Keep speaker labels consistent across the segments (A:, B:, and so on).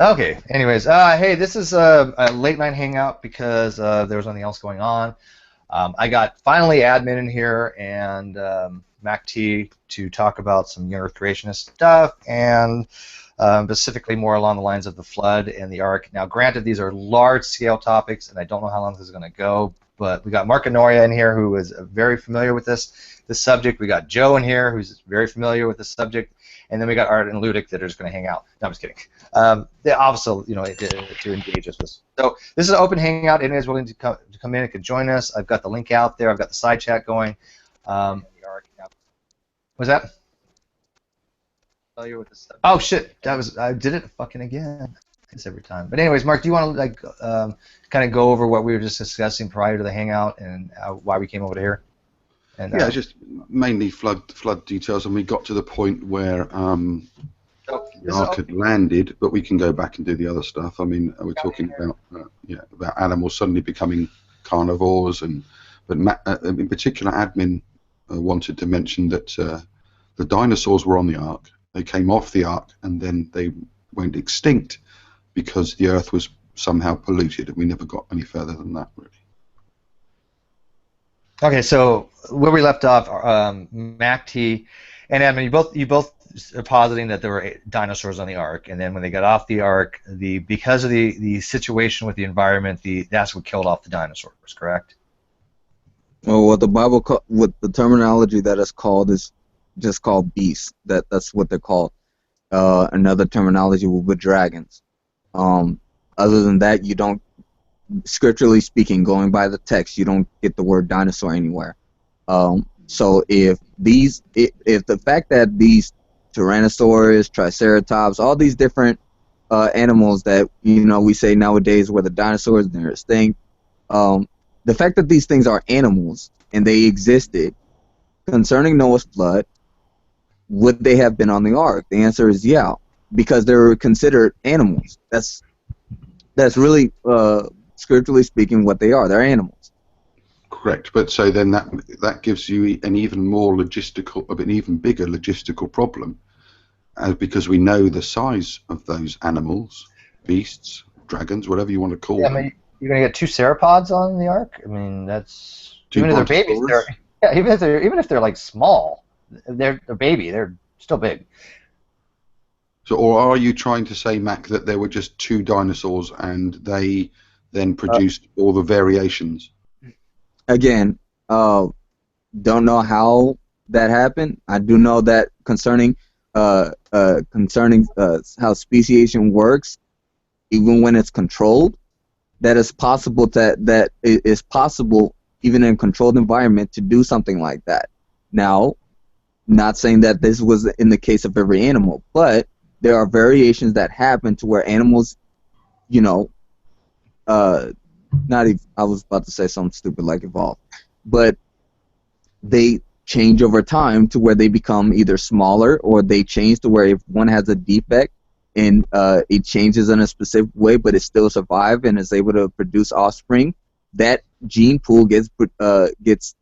A: Okay. Anyways, hey, this is a late night hangout because there was nothing else going on. I got finally admin in here and Mack T to talk about some young Earth creationist stuff and specifically more along the lines of the flood and the ark. Now, granted, these are large-scale topics, and I don't know how long this is going to go. But we got Mark and Noria in here, who is very familiar with this subject. We got Joe in here, who's very familiar with this subject. And then we got Art and Ludic that are just going to hang out. No, I'm just kidding. They also, to engage us with. So this is an open hangout. Anyone is willing to come in and can join us. I've got the link out there. I've got the side chat going. What's that? Familiar with this stuff? Oh shit! I did it fucking again. It's every time. But anyways, Mark, do you want to kind of go over what we were just discussing prior to the hangout and why we came over to here? And,
B: yeah, just mainly flood details, and we got to the point where the ark had landed, but we can go back and do the other stuff. I mean, we're talking about animals suddenly becoming carnivores, but in particular, admin wanted to mention that the dinosaurs were on the ark. They came off the ark, and then they went extinct because the Earth was somehow polluted, and we never got any further than that, really.
A: Okay, so where we left off, Mack T and Edmund, you both are positing that there were dinosaurs on the ark, and then when they got off the ark, because of the situation with the environment, that's what killed off the dinosaurs, correct?
C: Well, what the Bible with the terminology that is called is just called beasts. That's what they're called. Another terminology would be dragons. Other than that, you don't. Scripturally speaking, going by the text, you don't get the word dinosaur anywhere. So if the fact that these Tyrannosaurs, Triceratops, all these different animals that we say nowadays were the dinosaurs and they're extinct, the fact that these things are animals and they existed concerning Noah's flood, would they have been on the ark? The answer is yeah, because they were considered animals. That's really scripturally speaking, what they are. They're animals.
B: Correct. But so then that gives you an even bigger logistical problem, because we know the size of those animals, beasts, dragons, whatever you want to call them.
A: I mean, you're going to get two sauropods on the ark. I mean, that's
B: even if they're babies.
A: Even if they're like small, they're baby. They're still big.
B: So, or are you trying to say, Mac, that there were just two dinosaurs and they then produced all the variations?
C: Again, don't know how that happened. I do know that concerning how speciation works, even when it's controlled, that it's possible that it is possible even in a controlled environment to do something like that. Now, not saying that this was in the case of every animal, but there are variations that happen to where animals, I was about to say something stupid like evolve, but they change over time to where they become either smaller or they change to where if one has a defect and it changes in a specific way but it still survives and is able to produce offspring, that gene pool gets produced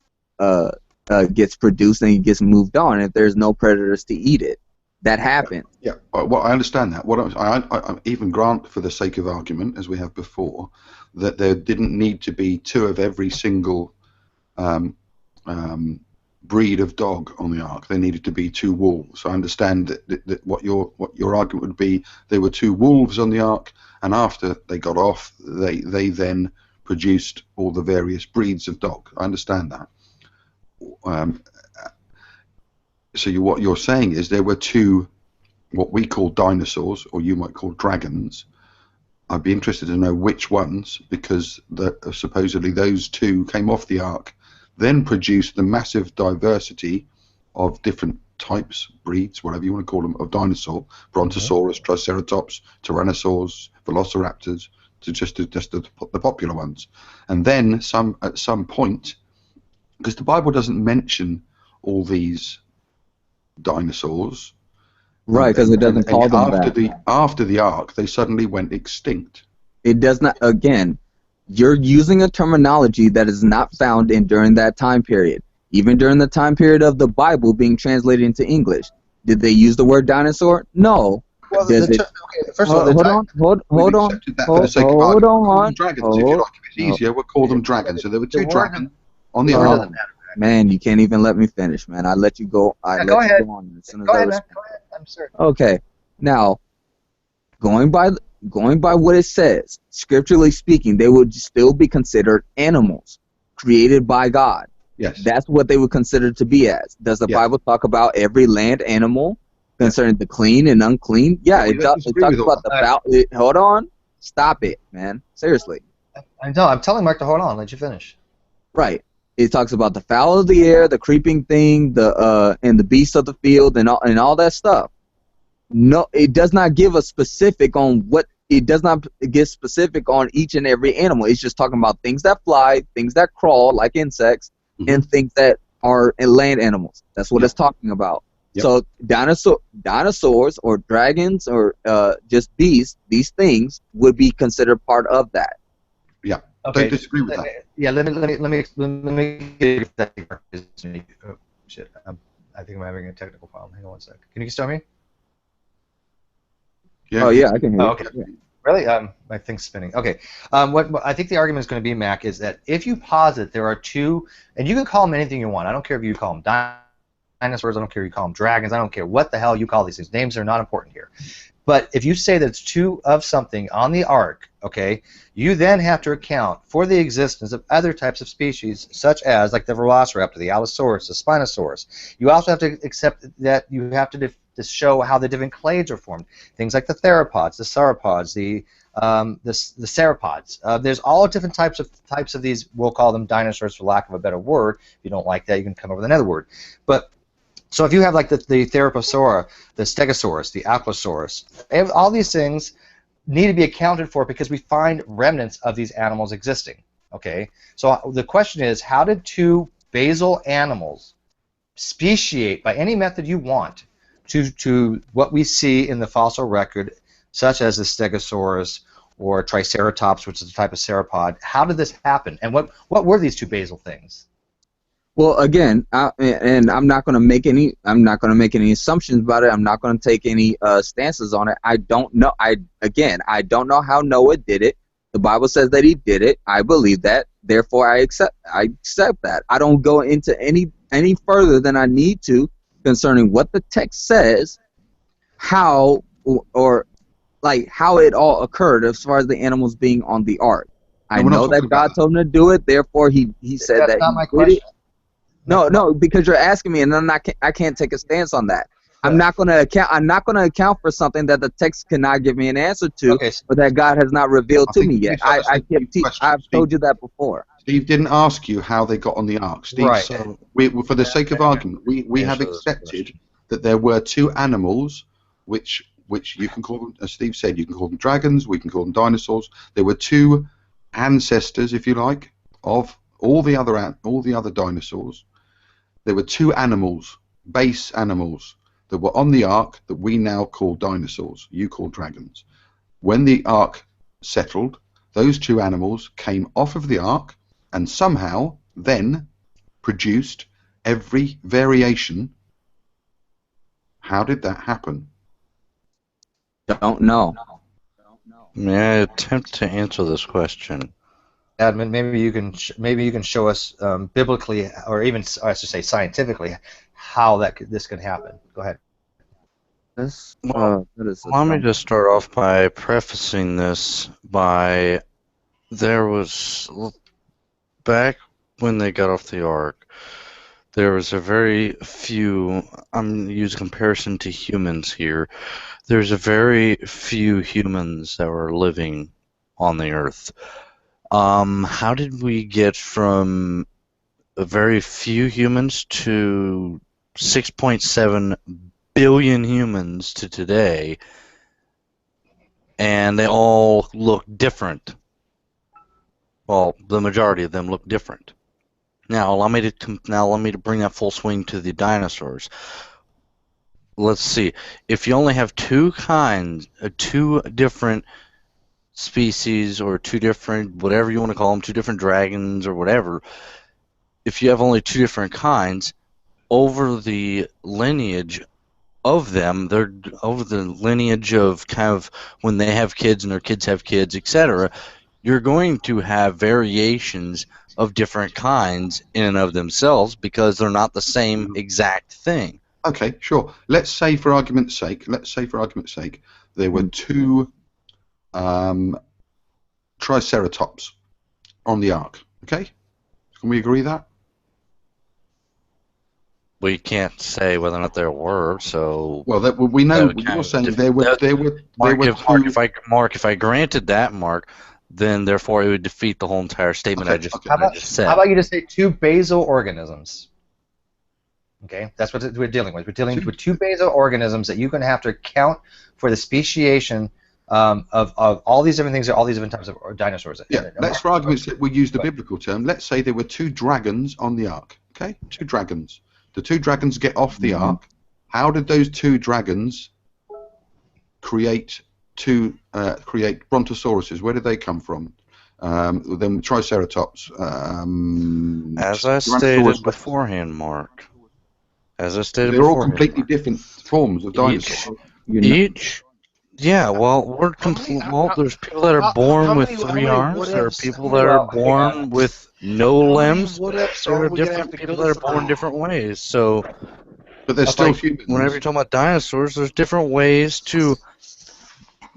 C: and it gets moved on if there's no predators to eat it. That happened.
B: Yeah, well, I understand that. I even grant, for the sake of argument, as we have before, that there didn't need to be two of every single breed of dog on the ark. There needed to be two wolves. I understand that what your argument would be. There were two wolves on the ark, and after they got off, they then produced all the various breeds of dog. I understand that. So what you're saying is there were two, what we call dinosaurs, or you might call dragons. I'd be interested to know which ones, because supposedly those two came off the ark, then produced the massive diversity of different types, breeds, whatever you want to call them, of dinosaur: Brontosaurus, Triceratops, Tyrannosaurs, Velociraptors, to just the popular ones. And then at some point, because the Bible doesn't mention all these dinosaurs,
C: right? Because it doesn't call them that.
B: After the ark, they suddenly went extinct.
C: It does not. Again, you're using a terminology that is not found during that time period. Even during the time period of the Bible being translated into English, did they use the word dinosaur? No.
A: Well,
C: Does it?
A: okay, first of all,
C: Hold on,
B: We've
C: hold on,
B: accepted that for the sake of
C: hold
B: argument. We'll call them
C: on,
B: dragons if you like. If it's
C: hold.
B: easier, we'll call them dragons. So there were
A: the
B: two
A: word
B: dragons on the
A: the word
B: ark.
A: doesn't matter.
C: Man, you can't even let me finish, man. I let you go. I
A: Yeah, go
C: let you
A: ahead.
C: go on as soon as
A: Go
C: I
A: ahead, man.
C: respond.
A: Go ahead. I'm sorry.
C: Okay, now going by what it says, scripturally speaking, they would still be considered animals created by God.
B: Yes.
C: That's what they would consider to be as. Does the
B: Yes.
C: Bible talk about every land animal concerning the clean and unclean? Yeah,
B: We
C: it
B: don't
C: does. It
B: disagree
C: talks
B: with all
C: about the foul. Hold on, stop it, man. Seriously,
A: I know. I'm telling Mark to hold on. Let you finish.
C: right? It talks about the fowl of the air, the creeping thing, and the beasts of the field, and all that stuff. No, it does not give a specific on what. It does not give specific on each and every animal. It's just talking about things that fly, things that crawl like insects, and things that are land animals. That's what it's talking about.
B: Yep.
C: So dinosaurs or dragons or just beasts, these things would be considered part of that.
B: Yeah.
A: Okay.
B: Don't disagree with that.
A: Yeah. Let me get that. Oh, shit. I think I'm having a technical problem. Hang on one sec. Can you still hear me?
B: Yeah.
C: Oh yeah, I can hear.
A: Oh, okay.
C: Yeah.
A: Really? My thing's spinning. Okay. What I think the argument is going to be, Mac, is that if you posit there are two, and you can call them anything you want. I don't care if you call them dinosaurs. I don't care if you call them dragons. I don't care what the hell you call these things. Names are not important here. But if you say that it's two of something on the ark, okay, you then have to account for the existence of other types of species, such as like the velociraptor, the allosaurus, the spinosaurus. You also have to accept that you have to show how the different clades are formed. Things like the theropods, the sauropods, the ceropods. There's all different types of these. We'll call them dinosaurs for lack of a better word. If you don't like that, you can come up with another word. But so if you have like the Theroposaura, the Stegosaurus, the Ankylosaurus, all these things need to be accounted for because we find remnants of these animals existing. Okay, so the question is, how did two basal animals speciate by any method you want to what we see in the fossil record, such as the Stegosaurus or Triceratops, which is a type of sauropod? How did this happen, and what were these two basal things?
C: Well, again, and I'm not going to make any. I'm not going to make any assumptions about it. I'm not going to take any stances on it. I don't know. I don't know how Noah did it. The Bible says that he did it. I believe that. Therefore, I accept that. I don't go into any further than I need to concerning what the text says, how or like how it all occurred as far as the animals being on the ark. I know that God told him to do it. Therefore, he said
A: That's
C: that
A: not
C: he
A: my
C: did
A: question.
C: it. No, because you're asking me, and I can't take a stance on that. I'm not going to account for something that the text cannot give me an answer to,
A: Okay.
C: or that God has not revealed to me yet. I've told you that before.
B: Steve didn't ask you how they got on the ark. Steve,
A: right.
B: So for the sake of argument, we have accepted that there were two animals, which you can call them, as Steve said, you can call them dragons, we can call them dinosaurs. There were two ancestors, if you like, of all the other dinosaurs. There were two animals, base animals, that were on the ark that we now call dinosaurs. You call dragons. When the ark settled, those two animals came off of the ark and somehow then produced every variation. How did that happen?
C: Don't know.
D: May I attempt to answer this question?
A: Admin, maybe you can show us biblically, or even I should say scientifically, how this can happen. Go ahead.
D: Let me just start off by prefacing this by there was back when they got off the ark, there was a very few. I'm using comparison to humans here. There's a very few humans that were living on the earth. How did we get from a very few humans to 6.7 billion humans to today? And they all look different. Well, the majority of them look different. Now, allow me to bring that full swing to the dinosaurs. Let's see. If you only have two different species, or two different, whatever you want to call them, two different dragons or whatever, if you have only two different kinds, over the lineage of them. They're over the lineage of kind of when they have kids and their kids have kids, etc. You're going to have variations of different kinds in and of themselves because they're not the same exact thing.
B: Okay, sure. Let's say for argument's sake, there were two triceratops on the ark. Okay, can we agree that?
D: We can't say whether or not there were. So
B: well, we know you're saying there were
D: Mark, if I granted that, Mark, then therefore it would defeat the whole entire statement I just said.
A: How about you just say two basal organisms? Okay, that's what we're dealing with. We're dealing with two basal organisms that you're going to have to account for the speciation of all these different things, all these different types of dinosaurs.
B: Yeah, let's for argument's sake we use the biblical term. Let's say there were two dragons on the ark. Okay, two dragons. The two dragons get off the ark. How did those two dragons create brontosauruses? Where did they come from? Then triceratops.
D: As I stated beforehand, Mark. As I stated
B: they're all completely different forms of dinosaurs.
D: Yeah, well, there's people that are born with three arms. There are people that are born with no limbs. There are different people that are born different ways. So,
B: but they're still humans.
D: Whenever you're talking about dinosaurs, there's different ways to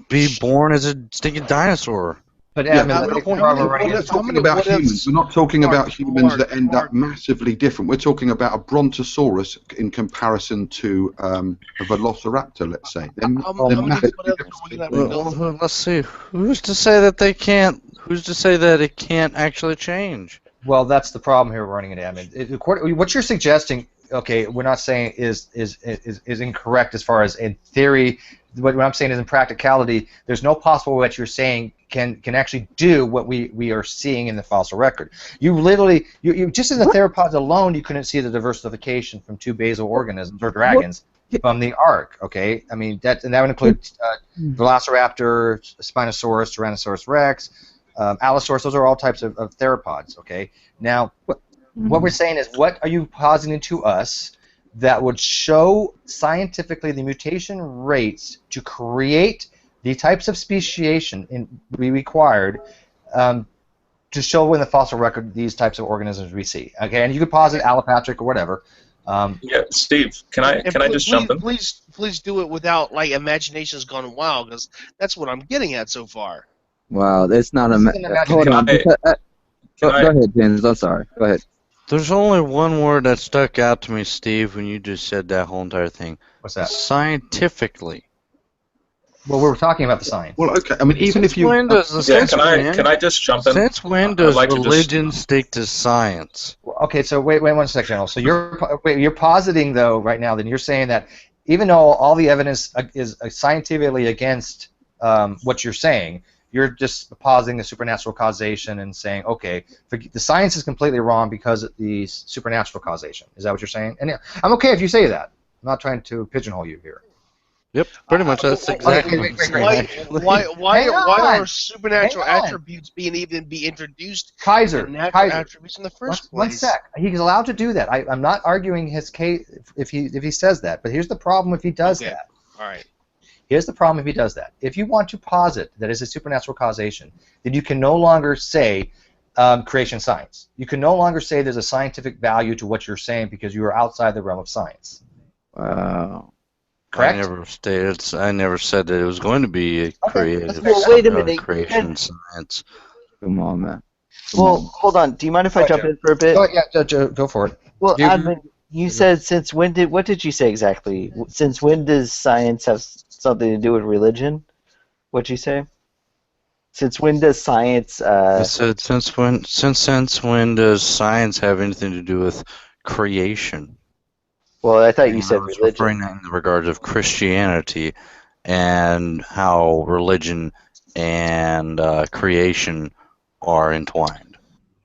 D: be born as a stinking dinosaur.
B: But we're talking about humans. We're not talking about humans that end up massively different. We're talking about a brontosaurus in comparison to a velociraptor, let's say. They're massively different.
D: Let's see. Who's to say that they can't? Who's to say that it can't actually change?
A: Well, that's the problem here we're running into. I mean, what you're suggesting, okay, we're not saying is incorrect as far as in theory. What I'm saying is in practicality, there's no possible way that you're saying can actually do what we are seeing in the fossil record. You literally, you just in the theropods alone, you couldn't see the diversification from two basal organisms or dragons from the ark. Okay, I mean that would include Velociraptor, Spinosaurus, Tyrannosaurus Rex, Allosaurus. Those are all types of theropods. Okay, now what we're saying is, what are you positing to us that would show scientifically the mutation rates to create the types of speciation we required to show in the fossil record these types of organisms we see? Okay, and you could posit allopatric or whatever.
E: Yeah, Steve, can I just jump in?
F: Please do it without like imagination's gone wild, because that's what I'm getting at so far.
C: Wow, that's not a. Hold on. Go ahead, James. I'm sorry. Go ahead.
D: There's only one word that stuck out to me, Steve, when you just said that whole entire thing.
A: What's that?
D: Scientifically.
A: Well, we're talking about the science.
B: Well, okay. I mean, even if you.
E: Can I just jump in?
D: Since when does religion stick to science?
A: Okay, so wait 1 second, General. So you're positing though right now, then you're saying that even though all the evidence is scientifically against what you're saying, you're just positing the supernatural causation and saying, okay, the science is completely wrong because of the supernatural causation. Is that what you're saying? And I'm okay if you say that. I'm not trying to pigeonhole you here.
D: Yep, pretty much. That's exactly.
F: Why are supernatural attributes be introduced?
A: Kaiser,
F: natural attributes in the first place.
A: One sec. He's allowed to do that. I'm not arguing his case if he says that. But here's the problem if he does that.
F: All right.
A: Here's the problem if he does that. If you want to posit that it's a supernatural causation, then you can no longer say creation science. You can no longer say there's a scientific value to what you're saying because you are outside the realm of science.
C: Wow.
A: Correct?
D: I never said that it was going to be a creative
G: wait a minute.
D: creation science.
C: Come on, man.
G: Hold on. Do you mind if I jump in for a bit?
A: Go for it.
G: Well, Admin, you said what did you say exactly? Since when does science have something to do with religion? What'd you say? Since when does science?
D: I said since when does science have anything to do with creation?
G: Well, I thought you said religion.
D: Referring in the regards of Christianity and how religion and creation are entwined.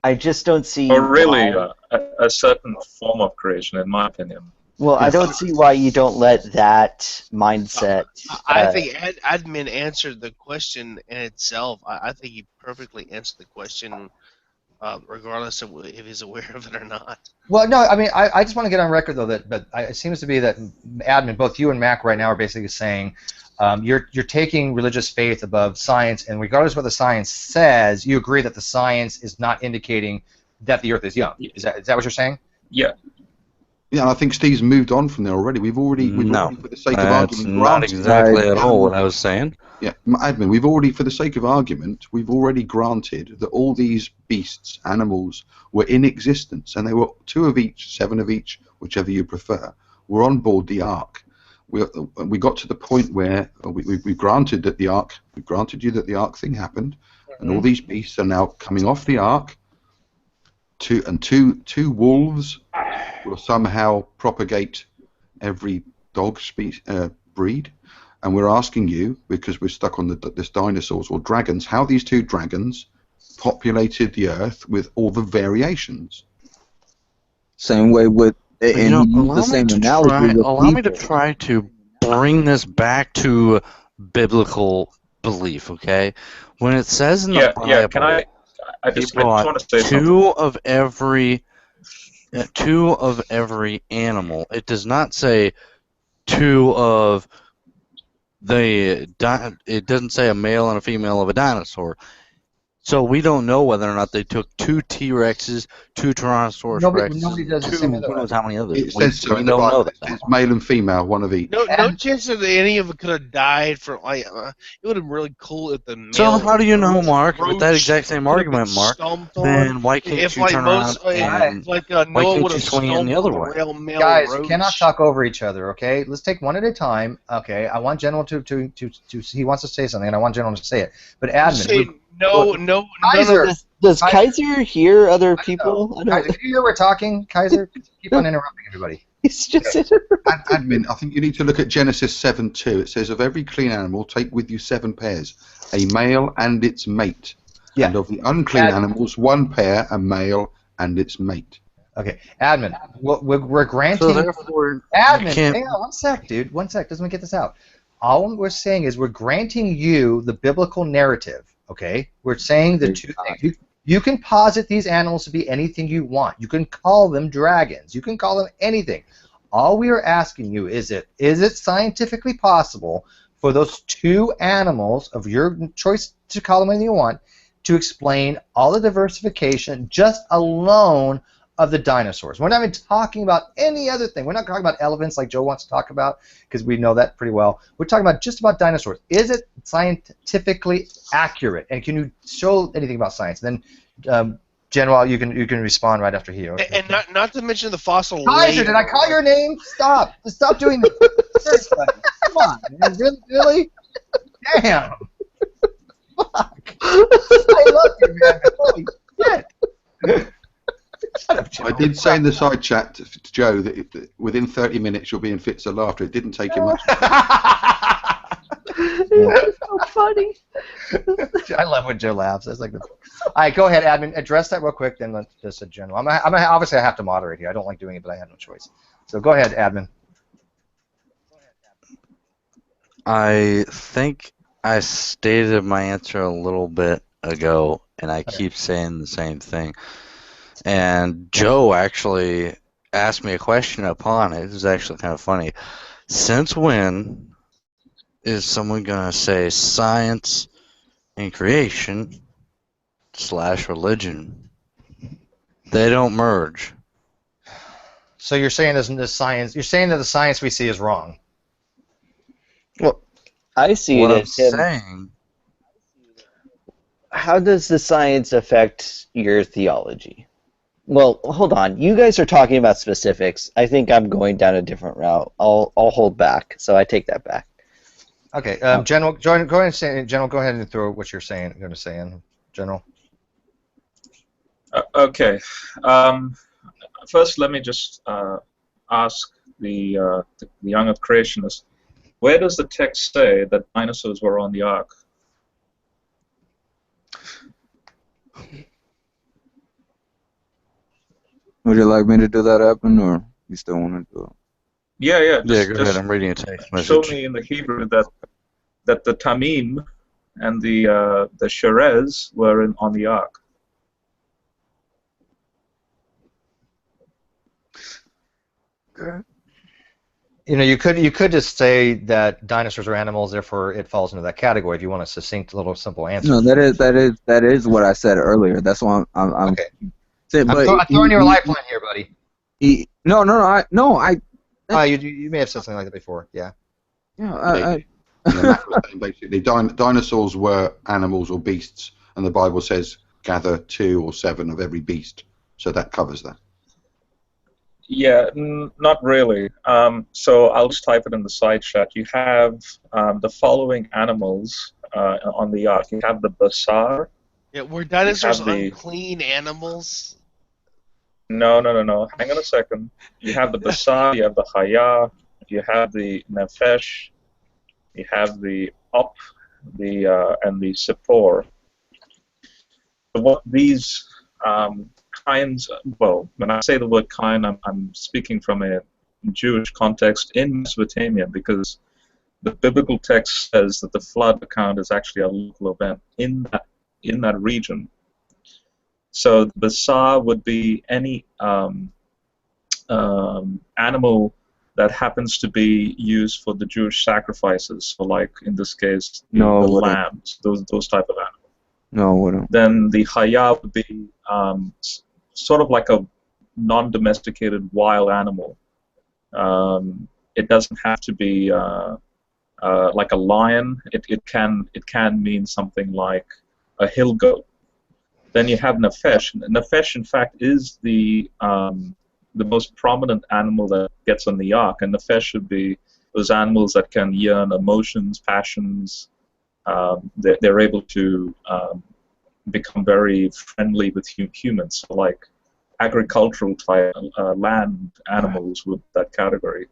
G: I just don't see.
E: Or really, a certain form of creation, in my opinion.
G: Well, I don't see why you don't let that mindset.
F: I think Admin answered the question in itself. I think he perfectly answered the question regardless of if he's aware of it or not.
A: Well, no, I mean, I just want to get on record though that, it seems to be that admin, both you and Mac right now are basically saying you're taking religious faith above science, and regardless of what the science says, you agree that the science is not indicating that the Earth is young. Is that what you're saying?
E: Yeah.
B: Yeah, and I think Steve's moved on from there already. We've already, for the sake of
D: that's
B: argument,
D: not
B: granted-
D: exactly at all what I was saying.
B: Yeah, admin, we've already, for the sake of argument, we've already granted that all these beasts, animals, were in existence, and they were 2 of each, 7 of each, whichever you prefer, were on board the Ark. We got to the point where we granted that the Ark, we granted you that the Ark thing happened, and all these beasts are now coming off the Ark. Two wolves will somehow propagate every dog breed, and we're asking you, because we're stuck on this dinosaurs or dragons, how these 2 dragons populated the Earth with all the variations.
C: Same way with, and
D: allow me to try to bring this back to biblical belief, okay? When it says in the Bible,
E: can I just want to say
D: two of every animal. It does not say 2 of it doesn't say a male and a female of a dinosaur. So we don't know whether or not they took 2 T-Rexes, 2 Tyrannosaurus Rexes,
A: nobody does the
D: 2,
A: same
D: who knows how many others.
B: It says so
D: we
B: in the
D: don't know
B: Bible.
D: that.
B: It says male and female, 1 of each.
F: No chance that any of it could have died from. It would have been really cool if the male.
D: So how do you know, Mark? With that
F: roach
D: exact same
F: could have
D: argument,
F: been
D: Mark,
F: stomped on.
D: then why can't
F: If
D: you
F: like
D: turn
F: most,
D: around and
F: Noah
D: why can't
F: would
D: you
F: have
D: swing in the
F: stomped
D: other
F: on
D: way?
F: a real male
A: Guys,
F: roach.
A: you cannot talk over each other, okay? Let's take one at a time, okay? I want General to he wants to say something, and I want General to say it. But admin,
F: No.
A: Kaiser,
G: Does Kaiser hear other people? I don't.
A: Kaiser, do you hear we're talking? Kaiser, keep on interrupting everybody.
G: He's just interrupting.
B: Admin, I think you need to look at Genesis 7:2. It says, of every clean animal, take with you 7 pairs, a male and its mate.
A: Yeah.
B: And of the unclean animals, 1 pair, a male and its mate.
A: Okay, admin, we're granting...
D: So therefore,
A: admin, hang on, 1 sec, dude. 1 sec, doesn't get this out. All we're saying is we're granting you the biblical narrative, okay? We're saying the 2 things. You can posit these animals to be anything you want. You can call them dragons. You can call them anything. All we are asking you is it scientifically possible for those 2 animals of your choice to call them anything you want to explain all the diversification just alone of the dinosaurs? We're not even talking about any other thing. We're not talking about elephants like Joe wants to talk about because we know that pretty well. We're talking about just about dinosaurs. Is it scientifically accurate? And can you show anything about science? And then, General, you can respond right after he. Okay.
F: And not to mention the fossil.
A: Kaiser, did I call your name? Stop! Stop doing this. Come on, man. Really? Damn. Fuck. I love you, man. Holy shit.
B: I did say in the side chat to Joe that within 30 minutes you'll be in fits of laughter. It didn't take him much.
G: It's so funny.
A: I love when Joe laughs. That's like the... All right, go ahead, admin. Address that real quick, then let's just a general. Obviously I have to moderate here. I don't like doing it, but I have no choice. So go ahead, admin.
D: I think I stated my answer a little bit ago, and I keep saying the same thing. And Joe actually asked me a question upon it. It was actually kind of funny. Since when is someone going to say science and creation / religion? They don't merge.
A: So you're saying this science? You're saying that the science we see is wrong?
G: Well, I see
D: What
G: it
D: I'm
G: as him.
D: saying.
G: How does the science affect your theology? Well, hold on. You guys are talking about specifics. I think I'm going down a different route. I'll hold back. So I take that back.
A: Okay, General, go ahead and say. General, go ahead and throw what you're saying. Going to say in General.
E: Okay. First, let me just ask the young Earth creationist, where does the text say that dinosaurs were on the Ark?
C: Would you like me to do that, Evan, or you still want to do it?
E: Yeah.
D: Go ahead. I'm reading a text message.
E: Show me in the Hebrew that the Tamim and the Sherez were on the Ark.
A: You know, you could just say that dinosaurs are animals, therefore it falls into that category. If you want a succinct, little, simple answer.
C: No, that is what I said earlier. That's why I'm
A: Okay.
C: saying. But
A: I'm throwing your lifeline here, buddy. You may have said something like that before. Yeah.
B: And Mack was saying basically dinosaurs were animals or beasts, and the Bible says gather 2 or 7 of every beast, so that covers that.
E: Yeah, not really. So I'll just type it in the side chat. You have the following animals on the ark. You have the basar.
F: Yeah, were dinosaurs unclean animals?
E: No. Hang on a second. You have the basar, you have the haya, you have the nefesh, you have the up, and the sepor. What these kinds, well, when I say the word kind, I'm speaking from a Jewish context in Mesopotamia, because the biblical text says that the flood account is actually a local event in that region. So the basar would be any animal that happens to be used for the Jewish sacrifices. So, like in this case, the lambs, those type of animals.
C: No, wouldn't.
E: Then the haya would be sort of like a non-domesticated wild animal. It doesn't have to be like a lion. It can mean something like a hill goat. Then you have nefesh. Nefesh, in fact, is the most prominent animal that gets on the ark, and nefesh should be those animals that can yearn emotions, passions. They're able to become very friendly with humans, so like agricultural type land animals with that category.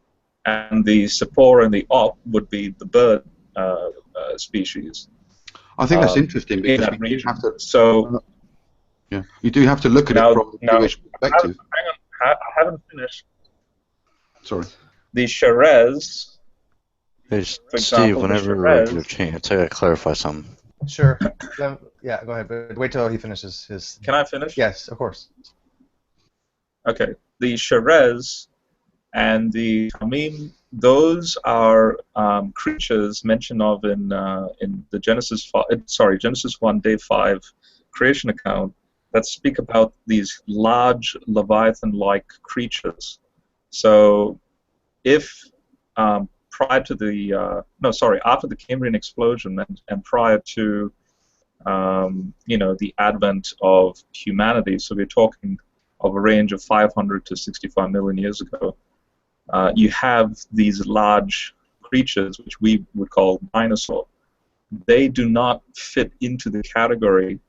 E: And the sepor and the op would be the bird species.
B: I think that's interesting because
E: in that region.
B: You do have to look at it from a Jewish perspective.
E: Hang on, I haven't finished.
B: Sorry.
E: The Sherez.
D: Hey, Steve, whenever you have a chance, I gotta clarify something.
A: Sure. Yeah, go ahead. But wait till he finishes his.
E: Can I finish?
A: Yes, of course.
E: Okay. The Sherez and the Tamim, those are creatures mentioned of in the Genesis 1 day 5 creation account that speak about these large Leviathan-like creatures. So, if after the Cambrian explosion and prior to the advent of humanity, so we're talking of a range of 500 to 65 million years ago, you have these large creatures, which we would call dinosaur. They do not fit into the category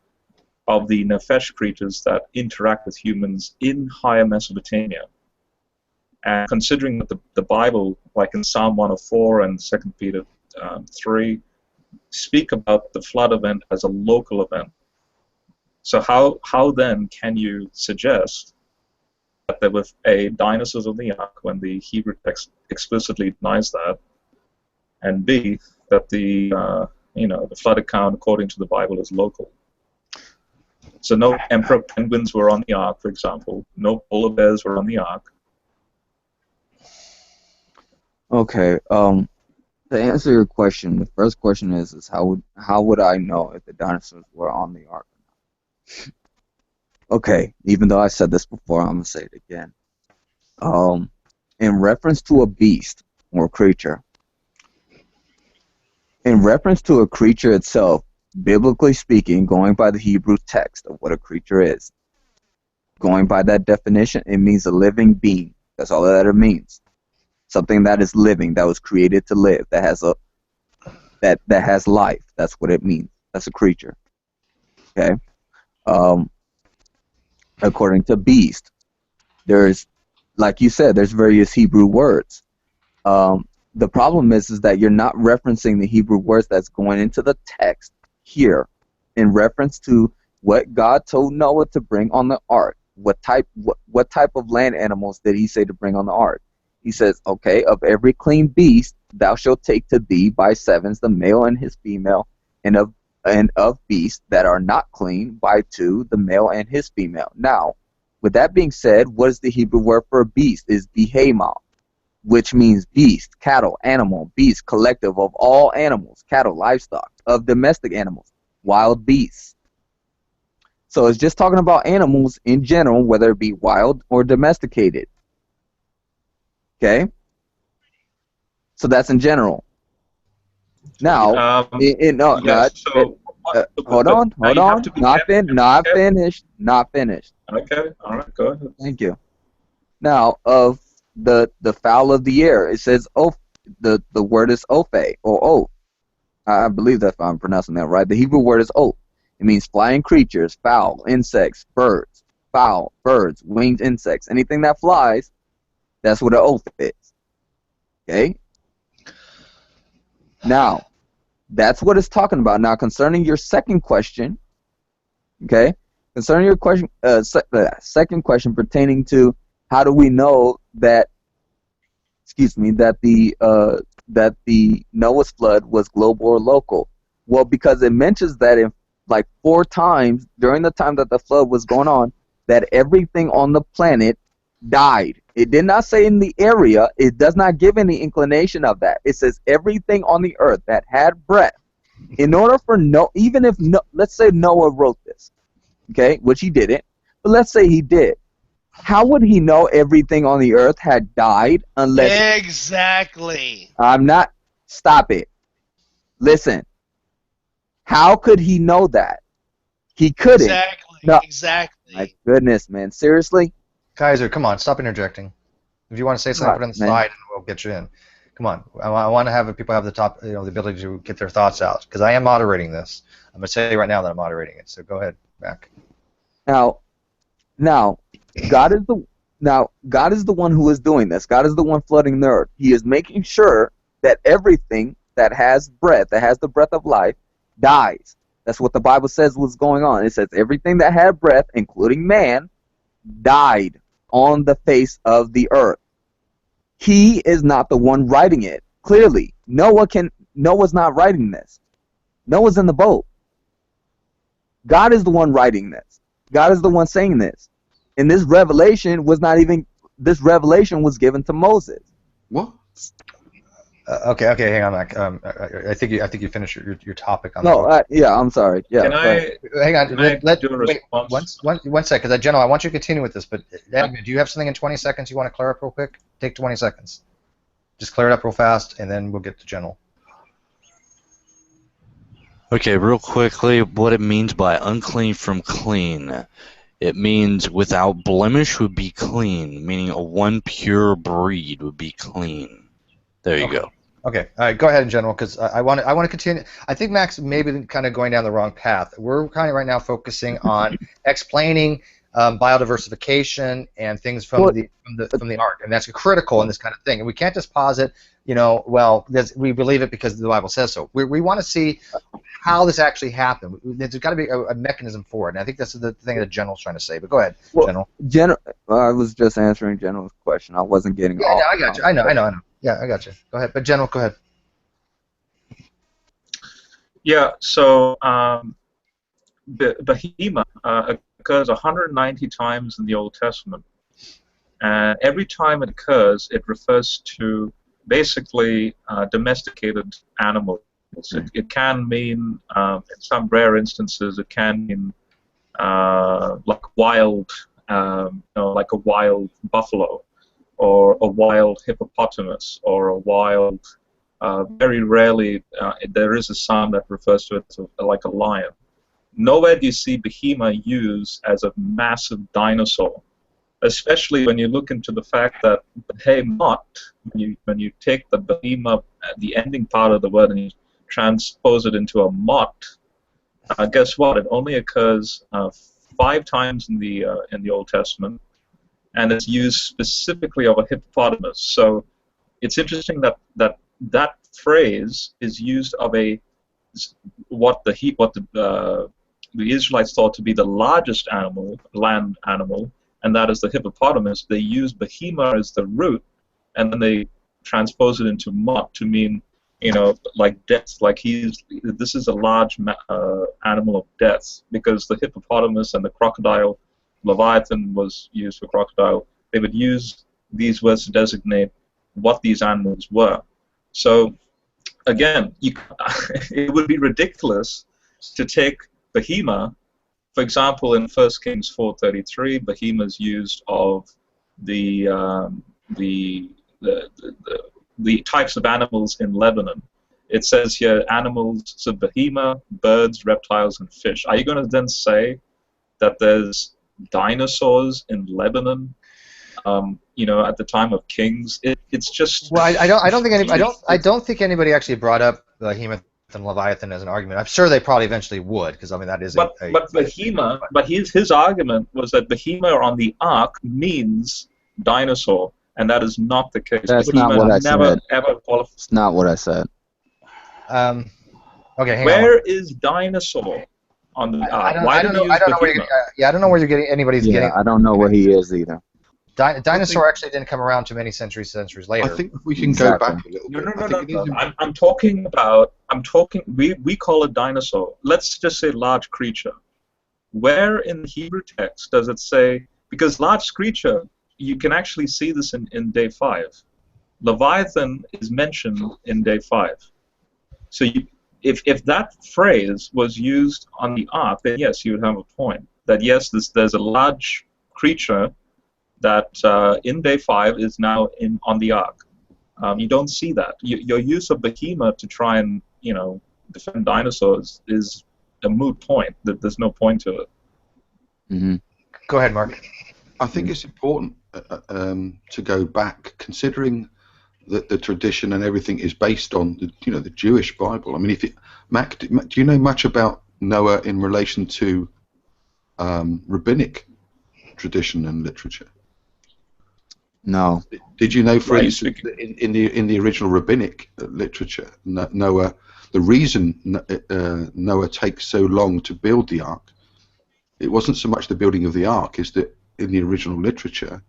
E: of the nefesh creatures that interact with humans in higher Mesopotamia. And considering that the Bible, like in Psalm 104 and 2 Peter 3, speak about the flood event as a local event. So how then can you suggest that there were dinosaurs on the ark when the Hebrew text explicitly denies that, and B, that the flood account according to the Bible is local? So no emperor penguins were on the ark, for example. No polar bears were on the ark.
C: Okay. To answer your question, the first question is how would I know if the dinosaurs were on the ark or not? Okay. Even though I said this before, I'm gonna say it again. In reference to a beast or creature, in reference to a creature itself, biblically speaking, going by the Hebrew text of what a creature is, going by that definition, it means a living being. That's all that it means. Something that is living, that was created to live, that has life. That's what it means. That's a creature. Okay. According to beast, there's, like you said, there's various Hebrew words. The problem is that you're not referencing the Hebrew words that's going into the text here in reference to what God told Noah to bring on the ark. What type of land animals did he say to bring on the ark? He says, okay, of every clean beast thou shalt take to thee by sevens the male and his female, and of beasts that are not clean by 2 the male and his female. Now, with that being said, what is the Hebrew word for a beast? Is behemoth. which means beast, cattle, animal, beast, collective of all animals, cattle, livestock, of domestic animals, wild beasts. So it's just talking about animals in general, whether it be wild or domesticated. Okay? So that's in general. Now, hold on. Not finished.
E: Okay, all right, go ahead.
C: Thank you. Now, of the fowl of the air, it says the word is ophe or o. I believe that if I'm pronouncing that right. The Hebrew word is o. It means flying creatures, fowl, insects, birds, fowl, birds, winged insects, anything that flies. That's what an oath is. Okay. Now, that's what it's talking about. Now, concerning your second question, okay, concerning your question, second question pertaining to how do we know that, that the Noah's flood was global or local? Well, because it mentions that in like 4 times during the time that the flood was going on, that everything on the planet died. It did not say in the area. It does not give any inclination of that. It says everything on the earth that had breath. In order for even if let's say Noah wrote this, okay, which he didn't, but let's say he did. How would he know everything on the earth had died unless...
F: Exactly.
C: Stop it. Listen. How could he know that? He couldn't.
F: Exactly.
C: No.
F: Exactly.
C: My goodness, man. Seriously?
A: Kaiser, come on, stop interjecting. If you want to say something, put it on the slide, and we'll get you in. Come on, I want to have people have the ability to get their thoughts out, because I am moderating this. I'm going to say right now that I'm moderating it. So go ahead, Mack.
C: Now, God is the one who is doing this. God is the one flooding the earth. He is making sure that everything that has breath, that has the breath of life, dies. That's what the Bible says was going on. It says everything that had breath, including man, died on the face of the earth. He is not the one writing it. Clearly, Noah's not writing this. Noah's in the boat. God is the one writing this. God is the one saying this. And this revelation was given to Moses.
B: What?
A: Okay, hang on, Mack. I think you finished your topic on.
C: Yeah, I'm sorry. Yeah.
E: Can I?
A: Hang on.
E: Let do a response.
A: One sec, because General, I want you to continue with this. But Admin, do you have something in 20 seconds you want to clear up real quick? Take 20 seconds. Just clear it up real fast, and then we'll get to General.
D: Okay, real quickly, what it means by unclean from clean. It means without blemish would be clean, meaning a one pure breed would be clean. There you go.
A: Okay, all right, go ahead in general, because I want to continue. I think Mack's maybe kind of going down the wrong path. We're kind of right now focusing on explaining biodiversification and things from the ark, and that's critical in this kind of thing. And we can't just posit, we believe it because the Bible says so. We want to see how this actually happened. There's got to be a mechanism for it, and I think that's the thing that General's trying to say. But go ahead, General.
C: I was just answering General's question. I wasn't getting off.
A: I got you. I know. Yeah, I got you. Go ahead. But General, go ahead.
E: Yeah, so Behemoth occurs 190 times in the Old Testament. And every time it occurs, it refers to basically domesticated animals. It can mean, in some rare instances, it can mean like wild, like a wild buffalo, or a wild hippopotamus, or a wild, very rarely, there is a psalm that refers to it like a lion. Nowhere do you see behemoth used as a massive dinosaur, especially when you look into the fact that behemoth, when you take the behemoth, the ending part of the word, and you transpose it into a mot, guess what? It only occurs 5 times in the Old Testament, and it's used specifically of a hippopotamus. So it's interesting that phrase is used of what the Israelites thought to be the largest land animal, and that is the hippopotamus. They use behemoth as the root, and then they transpose it into mot to mean, like death. Like this is a large animal of death, because the hippopotamus and the crocodile, Leviathan was used for crocodile. They would use these words to designate what these animals were. So again, it would be ridiculous to take behemoth. For example, in 1 Kings 4:33, behemoth is used of the types of animals in Lebanon. It says here animals, so behemoth, birds, reptiles, and fish. Are you going to then say that there's dinosaurs in Lebanon? At the time of kings, it's just.
A: Well, I don't think anybody actually brought up Behemoth and Leviathan as an argument. I'm sure they probably eventually would, because I mean that is.
E: But Behemoth, but his argument was that Behemoth on the ark means dinosaur, and that is not the case.
C: That's not what I said.
E: Ever qualified.
C: It's not what I said.
A: Okay, hang on.
E: Where is dinosaur on the ark?
A: I don't know where you're getting. Anybody's getting.
C: I don't know where he is either.
A: Dinosaur actually didn't come around too many centuries later.
B: I think we can go back a little bit.
E: No. I'm talking. We call it dinosaur. Let's just say large creature. Where in the Hebrew text does it say? Because large creature, you can actually see this in day 5. Leviathan is mentioned in day 5. So if that phrase was used on the ark, then yes, you would have a point. That yes, there's a large creature that in day 5 is now on the ark. You don't see that. Your use of behemoth to try and defend dinosaurs is a moot point. That there's no point to it.
C: Mm-hmm.
A: Go ahead, Mark.
B: I think it's important to go back, considering that the tradition and everything is based on the Jewish Bible. I mean, Mack, do you know much about Noah in relation to rabbinic tradition and literature?
C: No.
B: Did you know, for instance, in the original rabbinic literature, Noah, the reason Noah takes so long to build the ark, it wasn't so much the building of the ark, is that in the original literature,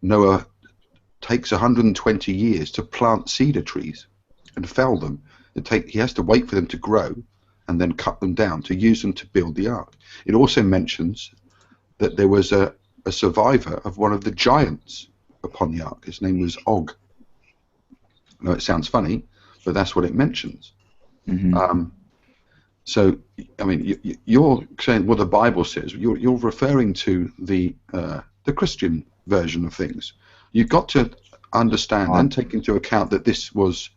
B: Noah takes 120 years to plant cedar trees and fell them. He has to wait for them to grow and then cut them down to use them to build the ark. It also mentions that there was a survivor of one of the giants upon the ark. His name was Og. I know it sounds funny, but that's what it mentions.
C: Mm-hmm.
B: So, I mean, you're saying what the Bible says. You're referring to the Christian version of things. You've got to understand and take into account that this was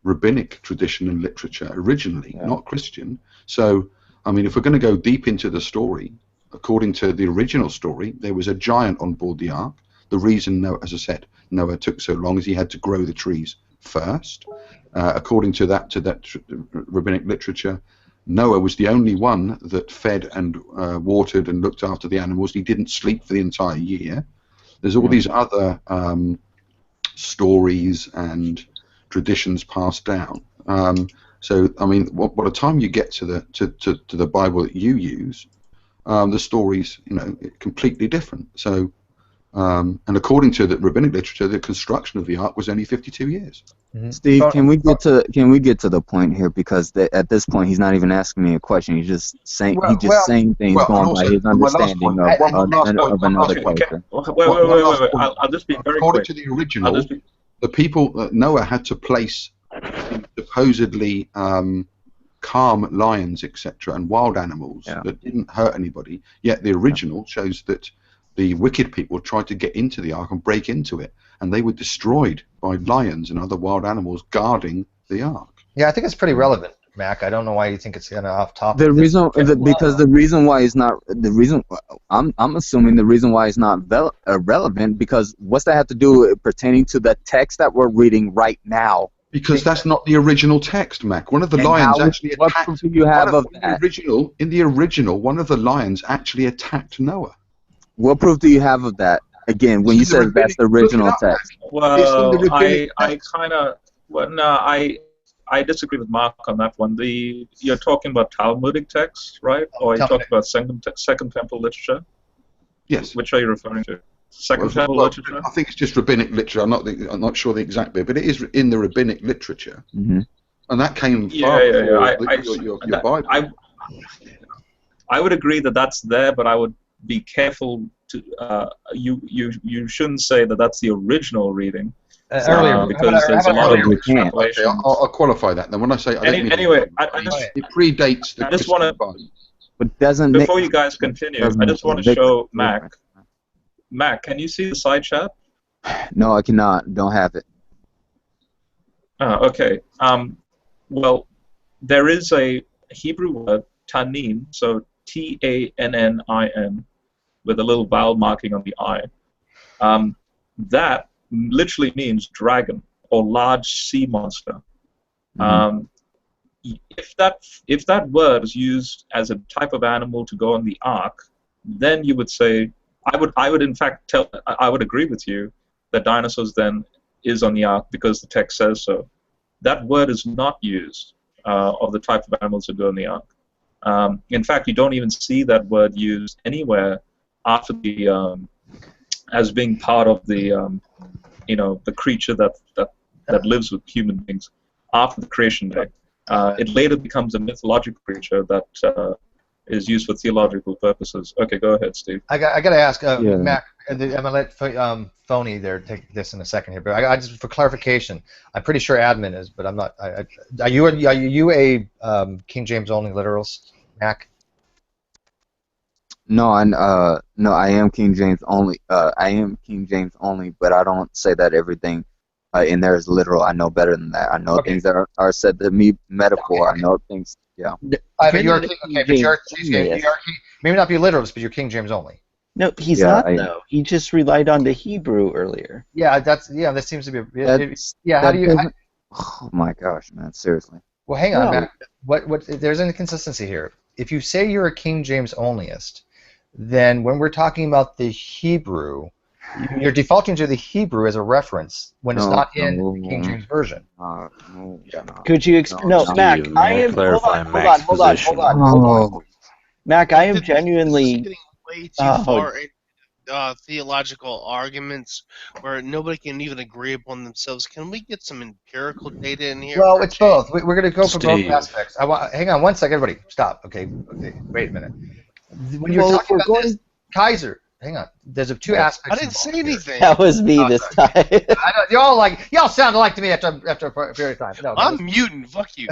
B: rabbinic tradition and literature originally, not Christian. So, I mean, if we're going to go deep into the story, according to the original story, there was a giant on board the ark. The reason, as I said, Noah took so long is he had to grow the trees first. According to that rabbinic literature, Noah was the only one that fed and watered and looked after the animals. He didn't sleep for the entire year. There's all these other stories and traditions passed down. So, I mean, by the time you get to the Bible that you use, the story's completely different. So, and according to the rabbinic literature, the construction of the ark was only 52 years.
C: Mm-hmm. Steve, can we get to the point here? Because at this point, he's not even asking me a question. He's just saying saying things going by his understanding of another culture.
E: Wait. I'll just be very quick.
B: According to the original, the people Noah had to place supposedly calm lions, etc., and wild animals that didn't hurt anybody. Yet the original shows that the wicked people tried to get into the ark and break into it, and they were destroyed by lions and other wild animals guarding the ark.
A: Yeah, I think it's pretty relevant, Mac. I don't know why you think it's kind of off topic.
C: The reason, because the reason why it's not I'm assuming the reason why it's not relevant, because what's that have to do with pertaining to the text that we're reading right now?
B: Because that's not the original text, Mac. One of the lions actually attacked.
C: What proof do you have of that?
B: In the original, one of the lions actually attacked Noah.
C: What proof do you have of that? Again, when you said that's the original text.
E: Well, I disagree with Mark on that one. You're talking about Talmudic texts, right? Or are you talking about Second Temple literature?
B: Yes.
E: Which are you referring to? Second Temple literature?
B: I think it's just rabbinic literature. I'm not sure the exact bit, but it is in the rabbinic literature.
C: Mm-hmm.
B: And that came far before your Bible.
E: I would agree that that's there, but I would be careful to you shouldn't say that that's the original reading,
A: Earlier,
E: because there's a lot of
C: earlier?
E: extrapolation.
B: Okay, I'll qualify that. Then when I say I don't mean
E: Anyway,
B: it predates the
E: I just
B: Christian
E: want to,
B: Bible.
C: But doesn't
E: before
C: make,
E: you guys continue,
C: doesn't
E: I just want to
C: make
E: show
C: a
E: Mac.
C: difference.
E: Mac, can you see the side chat?
C: No, I cannot. Don't have it.
E: Okay. Well, there is a Hebrew word, tanin, so Tannin, with a little vowel marking on the I. That literally means dragon or large sea monster. If that word is used as a type of animal to go on the ark, then you would say, I would in fact I would agree with you that dinosaurs then is on the ark because the text says so. That word is not used of the type of animals that go on the ark. In fact, you don't even see that word used anywhere after the as being part of the the creature that lives with human beings after the creation day. It later becomes a mythological creature that is used for theological purposes. Okay, go ahead, Steve.
A: I got to ask,
C: Yeah.
A: Mac. I'm gonna let Phony there take this in a second here, but I just for clarification, I'm pretty sure admin is, but I'm not. Are you a King James only literalist, Mac?
C: No, I am King James only. I am King James only, but I don't say that everything in there is literal. I know better than that. I know things that are said to me metaphor.
A: Okay.
C: I know things. Yeah.
A: But you're maybe not be literalist, but you're King James only.
G: No, he's
C: Yeah,
G: not though. He just relied on the Hebrew earlier.
A: Yeah, that seems to be. How
C: that
A: do you?
C: doesn't- oh my gosh, man! Seriously.
A: Well, hang on,
G: No.
A: Mac. What? There's an inconsistency here. If you say you're a King James onlyist, then when we're talking about the Hebrew, you're defaulting to the Hebrew as a reference when it's not in the King James version.
G: Could you no,
D: Steve,
G: Mac?
D: may I clarify Mac's position?
G: Mac, I am
F: This is
G: genuinely.
F: getting way too far into theological arguments where nobody can even agree upon themselves. Can we get some empirical data in here?
A: Well, it's both. We're going to go for both
D: Steve.
A: aspects. Hang on one second, everybody. Stop. Okay. Wait a minute. When you're
G: Well, if
A: talking
G: we're
A: about
G: going-
A: this, Kaiser, hang on. There's two aspects.
F: I didn't say
A: involved here.
F: anything.
G: That was me this time.
A: I know, y'all sound alike to me after a period of time. No,
F: I'm mutant. Fuck you.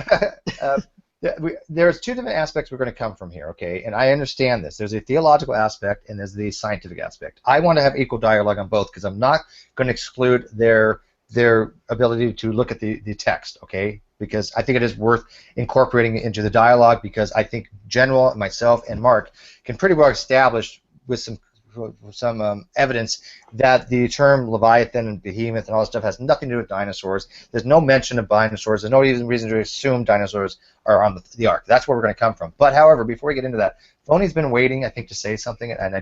A: There's two different aspects we're going to come from here, okay? And I understand this. There's a theological aspect and there's the scientific aspect. I want to have equal dialogue on both because I'm not going to exclude their ability to look at the text, okay? Because I think it is worth incorporating it into the dialogue because I think General, myself, and Mark can pretty well establish with some evidence that the term Leviathan and Behemoth and all this stuff has nothing to do with dinosaurs. There's no mention of dinosaurs. There's no even reason to assume dinosaurs are on the ark. That's where we're going to come from. But however, before we get into that, Phony's been waiting, I think, to say something, and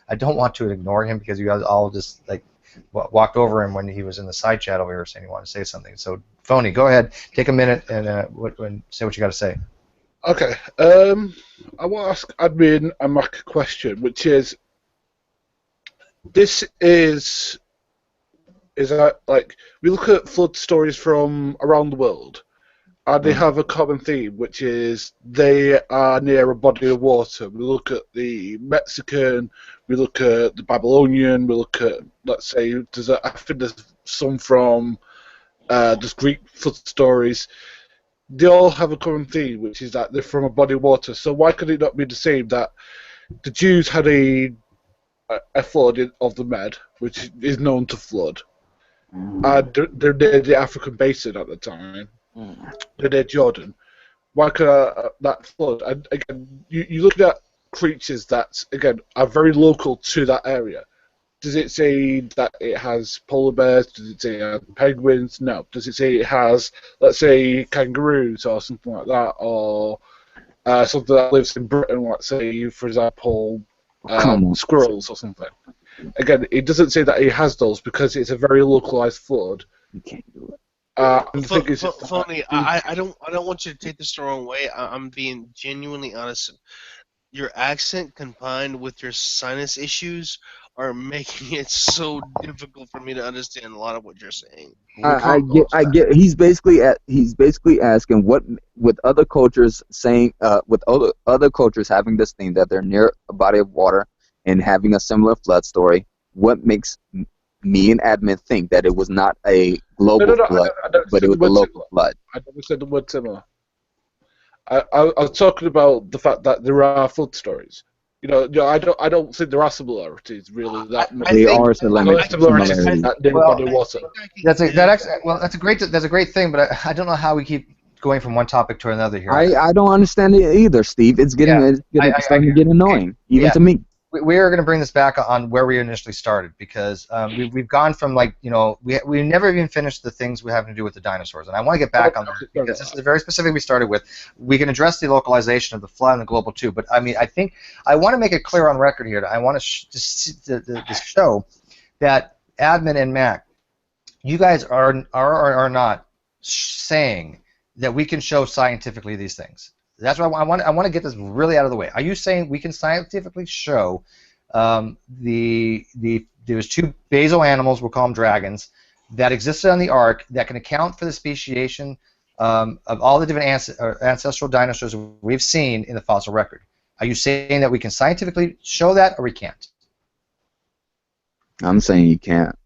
A: I don't want to ignore him because you guys all just like walked over him when he was in the side chat over here saying he wanted to say something. So Phony, go ahead, take a minute and say what you got to say.
H: Okay. I want to ask admin and Mac a question, which is. This is like we look at flood stories from around the world, and they have a common theme, which is they are near a body of water. We look at the Mexican, we look at the Babylonian, we look at, let's say, I think there's some from there's Greek flood stories. They all have a common theme, which is that they're from a body of water. So why could it not be the same that the Jews had a flood of the Med, which is known to flood. They're near the African basin at the time. They're near Jordan. Why could that flood? And again, you look at creatures that, again, are very local to that area. Does it say that it has polar bears? Does it say it has penguins? No. Does it say it has, let's say, kangaroos or something like that? Or something that lives in Britain, let's say, for example, squirrels or something. Again, it doesn't say that it has those because it's a very localized flood.
C: You can't do it.
F: Phony, I don't want you to take this the wrong way. I'm being genuinely honest. Your accent combined with your sinus issues are making it so difficult for me to understand a lot of what you're saying.
C: I get. He's basically asking what, with other cultures saying, with other cultures having this thing that they're near a body of water and having a similar flood story. What makes me and admin think that it was not a global flood, but it was a local flood.
H: I never said the word similar. I was talking about the fact that there are flood stories. I don't think there are similarities really that many.
C: They are similarities.
A: That's a great thing, but I don't know how we keep going from one topic to another here.
C: I don't understand it either, Steve. It's starting to get annoying, even to me.
A: We are going to bring this back on where we initially started, because we've gone from we never even finished the things we have to do with the dinosaurs, and I want to get back on that because this is very specific. We started with we can address the localization of the flood and the global too, but I think I want to make it clear on record here. I want to show that admin and Mac, you guys are not saying that we can show scientifically these things. That's why I want to get this really out of the way. Are you saying we can scientifically show there's two basal animals, we'll call them dragons, that existed on the Ark that can account for the speciation of all the different ancestral dinosaurs we've seen in the fossil record? Are you saying that we can scientifically show that, or we can't?
C: I'm saying you can't.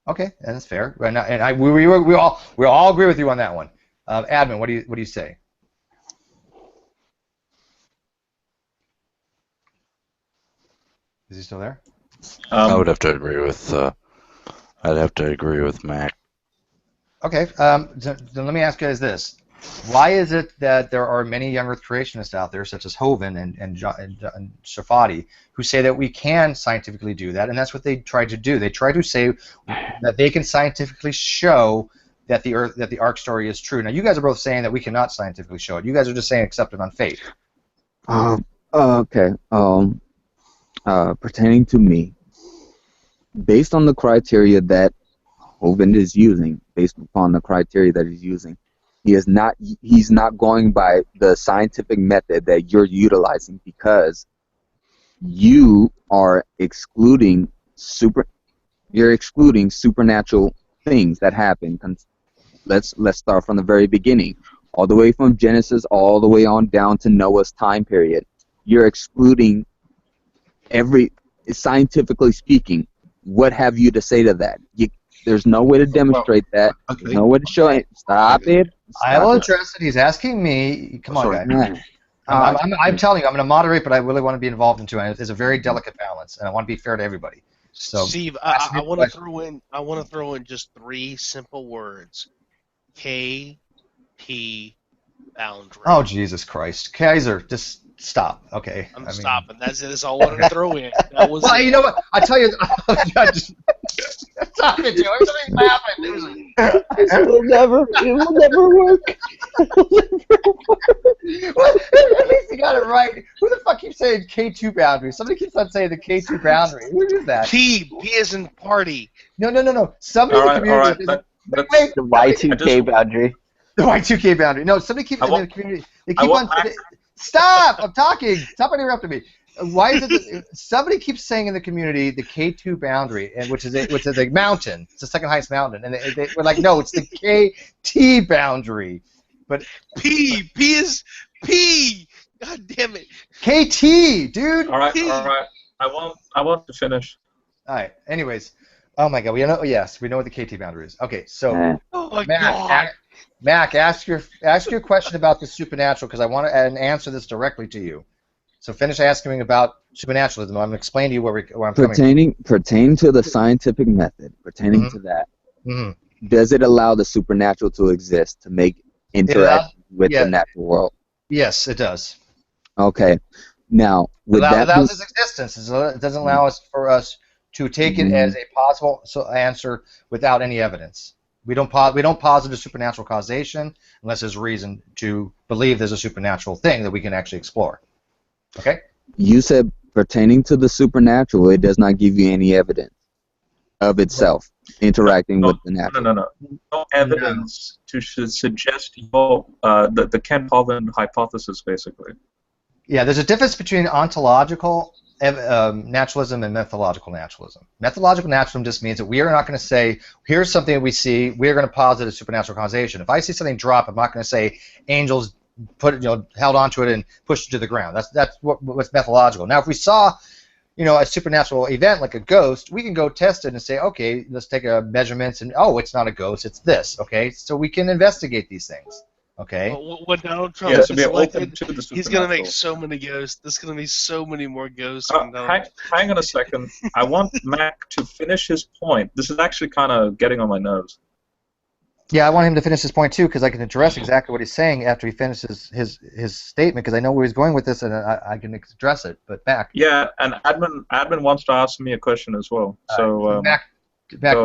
A: Okay, that's fair. Right now, and we all agree with you on that one. Admin, what do you say? Is he still there?
D: I would have to agree with. I'd have to agree with Mac.
A: Okay. Then let me ask you guys this: why is it that there are many young Earth creationists out there, such as Hovind and Shafati, who say that we can scientifically do that, and that's what they try to do? They try to say that they can scientifically show that the Ark story is true. Now, you guys are both saying that we cannot scientifically show it. You guys are just saying accept it on faith.
C: Okay. Pertaining to me, based on the criteria that Hovind is using, based upon the criteria that he's using, he's not going by the scientific method that you're utilizing, because you are excluding supernatural things that happen. Let's start from the very beginning, all the way from Genesis, all the way on down to Noah's time period. You're excluding scientifically speaking. What have you to say to that? There's no way to demonstrate that.
B: Okay.
C: There's no way to show it. Stop it.
A: I will address it. He's asking me. Come on, guys. I'm telling you, I'm going to moderate, but I really want to be involved in it. It's a very delicate balance, and I want to be fair to everybody. So,
F: Steve, I want to throw in. I want to throw in just 3 simple words: KP boundary.
A: Oh, Jesus Christ, Kaiser, just stop. Okay.
F: I'm stopping. That's all I wanted to throw in. That was
A: you know what? I tell you, stop it, Joe. Everybody's laughing.
G: It will never work.
A: Well, at least you got it right. Who the fuck keeps saying K2 boundary? Somebody keeps on saying the K2 boundary. Who is that?
F: P is in party.
A: No. Somebody in the community.
G: The Y2K boundary.
A: The Y2K boundary. No, somebody keeps in the community. They keep on. Stop! I'm talking. Stop interrupting me. Why is it that somebody keeps saying in the community the K2 boundary, and which is a mountain? It's the second highest mountain, and they were like, no, it's the KT boundary. But
F: P is P. God damn it.
A: KT, dude.
E: All right. I want to finish.
A: All right. Anyways, oh my God, we know. Yes, we know what the KT boundary is. Okay, so
F: oh my God.
A: Mac, ask your question about the supernatural, because I want to answer this directly to you. So finish asking about supernaturalism. I'm going to explain to you where I'm coming from.
C: Pertaining to the scientific method, pertaining to that, does it allow the supernatural to exist, to make interaction with the natural world?
A: Yes, it does.
C: Okay. Now,
A: it allows its existence. It doesn't allow for us to take it as a possible answer without any evidence. We don't posit a supernatural causation unless there's reason to believe there's a supernatural thing that we can actually explore. Okay?
C: You said pertaining to the supernatural, it does not give you any evidence of itself interacting with the natural.
E: No evidence to suggest the Ken Hovind hypothesis, basically.
A: Yeah, there's a difference between ontological naturalism and methodological naturalism. Methodological naturalism just means that we are not going to say, here's something that we see, we're going to posit a supernatural causation. If I see something drop, I'm not going to say angels held onto it and pushed it to the ground. That's what's methodological. Now, if we saw a supernatural event like a ghost, we can go test it and say, okay, let's take a measurements, and oh, it's not a ghost, it's this. Okay, so we can investigate these things. Okay.
F: When Donald Trump
E: Yeah, so
F: is
E: we are open
F: elected,
E: to the
F: he's gonna make
E: supernatural.
F: so many ghosts. There's gonna be so many more ghosts.
E: Hang on a second. I want Mac to finish his point. This is actually kind of getting on my nerves.
A: Yeah, I want him to finish his point too, because I can address exactly what he's saying after he finishes his statement, because I know where he's going with this, and I can address it. But Mac.
E: Yeah, and admin wants to ask me a question as well. So
A: Mac,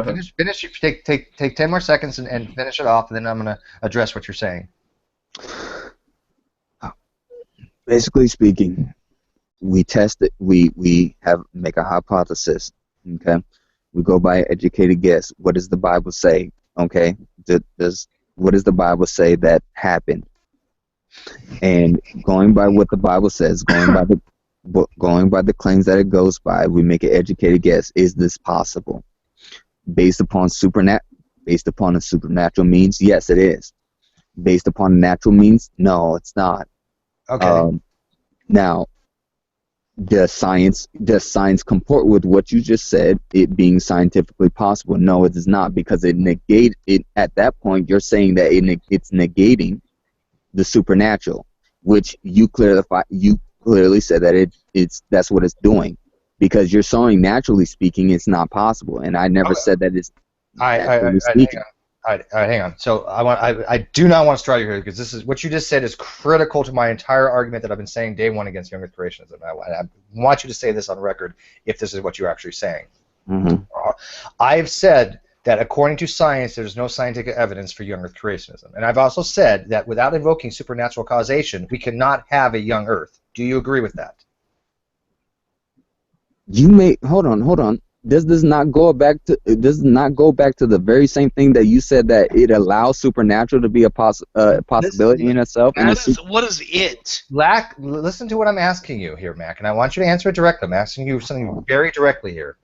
A: finish. Take 10 more seconds and finish it off, and then I'm gonna address what you're saying.
C: Basically speaking, we test it. We make a hypothesis. Okay, we go by educated guess. What does the Bible say? Okay, what does the Bible say that happened? And going by what the Bible says, going by the claims that it goes by, we make an educated guess. Is this possible? Based upon a supernatural means, yes, it is. Based upon natural means, no, it's not.
A: Okay.
C: Now, does science comport with what you just said, it being scientifically possible? No, it does not, because it negates it. At that point, you're saying that it's negating the supernatural, which you clearly said that that's what it's doing, because you're showing, naturally speaking, it's not possible, and I never said that it's naturally speaking.
A: All right, hang on. So I do not want to straw you here, because this is what you just said is critical to my entire argument that I've been saying day one against young Earth creationism. I want you to say this on record if this is what you're actually saying.
C: Mm-hmm.
A: I've said that according to science, there's no scientific evidence for young Earth creationism, and I've also said that without invoking supernatural causation, we cannot have a young Earth. Do you agree with that?
C: Hold on. This does not go back to the very same thing that you said, that it allows supernatural to be a possibility in itself.
F: What is it?
A: Listen to what I'm asking you here, Mac, and I want you to answer it directly. I'm asking you something very directly here.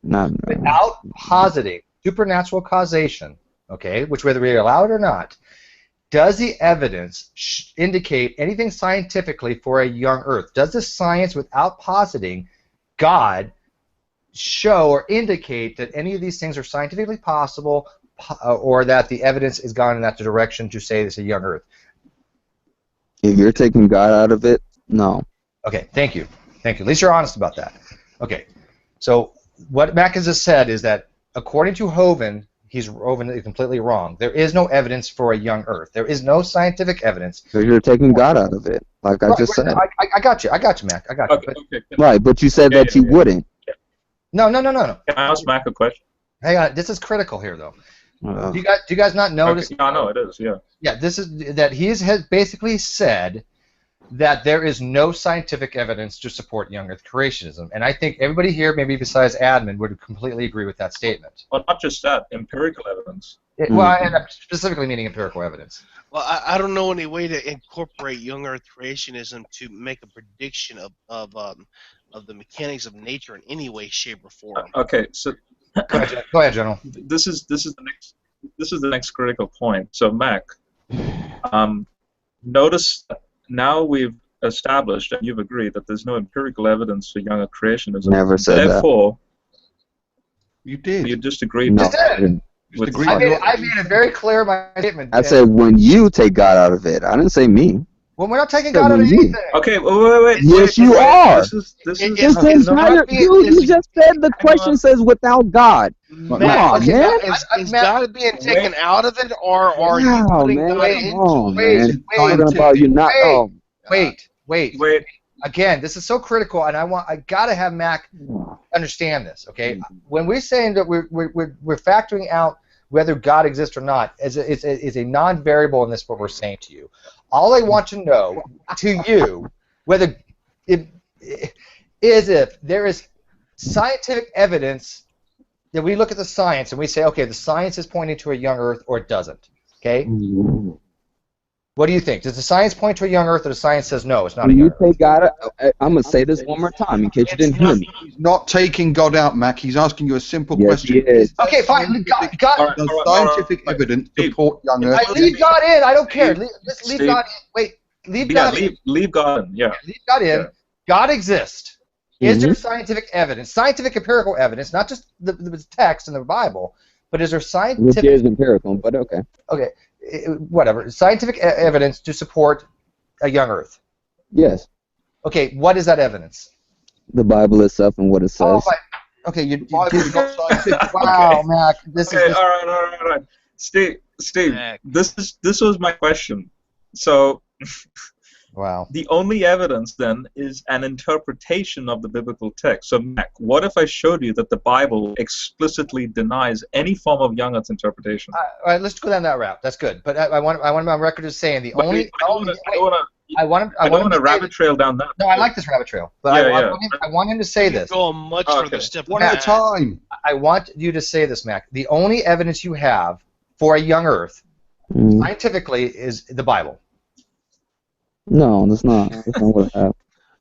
A: Without positing supernatural causation, okay, which whether we allow it or not, does the evidence indicate anything scientifically for a young Earth? Does the science, without positing God, show or indicate that any of these things are scientifically possible, or that the evidence is gone in that direction to say it's a young Earth?
C: If you're taking God out of it, no.
A: Okay, thank you. At least you're honest about that. Okay, so what Mac has just said is that according to Hovind, Hovind is completely wrong. There is no evidence for a young Earth. There is no scientific evidence.
C: So you're taking God out of it, like I just said.
A: I got you, Mac. I got you.
E: Okay.
C: Right, but you said that you wouldn't.
A: No.
E: Can I ask Mac a question?
A: Hang on, this is critical here, though. Do you guys not notice?
E: Okay. No, it is. Yeah.
A: Yeah, this is that he has basically said that there is no scientific evidence to support young Earth creationism, and I think everybody here, maybe besides admin, would completely agree with that statement.
E: Well, not just that, empirical evidence.
A: Well, and I'm specifically meaning empirical evidence.
F: Well, I don't know any way to incorporate young Earth creationism to make a prediction of the mechanics of nature in any way, shape, or form.
E: Okay, so
A: Go ahead, General.
E: This is the next critical point. So Mac, notice that now we've established and you've agreed that there's no empirical evidence for young Earth creationism.
C: Never said
E: Therefore,
B: You did.
E: you just agreed.
C: No,
E: With
A: I made it very clear in my statement.
C: I said when you take God out of it. I didn't say me.
A: Well, we're not taking God out of anything.
E: Okay, wait.
C: Yes, you are.
E: This is
C: You just said the question says without God. Come on, man.
F: Is God being taken out of it, or are you putting God into it?
C: Talking about you not.
A: Wait. Again, this is so critical, and I gotta have Mac understand this. Okay, when we're saying that we're factoring out whether God exists or not, is a non-variable in this what we're saying to you. All I want to know to you whether if there is scientific evidence that we look at the science and we say, okay, the science is pointing to a young Earth or it doesn't. Okay. What do you think? Does the science point to a young Earth, or the science says no, it's not a young Earth?
C: Take God out? I'm gonna say this one more time in case you didn't hear me.
B: He's not taking God out, Mac. He's asking you a simple
C: Yes,
B: question.
C: he is.
A: Okay, fine. God,
B: Does scientific evidence support young Earth?
A: I leave God in. I don't care. Just leave
E: Steve.
A: God in. Wait, leave God in.
E: Leave God in. Yeah.
A: Leave God in.
E: Yeah.
A: God exists. Is there scientific evidence, scientific empirical evidence, not just the text in the Bible, but is there scientific...
C: Which is empirical, but okay.
A: Okay, whatever. Scientific evidence to support a young Earth?
C: Yes.
A: Okay, what is that evidence?
C: The Bible itself and what it says.
A: Oh, okay, you wow, Mac. This is...
E: All right. Steve, this was my question. So...
A: Wow.
E: The only evidence then is an interpretation of the biblical text. So, Mac, what if I showed you that the Bible explicitly denies any form of young Earth's interpretation?
A: All right, let's go down that route. That's good. But I want my record as saying the only. I want
E: to rabbit trail down that.
A: No, I like this rabbit trail. But I want him to say this.
F: Go a much further step.
B: One at a time.
A: I want you to say this, Mac. The only evidence you have for a young Earth, scientifically, is the Bible.
C: No, that's not what I have.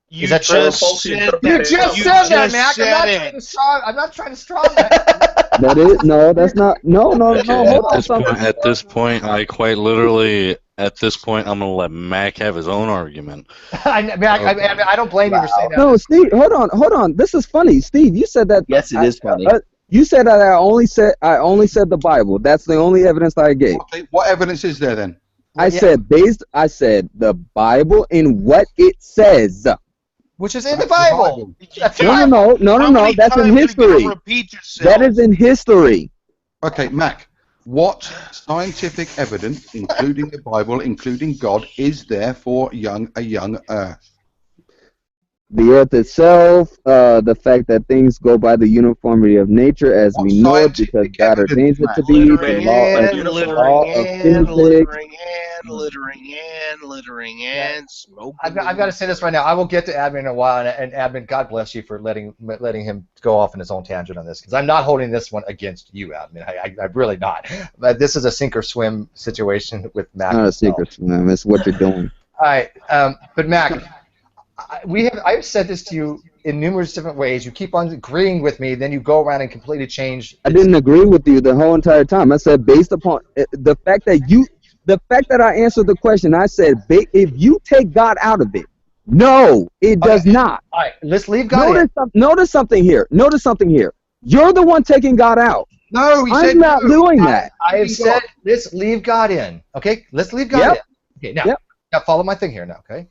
A: Is that true? You just said that, Mac. I'm not trying to strong that.
C: That is that's not. No.
D: At this point, I quite literally. At this point, I'm gonna let Mac have his own argument.
A: I don't blame you for saying that.
C: No, Steve, hold on. This is funny, Steve. You said that.
G: Yes, it is funny.
C: You said that I only said the Bible. That's the only evidence I gave.
B: What evidence is there then?
C: I said the Bible in what it says.
A: Which is in the Bible.
C: No. That's in history. That is in history.
B: Okay, Mac. What scientific evidence, including the Bible, including God, is there for a young Earth?
C: The Earth itself, the fact that things go by the uniformity of nature as we know it, because God ordains it to be, the law of physics.
F: Littering and smoking.
A: I've got to say this right now. I will get to Admin in a while, and Admin, God bless you for letting him go off on his own tangent on this, because I'm not holding this one against you, Admin. I'm really not. But this is a sink or swim situation with Mac.
C: Not a sink or swim. It's what you're doing.
A: All right, but Mac, I've said this to you in numerous different ways. You keep on agreeing with me, then you go around and completely change.
C: I didn't agree with you the whole entire time. I said based upon the fact that I answered the question, I said if you take God out of it, no, it does not.
A: All right, let's leave God in.
C: Notice something here. You're the one taking God out.
B: No,
C: I'm not doing that.
A: I have said let's leave God in. Okay, let's leave God in. Okay, now follow my thing here now. Okay.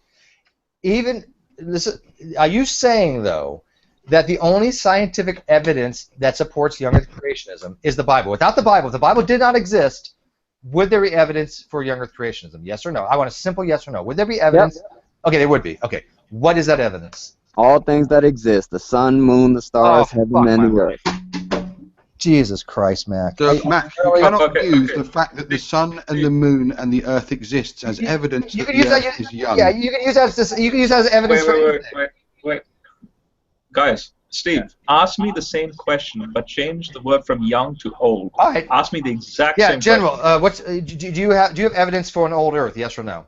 A: Are you saying, though, that the only scientific evidence that supports young Earth creationism is the Bible? Without the Bible, if the Bible did not exist, would there be evidence for young Earth creationism? Yes or no? I want a simple yes or no. Would there be evidence? Yep. Okay, there would be. Okay, what is that evidence?
C: All things that exist: the sun, moon, the stars, heaven, and the earth.
A: Jesus Christ, Mac.
B: So, Mac, you cannot use the fact that the sun and the moon and the earth exists as evidence that the earth is young.
A: Yeah, you can use that as evidence.
E: Wait. Guys, Steve, ask me the same question, but change the word from young to old.
A: All right.
E: Ask me the exact same
A: General,
E: question.
A: do you have evidence for an old Earth? Yes or no?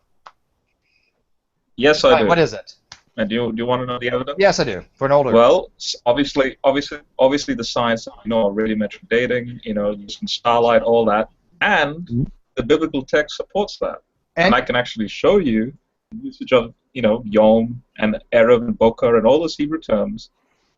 E: Yes, I do.
A: What is it?
E: And do you want to know the evidence?
A: Yes, I do. For an older.
E: Well, obviously, the science, radiometric dating, using starlight, all that, and the biblical text supports that. And I can actually show you the usage of, Yom and Erev and Boker and all those Hebrew terms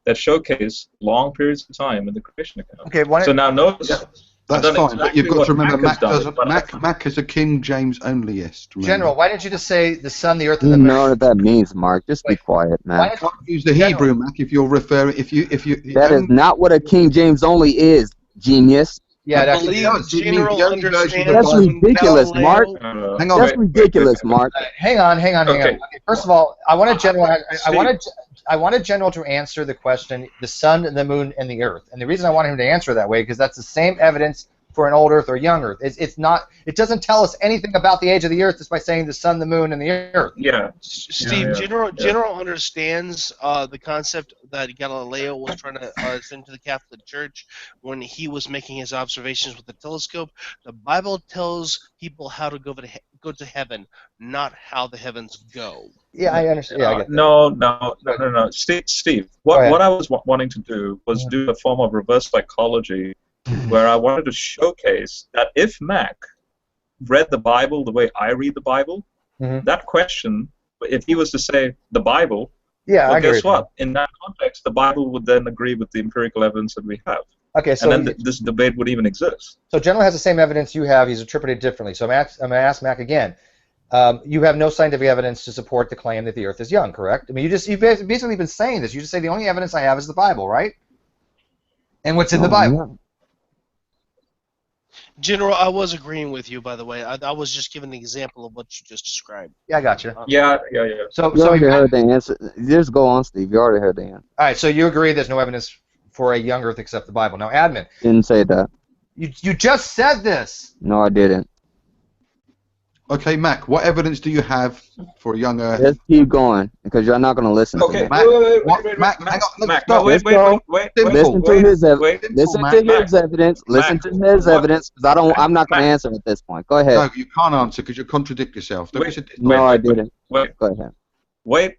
E: that showcase long periods of time in the creation account.
A: Okay.
E: So now notice.
B: Yeah. That's fine, exactly, but you've got to remember Mac is a King James onlyist. Remember?
A: General, why didn't you just say the sun, the earth, and the moon?
C: You know what that means, Mark. Just be quiet, man.
B: Why don't you use the Hebrew, Mac, if you're referring...
C: That is not what a King James only is, genius.
A: Yeah,
F: I believe General understands.
C: That's ridiculous, Mark.
B: Hang on.
C: That's ridiculous, Mark.
A: Hang on. Okay, first of all, I want a general to answer the question: the sun, the moon, and the earth. And the reason I want him to answer that way because that's the same evidence for an old Earth or young Earth. It's not. It doesn't tell us anything about the age of the Earth just by saying the sun, the moon, and the earth.
E: Yeah.
F: Steve, General understands the concept that Galileo was trying to send to the Catholic Church when he was making his observations with the telescope. The Bible tells people how to go to heaven, not how the heavens go.
A: Yeah, I understand. Yeah, I get that.
E: No. Steve, what I was wanting to do was do a form of reverse psychology where I wanted to showcase that if Mac read the Bible the way I read the Bible, that question, if he was to say the Bible,
A: Yeah, I
E: Well,
A: agree
E: guess
A: with you.
E: what? In that context, the Bible would then agree with the empirical evidence that we have.
A: Okay, so
E: and then this debate would even exist.
A: So General has the same evidence you have. He's interpreted differently. So I'm going to ask Mack again. You have no scientific evidence to support the claim that the Earth is young, correct? I mean, you've basically been saying this. You just say the only evidence I have is the Bible, right? And what's in the Bible?
F: General, I was agreeing with you, by the way. I was just giving an example of what you just described.
A: Yeah, I got you.
E: Yeah.
C: So you already heard the answer. Just go on, Steve. You already heard the answer.
A: All right, so you agree there's no evidence for a young Earth except the Bible. Now, admin.
C: Didn't say that.
A: You just said this.
C: No, I didn't.
B: Okay, Mack, what evidence do you have for a young Earth?
C: Let's keep going, because you're not going to listen to me.
B: Mack,
E: Mack,
B: hang on,
E: Mack,
B: stop.
E: wait.
C: Listen to his evidence. Listen to his evidence. Listen to his evidence, because I'm not going to answer at this point. Go ahead.
B: No, you can't answer because you contradict yourself.
C: No, I didn't.
E: Wait.
C: Go ahead.
E: Wait.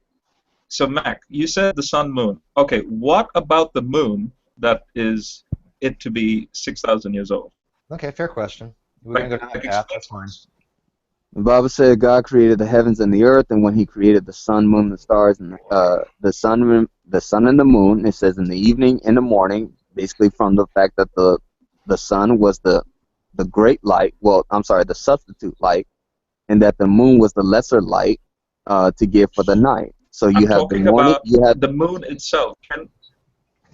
E: So, Mack, you said the sun, moon. Okay, what about the moon that is it to be 6,000 years old?
A: Okay, fair question. We're going to go down that path. That's fine.
C: The Bible said God created the heavens and the earth, and when He created the sun, moon, the stars, and the sun and the moon, it says in the evening, in the morning, basically from the fact that the sun was the great light. Well, I'm sorry, the substitute light, and that the moon was the lesser light to give for the night. So you have the morning. You have
E: the moon itself.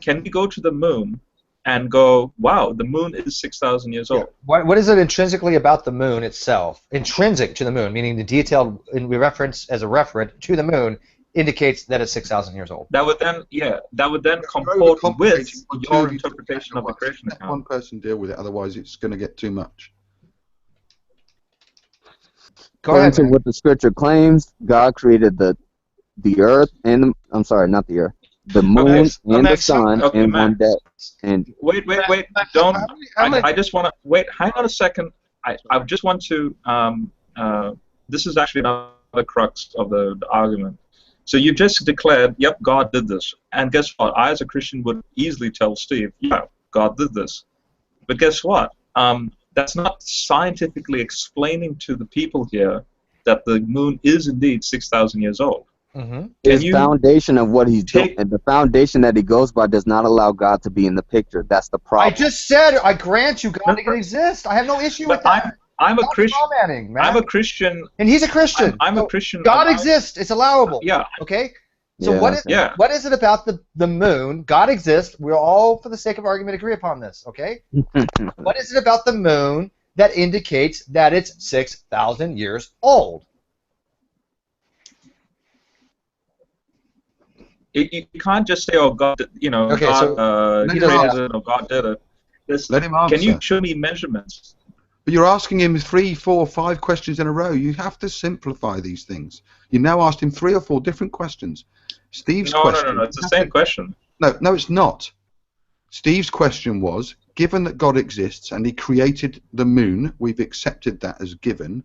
E: Can we go to the moon and go, wow, the moon is 6,000 years old?
A: What is it intrinsically about the moon itself? Intrinsic to the moon, meaning the detailed reference as a referent to the moon indicates that it's 6,000 years old.
E: That would then comport with your interpretation of the creation account.
B: Let one person deal with it, otherwise it's going to get too much.
C: According to what the scripture claims, God created the earth and I'm sorry, not the earth. The moon and the sun in one day. And
E: wait! Don't. I just want to wait. Hang on a second. I just want to. This is actually another crux of the argument. So you just declared, yep, God did this, and guess what? I, as a Christian, would easily tell Steve, yeah, God did this. But guess what? That's not scientifically explaining to the people here that the moon is indeed 6,000 years old.
A: Mm-hmm.
C: His foundation of what he's doing, and the foundation that he goes by does not allow God to be in the picture. That's the problem.
A: I just said, I grant you God can exist. I have no issue with that.
E: I'm a Christian. I'm a Christian.
A: And he's a Christian.
E: I'm a Christian.
A: God exists. It's allowable.
E: Yeah.
A: Okay? So what is it about the moon? God exists. We're all, for the sake of argument, agree upon this. Okay? What is it about the moon that indicates that it's 6,000 years old?
E: You can't just say, "Oh, God,"
A: Okay,
E: God created it, or God did it.
B: Let him answer.
E: Can you show me measurements?
B: But you're asking him 3, 4, 5 questions in a row. You have to simplify these things. You now asked him 3 or 4 different questions. Steve's question.
E: No. It's the same question.
B: No, it's not. Steve's question was, given that God exists and He created the moon, we've accepted that as given.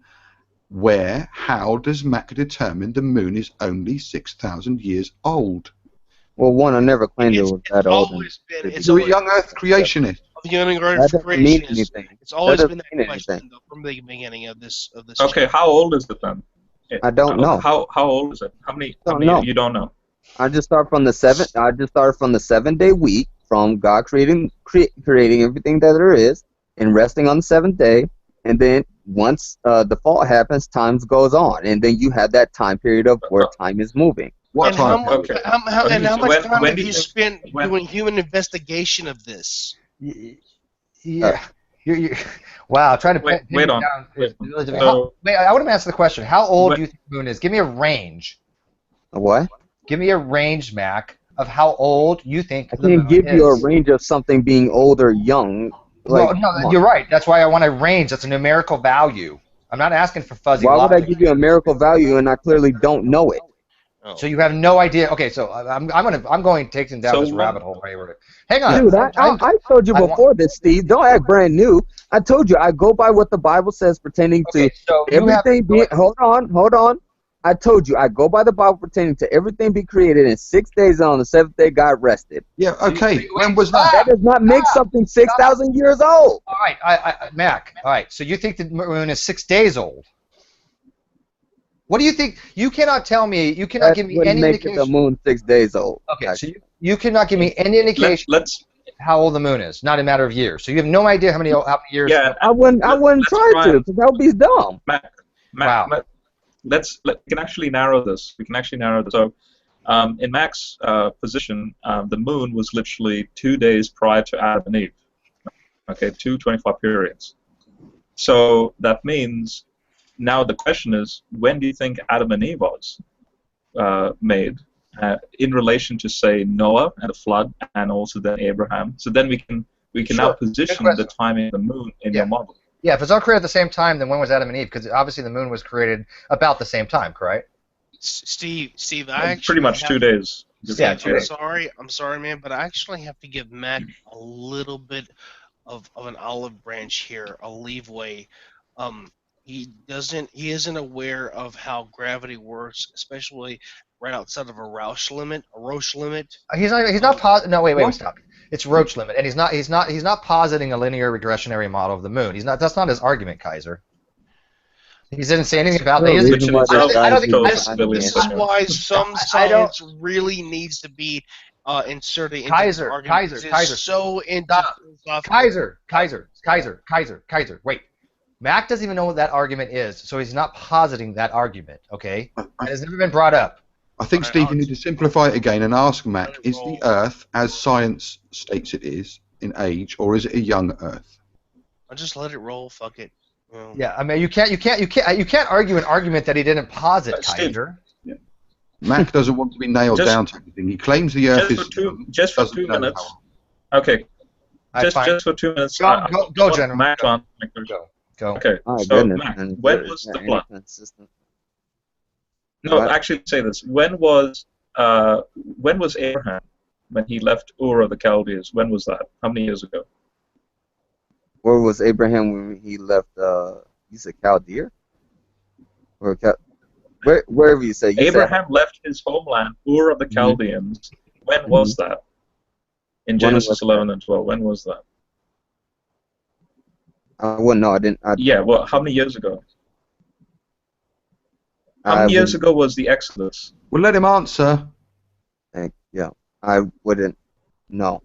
B: How does Mack determine the moon is only 6,000 years old?
C: Well, one, I never claimed it was that old.
B: You're a young Earth creationist.
F: Young Earth creationist. It's always been that question from the beginning of this.
E: Okay, how old is it then?
C: I don't know.
E: How old is it? How many you don't know?
C: I just start from the 7-day week, from God creating everything that there is and resting on the 7th day, and then once the fall happens, time goes on, and then you have that time period of where time is moving.
F: What time? How much time have you spent doing human investigation of this?
A: Yeah. Wow, trying to
E: wait on.
A: I want to ask the question. How old do you think the moon is? Give me a range.
C: A what?
A: Give me a range, Mack, of how old you think the moon is.
C: I can't give you a range of something being old or young.
A: Well, no, you're right. That's why I want a range. That's a numerical value. I'm not asking for fuzzy
C: logic. Why would I give you a numerical value and I clearly don't know it?
A: So you have no idea. Okay, so I'm going taking down this rabbit hole right here. Hang on.
C: Dude, I told you before this, Steve. Don't act brand new. I told you I go by what the Bible says pertaining to everything being. Hold on. I told you I go by the Bible pertaining to everything be created in 6 days, and on the 7th day God rested.
B: Yeah, okay. When was that?
C: That does not make something 6,000 years old.
A: All right, Mack. All right, so you think the moon is 6 days old? What do you think? You cannot tell me. You cannot give me any indication.
C: The moon 6 days old.
A: Okay, so you cannot give me any indication.
E: Let's
A: how old the moon is, not a matter of years. So you have no idea how many years.
E: Yeah,
C: I wouldn't try to, because that would be dumb.
A: Wow.
E: We can actually narrow this. So, in Mack's position, the moon was literally 2 days prior to Adam and Eve. Okay, 2 24 periods. So that means now the question is, when do you think Adam and Eve was made? In relation to, say, Noah and the flood, and also then Abraham. So then we can now position the timing of the moon in your model.
A: Yeah, if it's all created at the same time, then when was Adam and Eve? Because obviously the moon was created about the same time, correct?
F: Steve, I actually
E: pretty much 2 days.
A: Yeah, 2 days.
F: I'm sorry, man, but I actually have to give Mack a little bit of an olive branch here, a leeway. He isn't aware of how gravity works, especially right outside of a Roche limit.
A: He's not no, wait, stop. It's Roche limit, and he's not positing a linear regressionary model of the moon. That's not his argument, Kaiser. He didn't say anything about that.
F: This is why some science really needs to be inserted into
A: Kaiser.
F: So
A: Kaiser. Wait. Mack doesn't even know what that argument is, so he's not positing that argument, okay? It has never been brought up.
B: I think, Steve, you need to simplify it again and ask Mack, is the Earth, as science states it is, in age, or is it a young Earth?
F: I'll just let it roll, fuck it. Well,
A: yeah, I mean, you can't argue an argument that he didn't posit, Kaiser.
B: Yeah. Mack doesn't want to be nailed down to anything. He claims the Earth is
E: just for 2 minutes. Okay. Just for 2 minutes.
A: Go, General.
E: Mack on.
A: Go.
E: Okay. So, Mack, when was the flood? No, actually, say this. When was Abraham when he left Ur of the Chaldees? When was that? How many years ago?
C: Where was Abraham when he left? You said Chaldea? Or wherever you say.
E: Abraham left his homeland, Ur of the Chaldeans. When was that? In Genesis 11 and 12. When was that?
C: Well, no, I didn't.
E: Yeah. Well, how many years ago? How many years ago was the Exodus?
B: Well, let him answer.
C: Yeah, I wouldn't. No.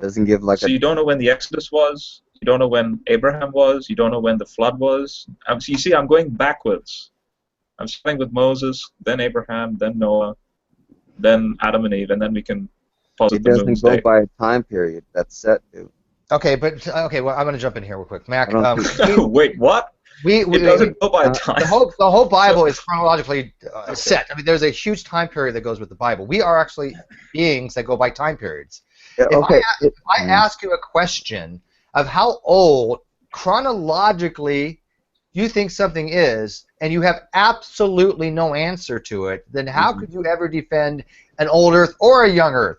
C: Doesn't give like.
E: So you don't know when the Exodus was. You don't know when Abraham was. You don't know when the flood was. So you see, I'm going backwards. I'm starting with Moses, then Abraham, then Noah, then Adam and Eve, and then we can posit the moon's day.
C: It doesn't go by a time period that's set, dude.
A: Okay, well, I'm going to jump in here real quick, Mack.
E: Wait, what? It doesn't go by time.
A: The whole Bible is chronologically set. I mean, there's a huge time period that goes with the Bible. We are actually beings that go by time periods.
C: Yeah,
A: if I ask you a question of how old chronologically you think something is, and you have absolutely no answer to it, then how could you ever defend an old Earth or a young Earth?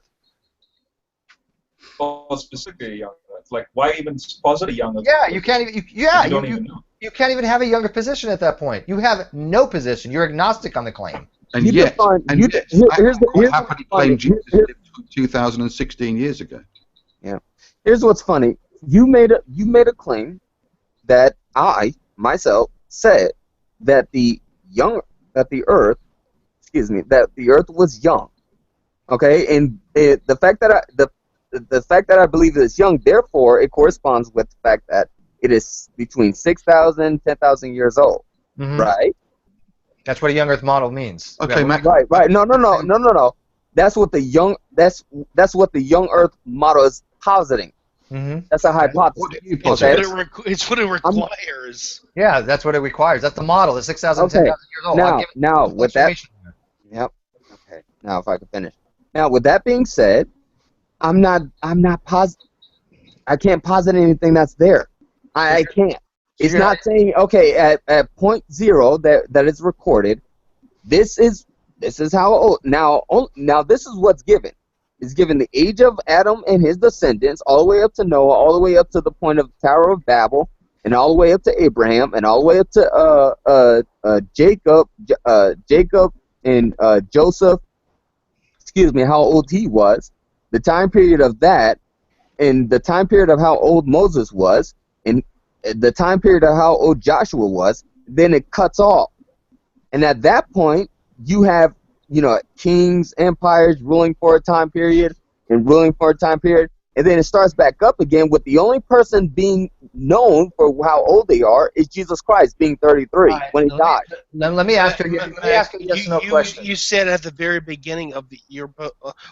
E: Well, specifically a young Earth. Like, why even posit a young Earth?
A: Yeah, you can't even. You can't even have a younger position at that point. You have no position. You're agnostic on the claim.
B: And yet, here's happily claim Jesus lived 2,016 years ago.
C: Yeah. Here's what's funny. You made a claim that I myself said that the Earth was young. Okay, and the fact that I believe it's young, therefore, it corresponds with the fact that it is between 6,000 and 10,000 years old, right?
A: That's what a young Earth model means.
B: Okay, Mack.
C: Right. No. That's what the young Earth model is positing. That's a hypothesis.
F: It's what it requires.
A: Yeah, that's what it requires. That's the model. It's 6,000, 10,000 years old.
C: Now, with that. Yep. Okay. Now, if I can finish. Now, with that being said, I'm not positive. I can't posit anything that's there. I can't. It's not saying, okay, at point 0 that is recorded, this is how old. Now this is what's given. It's given the age of Adam and his descendants, all the way up to Noah, all the way up to the point of the Tower of Babel, and all the way up to Abraham, and all the way up to Jacob and Joseph. Excuse me, how old he was, the time period of that, and the time period of how old Moses was, and the time period of how old Joshua was. Then it cuts off. And at that point, you have, kings, empires ruling for a time period and ruling for a time period. And then it starts back up again with the only person being known for how old they are is Jesus Christ being 33 when he died.
A: Let me ask you. Let me ask you a yes or no question.
F: You said at the very beginning of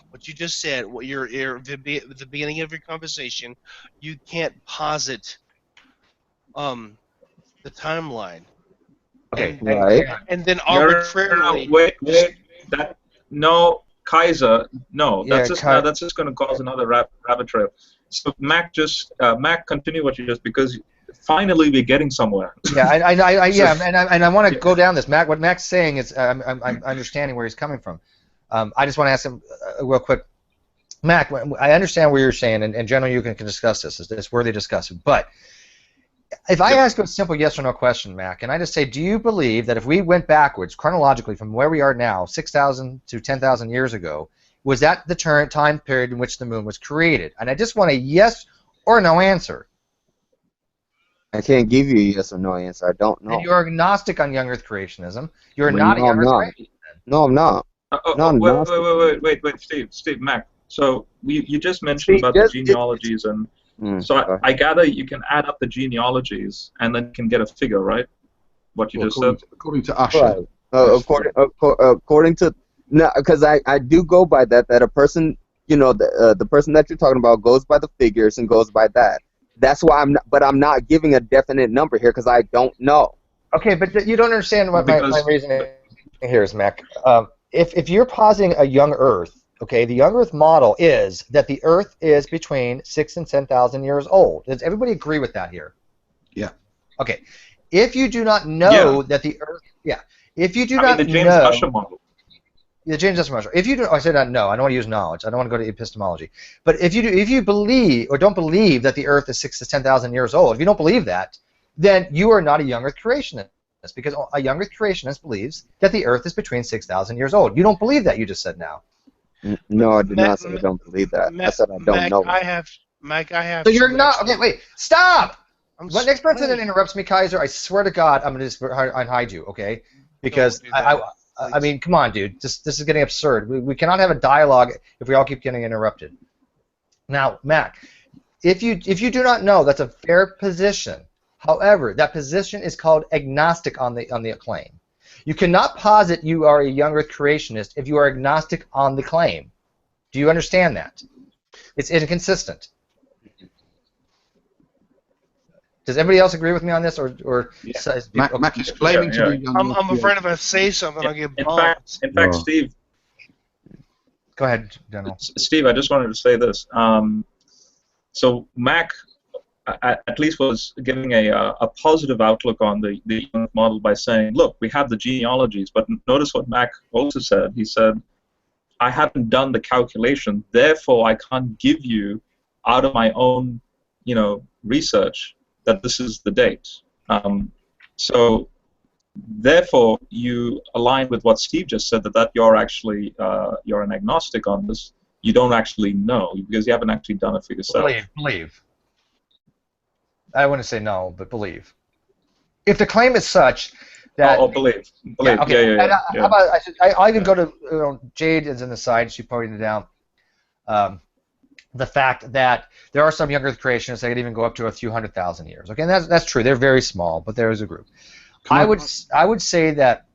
F: what you just said, the beginning of your conversation, you can't posit the timeline.
A: Okay,
C: right.
F: And then arbitrarily.
E: Wait. No, Kaiser. No,
A: Yeah,
E: that's just going to cause another rabbit trail. So Mac, continue what you just, because finally we're getting somewhere.
A: Yeah, and I want to go down this. What Mac's saying is, I'm understanding where he's coming from. I just want to ask him real quick, Mac. I understand what you're saying, and generally you can discuss this. It's worthy discussion. But if I ask you a simple yes or no question, Mac, and I just say, do you believe that if we went backwards chronologically from where we are now, 6,000 to 10,000 years ago, was that the time period in which the moon was created? And I just want a yes or no answer.
C: I can't give you a yes or no answer. I don't know.
A: And you're agnostic on young Earth creationism. You're not a young Earth creationist.
C: No, I'm not.
E: Wait, Steve, Mac. So you just mentioned about the genealogies, and so I gather you can add up the genealogies and then you can get a figure, right? What you just said.
B: According to Asher.
C: Right. According to because I do go by that a person, the person that you're talking about goes by the figures and goes by that. That's why I'm not giving a definite number here because I don't know.
A: Okay, but you don't understand what my reasoning here is, Mac. If you're positing a young Earth, okay, the young Earth model is that the Earth is between 6,000 and 10,000 years old. Does everybody agree with that here?
B: Yeah.
A: Okay. If you do not know that the Earth, if you do not
E: the James
A: know
E: Usher model.
A: the James Usher model. If you do, I said no. I don't want to use knowledge. I don't want to go to epistemology. But if you believe or don't believe that the Earth is 6,000 to 10,000 years old, if you don't believe that, then you are not a young Earth creationist, because a young Earth creationist believes that the Earth is between 6,000 years old. You don't believe that. You just said now.
C: No, I did not say I don't believe that. I said I don't know.
F: I have.
A: So you're not. Okay, wait. Stop. When next person that interrupts me, Kaiser, I swear to God, I'm going to hide you. Okay? Because I mean, come on, dude. This is getting absurd. We cannot have a dialogue if we all keep getting interrupted. Now, Mac, if you do not know, that's a fair position. However, that position is called agnostic on the claim. You cannot posit you are a young Earth creationist if you are agnostic on the claim. Do you understand that? It's inconsistent. Does everybody else agree with me on this, or
B: Mac is claiming to be young.
F: I'm afraid if I say something, I'll get bombed.
E: In fact, Steve.
A: Go ahead, General.
E: Steve, I just wanted to say this. So Mac, at least, was giving a positive outlook on the young model by saying, look, we have the genealogies, but notice what Mac also said. He said, I haven't done the calculation, therefore I can't give you out of my own, research that this is the date. So therefore you align with what Steve just said, that you're actually you're an agnostic on this. You don't actually know because you haven't actually done it for yourself.
A: Believe. I wouldn't say no, but believe. If the claim is such that
E: believe.
A: Yeah, okay.
E: Yeah.
A: How about I even go to Jade is in the side. She pointed it out. The fact that there are some young Earth creationists that could even go up to a few 100,000 years. Okay, and that's true. They're very small, but there is a group. I would say that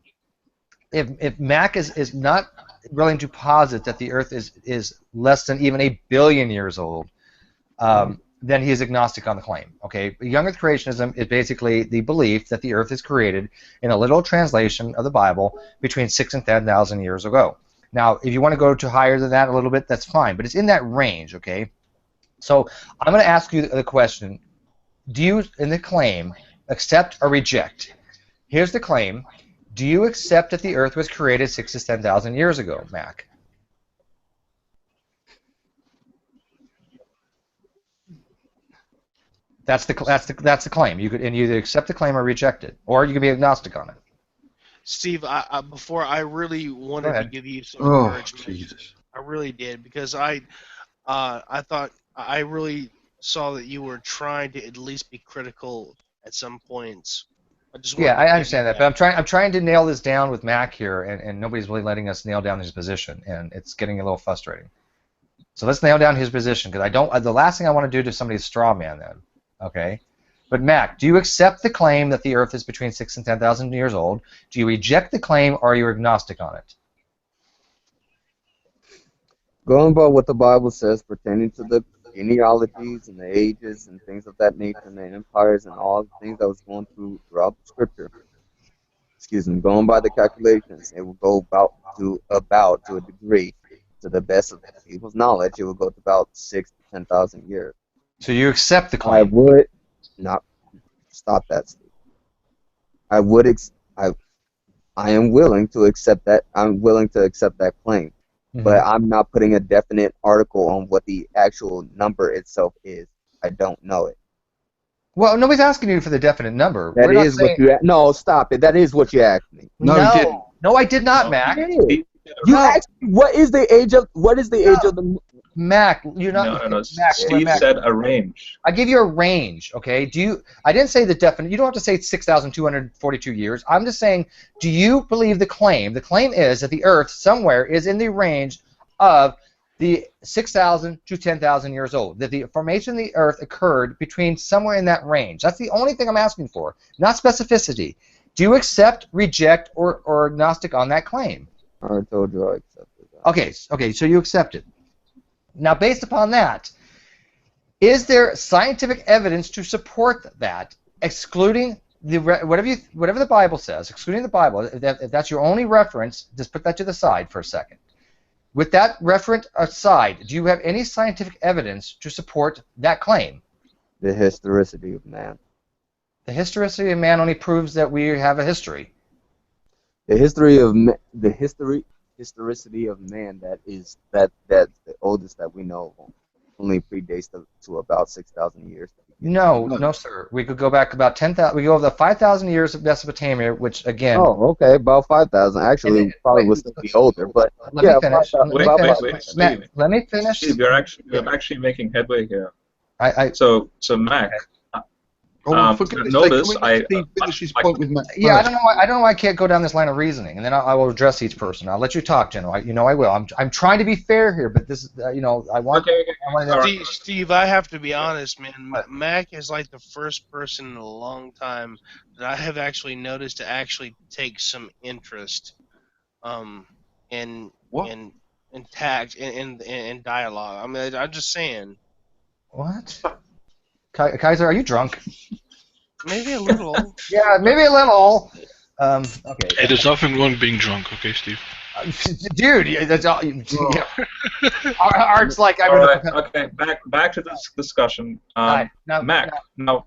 A: if Mac is not willing to posit that the Earth is less than even 1 billion years old, then he is agnostic on the claim. Okay, young Earth creationism is basically the belief that the Earth is created in a literal translation of the Bible between 6,000 and 10,000 years ago. Now, if you want to go to higher than that a little bit, that's fine, but it's in that range, okay? So I'm going to ask you the question, do you, in the claim, accept or reject? Here's the claim. Do you accept that the Earth was created 6,000 to 10,000 years ago, Mac? That's the claim. You could either accept the claim or reject it, or you can be agnostic on it.
F: Steve, before I really wanted to give you some encouragement.
B: Jesus.
F: I really did, because I thought I really saw that you were trying to at least be critical at some points
A: Yeah, I understand that, but I'm trying to nail this down with Mac here, and nobody's really letting us nail down his position, and it's getting a little frustrating. So let's nail down his position, because I don't. The last thing I want to do to somebody is straw man them. Okay, but Mac, do you accept the claim that the Earth is between 6,000 and 10,000 years old? Do you reject the claim, or are you agnostic on it?
C: Going by what the Bible says pertaining to the genealogies and the ages and things of that nature and the empires and all the things that was going throughout the scripture. Excuse me, going by the calculations, it will go about to a degree, to the best of people's knowledge, it will go to about 6,000 to 10,000 years.
A: So you accept the claim?
C: I would not stop that, Steve. I am willing to accept that. I'm willing to accept that claim. But I'm not putting a definite article on what the actual number itself is. I don't know it.
A: Well, nobody's asking you for the definite number.
C: That is what you. No, stop it. That is what you asked me.
A: No, you didn't. No, I did not, Mac.
C: You asked me what is the age of the
A: Mac? You're not.
E: No.
A: Mac,
E: Steve said a range.
A: I give you a range. Okay. I didn't say the definite. You don't have to say 6,242 years. I'm just saying. Do you believe the claim? The claim is that the Earth somewhere is in the range of the 6,000 to 10,000 years old. That the formation of the Earth occurred between somewhere in that range. That's the only thing I'm asking for, not specificity. Do you accept, reject, or agnostic on that claim?
C: I told you I accepted that.
A: Okay, so you accept it. Now, based upon that, is there scientific evidence to support that, excluding whatever the Bible says, excluding the Bible? If that's your only reference, just put that to the side for a second. With that reference aside, do you have any scientific evidence to support that claim?
C: The historicity of man.
A: The historicity of man only proves that we have a history.
C: The historicity of man that's the oldest that we know of only predates to about 6,000 years.
A: No, sir. We could go back about 10,000. We go over the 5,000 years of Mesopotamia, which again.
C: Oh, okay, about 5,000. Actually, probably would still be older, but
A: let me finish.
E: Steve.
A: Let me finish.
E: Steve, you're actually making headway here.
A: So
E: Mac.
B: Notice I finish his point with Matt.
A: Yeah, I don't know why I can't go down this line of reasoning, and then I will address each person. I'll let you talk, General. I will. I'm trying to be fair here, but this is I want.
E: Okay.
F: Steve, I have to be honest, man. Mac is like the first person in a long time that I have actually noticed to actually take some interest, in tact in dialogue. I mean, I'm just saying.
A: What? Kaiser, are you drunk?
F: Maybe a little.
A: Yeah, maybe a little. Okay.
I: Hey, there's nothing wrong being drunk, okay, Steve?
A: Dude, that's all. Yeah. Art's like I'm.
E: All right, okay, back to this discussion. Mac. Now,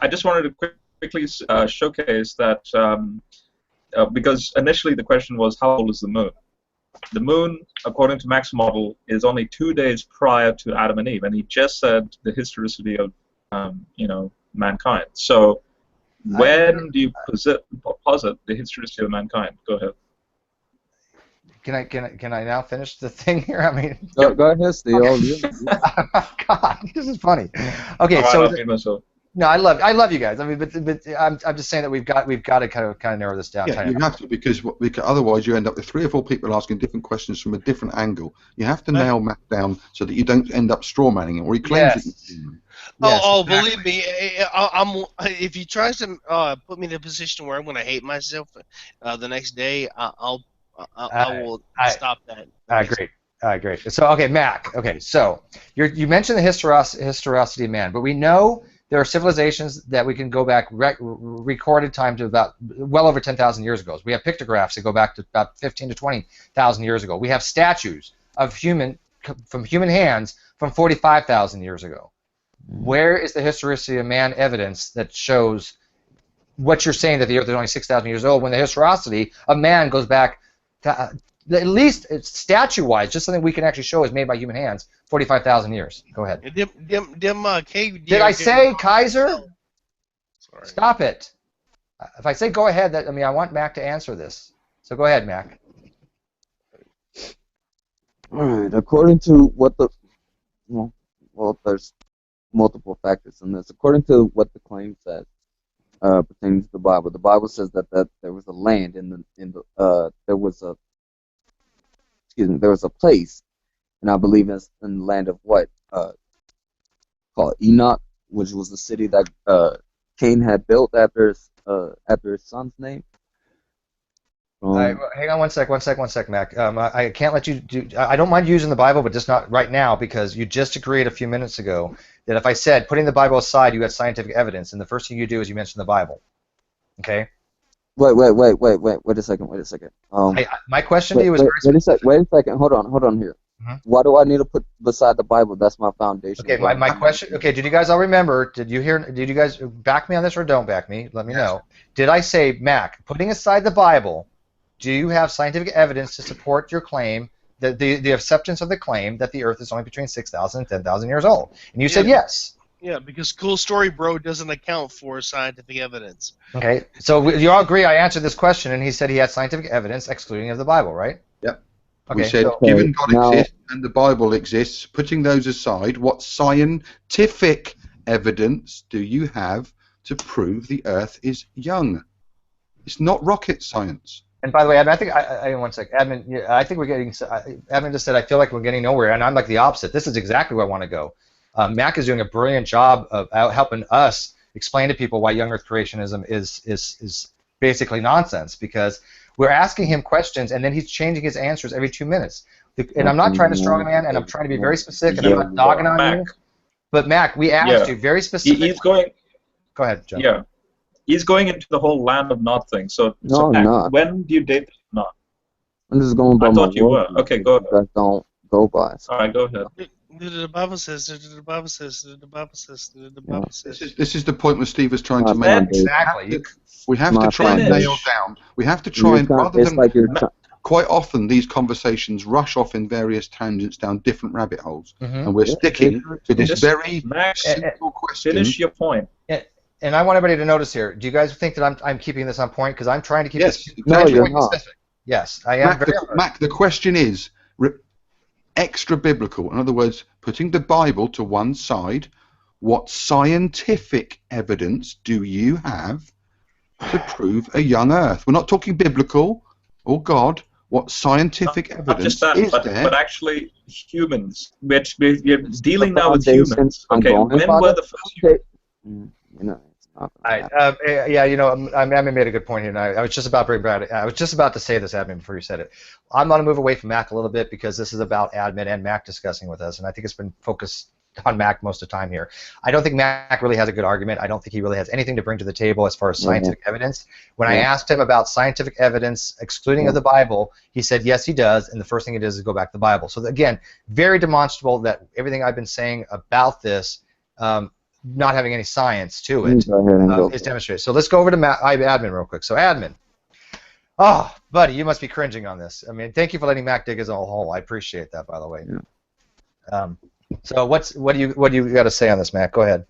E: I just wanted to quickly showcase that because initially the question was how old is the moon? The moon, according to Mack's model, is only 2 days prior to Adam and Eve, and he just said the historicity of mankind. So, when do you posit the historicity of mankind? Go ahead.
A: Can I now finish the thing here? I mean,
C: go ahead, Steve.
A: Oh, God, this is funny. Okay, so. No, I love you guys. I mean, but I'm just saying that we've got to kind of narrow this down.
B: Yeah, you have to because otherwise you end up with 3 or 4 people asking different questions from a different angle. You have to nail Mac down so that you don't end up straw manning him, or he claims it.
F: Believe me, if he tries to put me in a position where I'm going to hate myself the next day, I will stop that.
A: I agree. So, okay, Mac. Okay, so you mentioned the historicity of man, but we know there are civilizations that we can go back recorded time to about well over 10,000 years ago. We have pictographs that go back to about 15 to 20,000 years ago. We have statues of human hands from 45,000 years ago. Where is the historicity of man evidence that shows what you're saying, that the Earth is only 6,000 years old, when the historicity of man goes back to at least statue-wise, just something we can actually show is made by human hands, 45,000 years. Go ahead. Did I say Kaiser?
F: Sorry.
A: Stop it. If I say go ahead, I want Mac to answer this. So go ahead, Mac.
C: All right. According to what there's multiple factors in this. According to what the claim says, pertaining to the Bible. The Bible says that there was a land there was a place, and I believe it's in the land of what called Enoch, which was the city that Cain had built after his son's name.
A: Hang on one sec, Mac. I can't let you do. I don't mind using the Bible, but just not right now because you just agreed a few minutes ago that if I said putting the Bible aside, you had scientific evidence, and the first thing you do is you mention the Bible. Okay.
C: Wait a second.
A: My question to you is very specific.
C: Wait a second. Hold on here.
A: Mhm.
C: Why do I need to put beside the Bible? That's my foundation.
A: Okay, my question. Okay, did you guys all remember? Did you guys back me on this or don't back me? Let me know. Did I say, Mac, putting aside the Bible, do you have scientific evidence to support your claim that the acceptance of the claim that the Earth is only between 6,000 and 10,000 years old? And you said yes.
F: Yeah, because Cool Story Bro doesn't account for scientific evidence.
A: Okay, so you all agree I answered this question, and he said he had scientific evidence excluding of the Bible, right?
B: Yep.
A: Okay,
B: We said, given God exists and the Bible exists, putting those aside, what scientific evidence do you have to prove the Earth is young? It's not rocket science.
A: And by the way, I think one sec, admin. I think we're getting. Admin just said I feel like we're getting nowhere, and I'm like the opposite. This is exactly where I want to go. Mac is doing a brilliant job of helping us explain to people why young Earth creationism is basically nonsense, because we're asking him questions and then he's changing his answers every 2 minutes. And I'm not trying to strongman, and I'm trying to be very specific, and I'm not dogging on you. But Mac, we asked you very specifically.
E: He's going.
A: Go ahead, Joe.
E: Yeah. He's going into the whole land of not thing. So Mac, when do you date not?
C: I'm just going by
E: I thought you were. Okay, go ahead.
C: That don't go by.
E: All right, go ahead.
F: The Bible says. The Bible says. The Bible says. The Bible says.
B: This is the point where Steve was trying to make.
A: Exactly.
B: We have to try and nail down. We have to try and rather than quite often these conversations rush off in various tangents down different rabbit holes, and we're sticking to this very simple question.
E: Finish your point.
A: And I want everybody to notice here. Do you guys think that I'm keeping this on point? Because I'm trying to keep this specific. Yes, I am.
B: Mac, the question is extra biblical. In other words, putting the Bible to one side, what scientific evidence do you have to prove a young Earth? We're not talking biblical or God. What scientific evidence is there?
E: But actually, humans. We're dealing now with humans. Okay, when were the first humans?
A: Yeah, Admin made a good point here, and I was just about to bring Brad. I was just about to say this, Admin, before you said it. I'm going to move away from Mac a little bit because this is about Admin and Mac discussing with us, and I think it's been focused on Mac most of the time here. I don't think Mac really has a good argument. I don't think he really has anything to bring to the table as far as scientific evidence. When I asked him about scientific evidence excluding of the Bible, he said yes, he does, and the first thing he does is go back to the Bible. So again, very demonstrable that everything I've been saying about this, not having any science to it, is demonstrated. So let's go over to Admin real quick. So Admin, oh, buddy, you must be cringing on this. I mean, thank you for letting Mac dig his own hole. I appreciate that, by the way. So what do you got to say on this, Mac? Go ahead.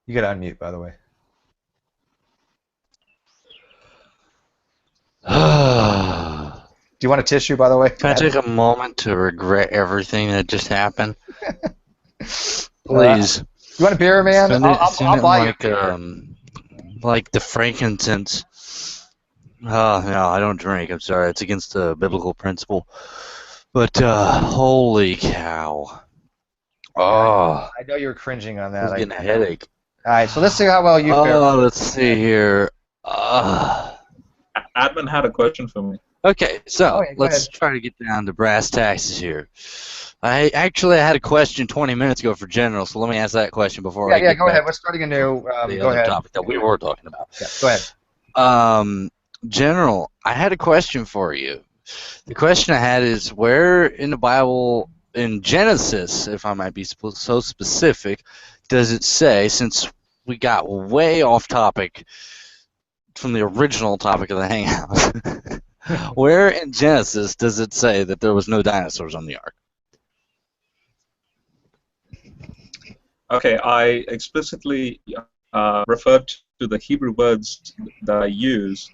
A: You got to unmute, by the way. Do you want a tissue, by the way?
D: Can I take a moment to regret everything that just happened? Please.
A: You want a beer, man? I'll buy you.
D: Like the frankincense. Oh, no, I don't drink. I'm sorry. It's against the biblical principle. But holy cow. Oh.
A: I know you're cringing on that.
D: I'm getting a headache.
A: All right, so let's see how well you fare.
D: Let's see here.
E: Admin had a question for me.
D: Okay, so let's try to get down to brass taxes here. I had a question 20 minutes ago for General, so let me ask that question before I get
A: go ahead. We're starting a new
D: the other topic that we were talking about.
A: Yeah, go ahead.
D: General, I had a question for you. The question I had is, where in the Bible, in Genesis, if I might be so specific, does it say, since we got way off topic from the original topic of the Hangout, where in Genesis does it say that there was no dinosaurs on the ark?
E: Okay, I explicitly referred to the Hebrew words that I use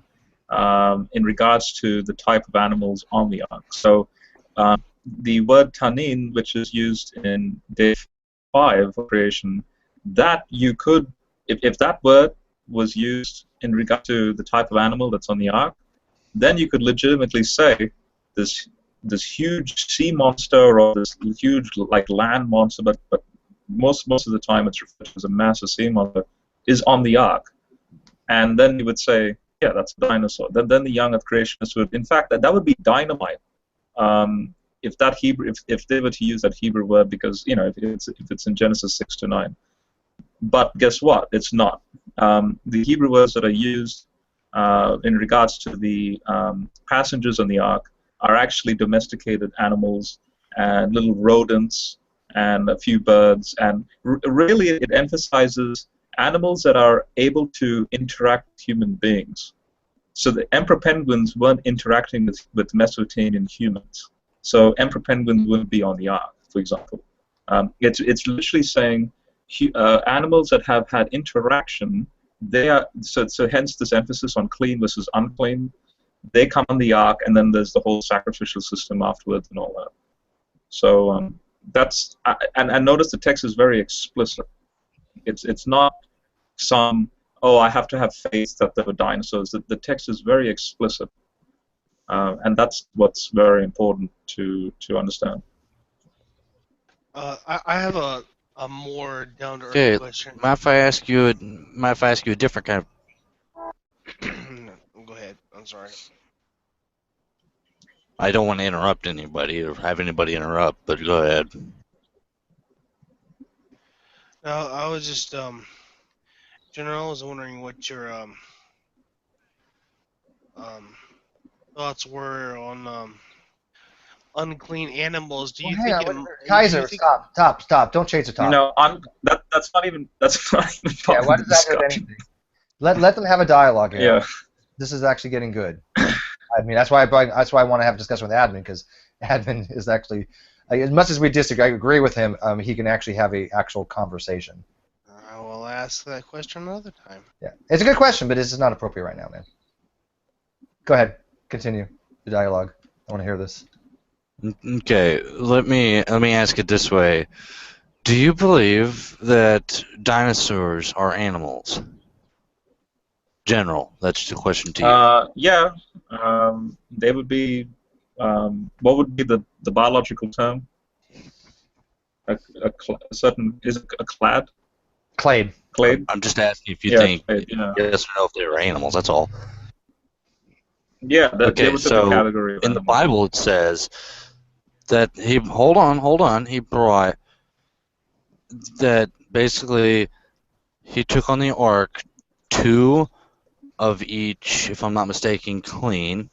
E: in regards to the type of animals on the ark. So the word tanin, which is used in day 5 of creation, that you could, if that word was used in regard to the type of animal that's on the ark, then you could legitimately say this huge sea monster or this huge like land monster, but most of the time it's referred to as a massive sea monster, is on the ark, and then you would say, yeah, that's a dinosaur. Then the young Earth creationists would, in fact, that would be dynamite. If that Hebrew, if they were to use that Hebrew word, because if it's in Genesis 6-9. But guess what? It's not. The Hebrew words that are used in regards to the passengers on the ark are actually domesticated animals and little rodents and a few birds, and really it emphasizes animals that are able to interact with human beings. So the emperor penguins weren't interacting with Mesopotamian humans. So emperor penguins wouldn't be on the ark, for example. It's literally saying animals that have had interaction, they are so hence this emphasis on clean versus unclean. They come on the ark, and then there's the whole sacrificial system afterwards and all that. So that's and notice the text is very explicit. It's not some, oh, I have to have faith that there were dinosaurs. The text is very explicit, and that's what's very important to understand.
F: I have a more down to earth question.
D: Mind if I ask you a different kind of?
F: Go ahead. I'm sorry.
D: I don't want to interrupt anybody or have anybody interrupt, but go ahead.
F: No, I was just General, I was wondering what your thoughts were on unclean animals. Do you think
A: Kaiser, stop! Don't change the topic.
E: No, that's not even part
A: yeah,
E: of
A: what
E: the
A: does that do with anything? Let them have a dialogue here.
E: Yeah.
A: This is actually getting good. I mean, that's why I want to have a discussion with admin, because admin is actually, as much as we disagree, I agree with him. He can actually have an actual conversation.
F: I will ask that question another time.
A: Yeah, it's a good question, but this is not appropriate right now, man. Go ahead, continue the dialogue. I want to hear this.
D: Okay, let me ask it this way: do you believe that dinosaurs are animals? General, that's the question to you.
E: Yeah, they would be. What would be the biological term? A certain, is it a clade?
A: Clade.
E: Clade.
D: I'm just asking if you think
E: clade, yeah.
D: yes or no if they were animals. That's all.
E: Yeah.
D: Okay, so
E: category of
D: in the Bible it says that he he brought that basically he took on the ark 2 of each, if I'm not mistaken, clean,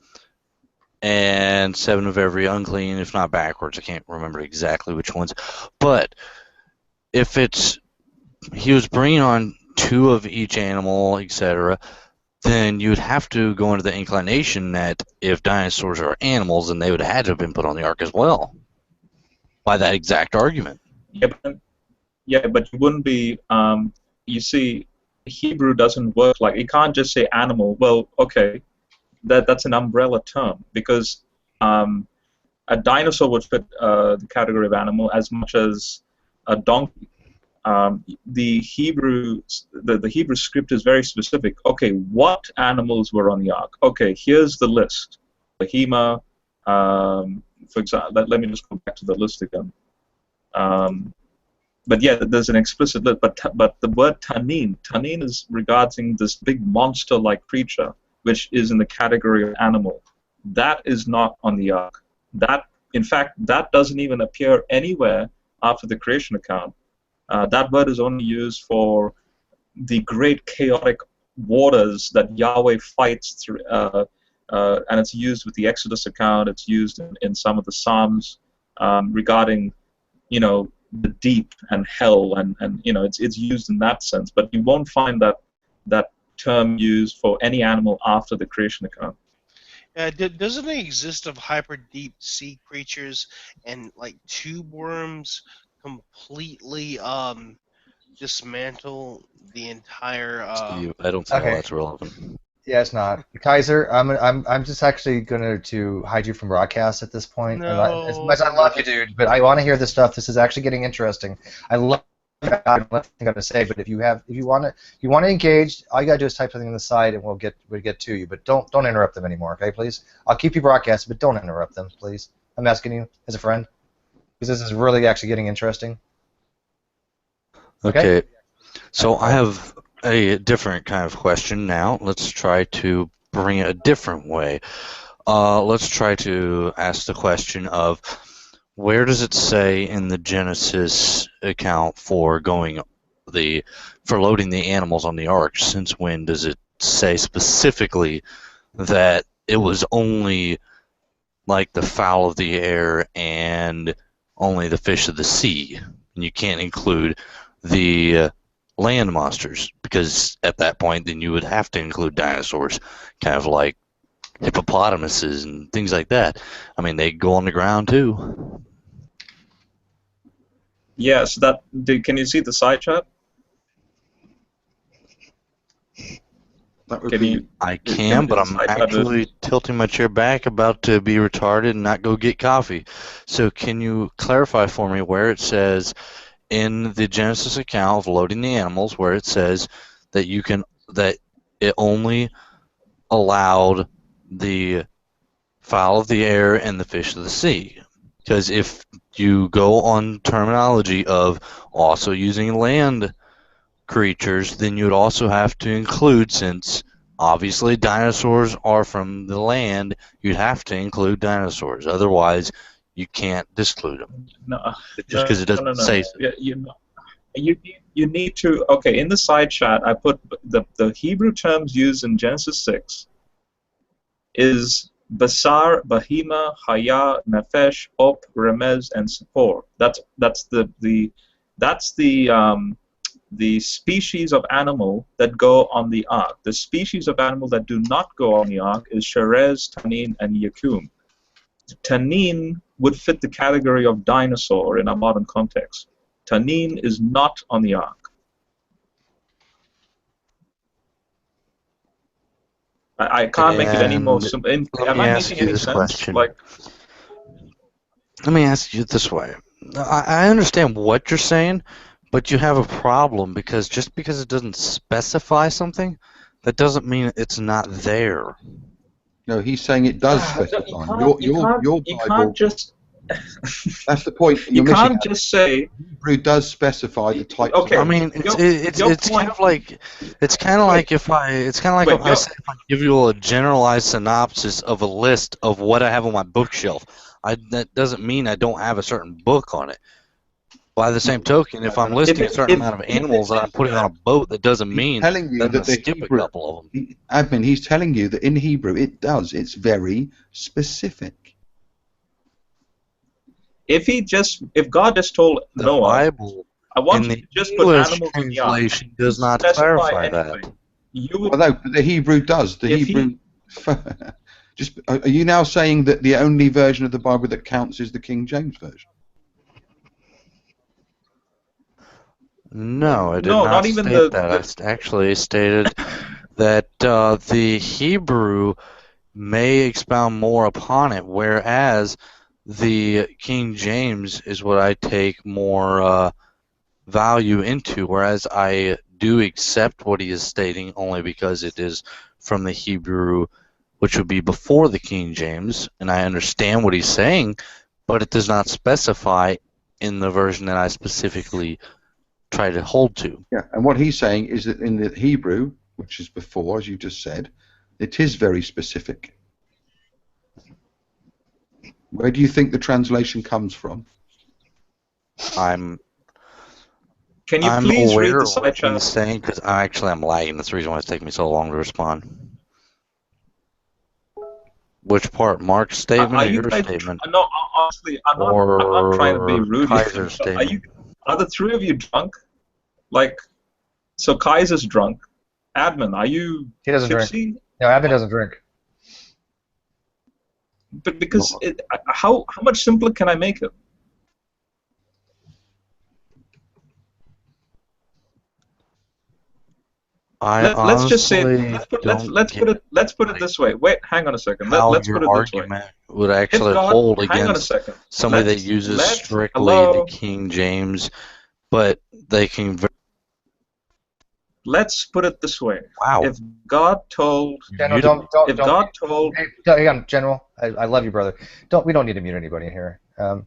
D: and 7 of every unclean, if not backwards. I can't remember exactly which ones. But if he was bringing on 2 of each animal, etc., then you'd have to go into the inclination that if dinosaurs are animals, then they would have had to have been put on the ark as well, by that exact argument.
E: Yeah, but you wouldn't be. You see, Hebrew doesn't work like, you can't just say animal. Well, okay, that's an umbrella term, because a dinosaur would fit the category of animal as much as a donkey. The Hebrew script is very specific. Okay, what animals were on the ark? Okay, here's the list. Behemoth, for example. Let me just go back to the list again. But yeah, there's an explicit list. But the word tanin is regarding this big monster-like creature, which is in the category of animal. That is not on the ark. In fact, that doesn't even appear anywhere after the creation account. That word is only used for the great chaotic waters that Yahweh fights through, and it's used with the Exodus account. It's used in some of the Psalms regarding, the deep and hell, and it's used in that sense. But you won't find that term used for any animal after the creation account.
F: Doesn't it exist of hyper deep sea creatures and like tube worms completely dismantle the entire?
D: Steve, I don't think all that's relevant.
A: Yeah, it's not. Kaiser, I'm just actually going to hide you from broadcast at this point.
F: No.
A: As much as I love you, dude, but I want to hear this stuff. This is actually getting interesting. I love I got to say, but if you want to engage, all you gotta do is type something on the side, and we'll get to you. But don't interrupt them anymore, okay, please? I'll keep you broadcasted, but don't interrupt them, please. I'm asking you as a friend, because this is really actually getting interesting.
D: Okay. So I have a different kind of question now. Let's try to bring it a different way. Let's try to ask the question of, where does it say in the Genesis account for loading the animals on the ark? Since when does it say specifically that it was only like the fowl of the air and only the fish of the sea, and you can't include the land monsters? Because at that point, then you would have to include dinosaurs, kind of like hippopotamuses and things like that. I mean, they go on the ground too.
E: Yes, can you see the side chat?
D: I can, but I'm actually tilting my chair back, about to be retarded and not go get coffee. So can you clarify for me where it says in the Genesis account of loading the animals, where it says that it only allowed the fowl of the air and the fish of the sea? Because if you go on terminology of also using land creatures, then you would also have to include, since obviously dinosaurs are from the land, you'd have to include dinosaurs. Otherwise, you can't disclude them. Just because it doesn't say so.
E: You need to. Okay, in the side chat, I put the Hebrew terms used in Genesis 6 is Basar, Bahima, Haya, Nefesh, Op, Remez, and Sapor. That's the species of animal that go on the ark. The species of animal that do not go on the ark is Sherez, Tanin, and Yakum. Tanin would fit the category of dinosaur in our modern context. Tanin is not on the ark. I can't make it any more simple. Am I making any sense? Let
D: me ask you this way. I understand what you're saying, but you have a problem, because just because it doesn't specify something, that doesn't mean it's not there.
B: No, he's saying it does specify. Your Bible. That's the point.
E: You can't just say
B: Hebrew does specify the type.
E: Okay.
D: I mean, it's kind of like if I give you a generalized synopsis of a list of what I have on my bookshelf. That doesn't mean I don't have a certain book on it. By the same token, if I'm listing a certain amount of animals that I'm putting on a boat, that doesn't mean that I skip a couple of them.
B: Admin, he's telling you that in Hebrew it does. It's very specific.
E: If God just told Noah,
D: Bible,
E: I want you to just put animals in the ark,
D: does not clarify that.
B: Although the Hebrew does. The Hebrew. Are you now saying that the only version of the Bible that counts is the King James version?
D: No, I did not even state that. I actually stated that the Hebrew may expound more upon it, whereas the King James is what I take more value into, whereas I do accept what he is stating only because it is from the Hebrew, which would be before the King James, and I understand what he's saying, but it does not specify in the version that I specifically try to hold to.
B: Yeah, and what he's saying is that in the Hebrew, which is before, as you just said, it is very specific. Where do you think the translation comes from?
D: Can
E: you please read the side chat?
D: He's saying, because I'm lagging. That's the reason why it's taking me so long to respond. Which part? Mark's statement or your statement?
E: No, honestly, I'm not trying to be rude.
D: Kaiser's statement.
E: Are the three of you drunk? So Kaiser's drunk. Admin, are you
A: He doesn't
E: tipsy?
A: drink. No, Admin doesn't drink.
E: But because how much simpler can I make it? Let's just say let's put it this way. Wait, hang on a second. Let's put it this way.
D: Argument would actually hold against somebody that uses strictly the King James, but they can.
E: Let's put it this way.
D: Wow.
E: If God told,
A: General,
E: God told,
A: hey, hang on, General. I love you, brother. We don't need to mute anybody in here. I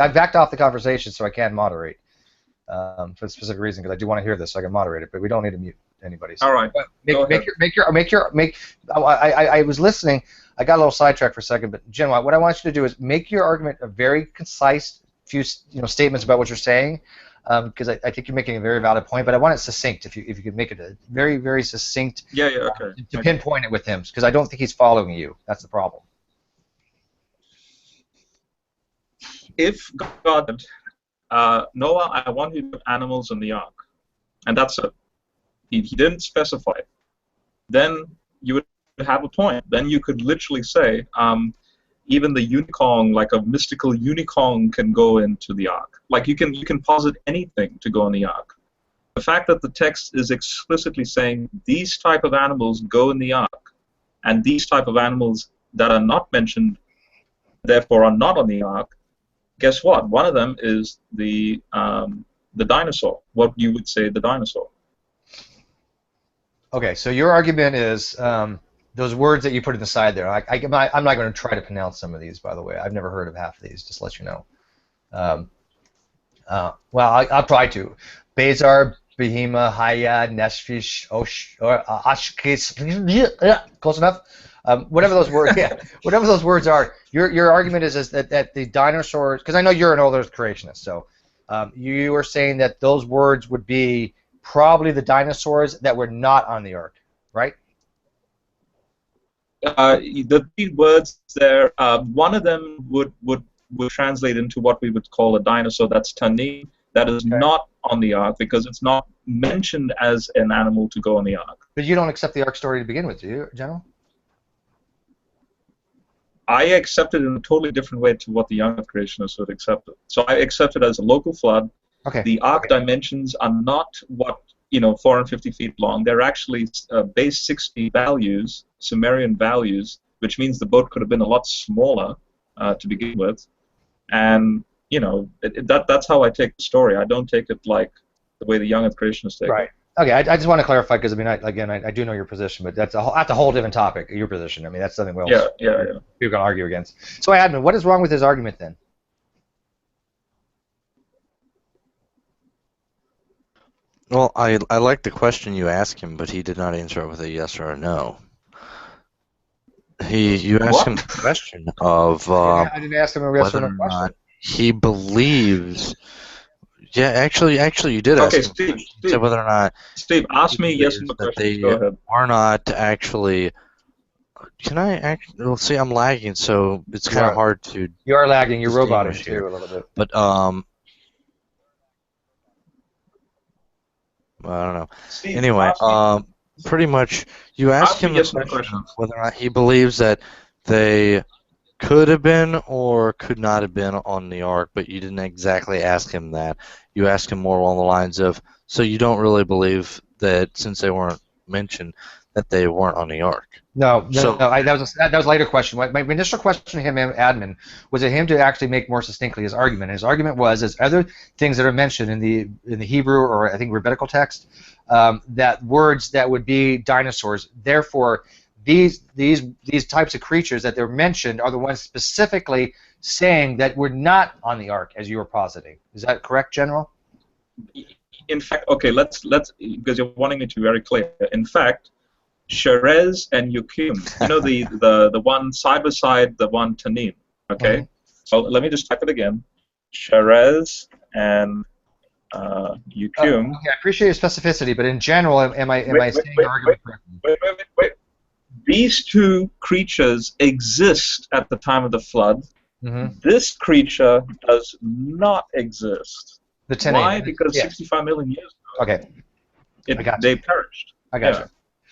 A: backed off the conversation so I can moderate for a specific reason because I do want to hear this so I can moderate it, but we don't need to mute anybody. So
E: all right.
A: I was listening. I got a little sidetracked for a second, but General, what I want you to do is make your argument a very concise few statements about what you're saying. Because I think you're making a very valid point, but I want it succinct. If you could make it a very, very succinct,
E: okay.
A: To pinpoint it with him, because I don't think he's following you. That's the problem.
E: If God, Noah, I want you to put animals in the ark, and that's it. He didn't specify it. Then you would have a point. Then you could literally say, even the unicorn, like a mystical unicorn, can go into the ark. Like you can posit anything to go in the ark. The fact that the text is explicitly saying these type of animals go in the ark, and these type of animals that are not mentioned, therefore are not on the ark. Guess what? One of them is the dinosaur. What you would say the dinosaur.
A: Okay, so your argument is those words that you put in the side there. I'm not going to try to pronounce some of these, by the way. I've never heard of half of these, just to let you know. Well, I'll try to. Bezar, Behema, Hayad, Neshfish, Ashkis, close enough? Whatever those words, whatever those words are, your argument is that the dinosaurs, because I know you're an older creationist, so you are saying that those words would be probably the dinosaurs that were not on the ark, right?
E: The three words there, one of them would translate into what we would call a dinosaur. That's Tanim. That is not on the ark because it's not mentioned as an animal to go on the ark.
A: But you don't accept the ark story to begin with, do you, General?
E: I accept it in a totally different way to what the young creationists would accept it. So I accept it as a local flood.
A: Okay.
E: The ark dimensions are not 450 feet long. They're actually base 60 values, Sumerian values, which means the boat could have been a lot smaller to begin with. And that's how I take the story. I don't take it like the way the young creationists take it.
A: Okay, I just want to clarify because I do know your position, but that's a whole different topic. Your position. I mean, that's something else. People can argue against. So, Admin, what is wrong with his argument then?
D: Well, I like the question you asked him, but he did not answer it with a yes or a no. You asked him the question of
A: I didn't ask him a yes or no question.
D: Not he believes. Yeah, actually, you did ask him.
E: Steve,
D: whether or not.
E: Steve, ask me yes or no
D: that
E: questions.
D: they
E: Go ahead.
D: are not actually. Can I actually? Well, see, I'm lagging, so it's kind of hard to.
A: You are lagging. You're roboting too a little bit.
D: But I don't know.
E: Steve,
D: anyway, pretty much, you asked him the question of whether or not he believes that they could have been or could not have been on the ark, but you didn't exactly ask him that. You asked him more along the lines of, so you don't really believe that since they weren't mentioned, that they weren't on the ark.
A: No, that was a later question. My initial question to him, Admin, was to him to actually make more succinctly his argument. His argument was, as other things that are mentioned in the Hebrew or I think Rabbinical text, that words that would be dinosaurs. Therefore, these types of creatures that they're mentioned are the ones specifically saying that were not on the ark, as you were positing. Is that correct, General?
E: In fact, okay, let's because you're wanting me to be very clear. In fact, Sherez and Yukim, the one side by side, the one Tanim. Okay, so let me just type it again. Sherez and Yukim.
A: Okay, I appreciate your specificity, but in general, am I saying the argument correctly?
E: Wait. These two creatures exist at the time of the flood.
A: Mm-hmm.
E: This creature does not exist.
A: The Tanim.
E: Why? Because 65 million years ago.
A: Okay.
E: They perished.
A: I got you.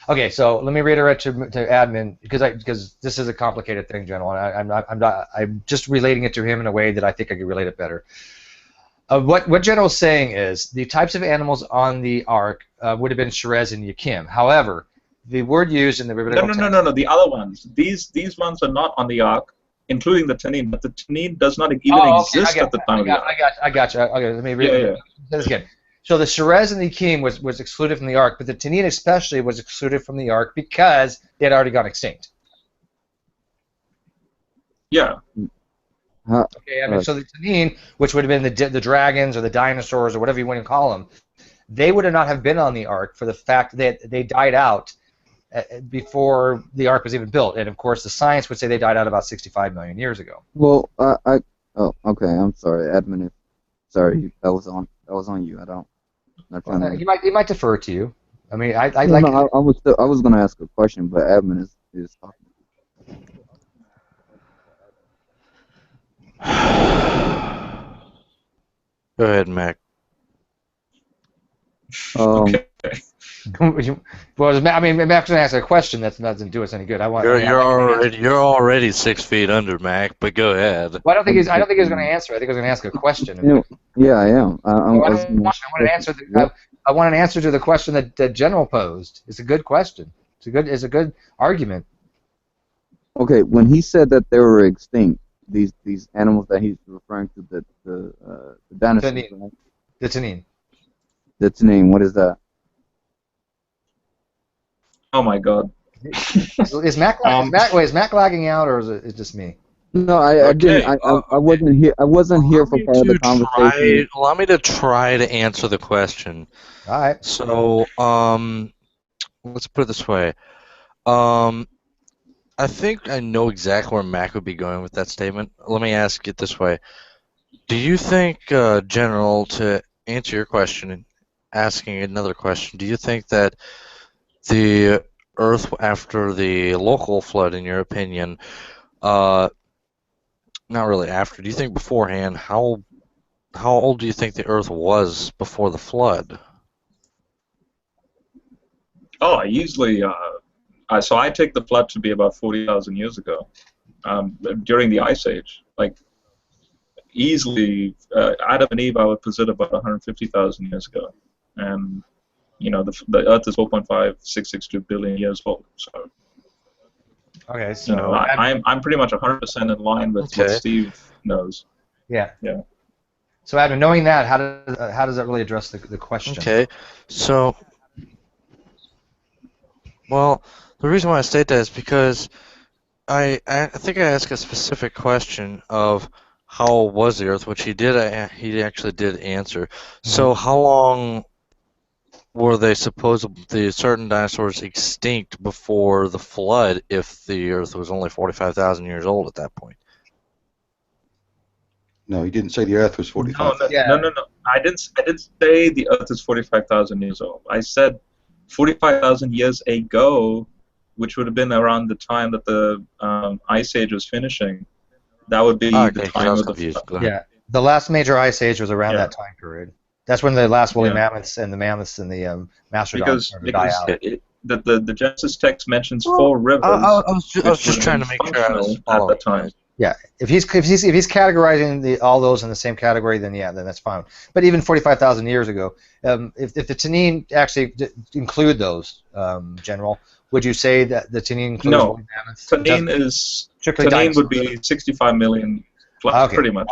A: Okay, so let me reiterate to Admin because this is a complicated thing, General. And I'm just relating it to him in a way that I think I can relate it better. What General's saying is the types of animals on the ark would have been Sherez and Yakim. However, the word used in the Rabbinical text.
E: No. The other ones. These ones are not on the ark. including the Tanin, but the Tanin does not even exist at the time of the Ark.
A: I got you. Okay, let me read this again. So the Sherez and the Akim was excluded from the Ark, but the Tanin especially was excluded from the Ark because they had already gone extinct.
E: Yeah.
A: Okay, I mean, so the Tanin, which would have been the dragons or the dinosaurs or whatever you want to call them, they would not have been on the Ark for the fact that they died out before the Ark was even built. And of course, the science would say they died out about 65 million years ago.
C: Well, okay. I'm sorry, admin. Sorry, that was on you. I don't.
A: He might defer to you. I mean, I
C: was going to ask a question, but admin is talking.
D: Go ahead, Mac.
E: Okay.
A: Well, I mean, Mac's gonna ask a question that doesn't do us any good.
D: You're already 6 feet under, Mac. But go ahead.
A: Well, I don't think he's gonna answer. I think he's gonna ask a question.
C: Yeah, I am. I want
A: an answer to the question that General posed. It's a good question. It's a good argument.
C: Okay, when he said that they were extinct, these animals that he's referring to, the dinosaurs.
A: The Tanin.
C: The Tanin. What is that?
E: Oh my God.
A: Is Mac lagging out, or is it just me?
C: No, I didn't. I wasn't here. I wasn't here for part of the conversation.
D: Allow me to try to answer the question.
A: All right.
D: So, let's put it this way. I think I know exactly where Mac would be going with that statement. Let me ask it this way. Do you think, General, to answer your question and asking another question, do you think that the Earth after the local flood, in your opinion, not really after, do you think beforehand, how old do you think the Earth was before the flood?
E: Oh, I usually, so I take the flood to be about 40,000 years ago, during the Ice Age. Like, easily, Adam and Eve, I would posit about 150,000 years ago. And, you know, the Earth is 4.5662 billion years old. So,
A: okay, so
E: you know, I'm pretty much 100% in line with what Steve knows.
A: Yeah.
E: Yeah.
A: So, Adam, knowing that, how does that really address the question?
D: Okay, so, well, the reason why I state that is because I think I asked a specific question of how old was the Earth, which he actually did answer. So how long were they the certain dinosaurs extinct before the flood if the Earth was only 45,000 years old at that point?
B: No, he didn't say the Earth was 45,000.
E: No. I didn't say the Earth is 45,000 years old. I said 45,000 years ago, which would have been around the time that the Ice Age was finishing. That would be the time of the flood.
A: Yeah, the last major Ice Age was around that time period. That's when the last woolly mammoths and the mammoths and the mastodons started to die out.
E: The Genesis text mentions 4 rivers.
D: I was just trying to make sure I was following
E: at the time.
A: Yeah, if he's categorizing all those in the same category, then that's fine. But even 45,000 years ago, if the Tanin actually include those, General, would you say that the Tanin includes woolly mammoths?
E: Tanin would be 65 million plus, pretty much.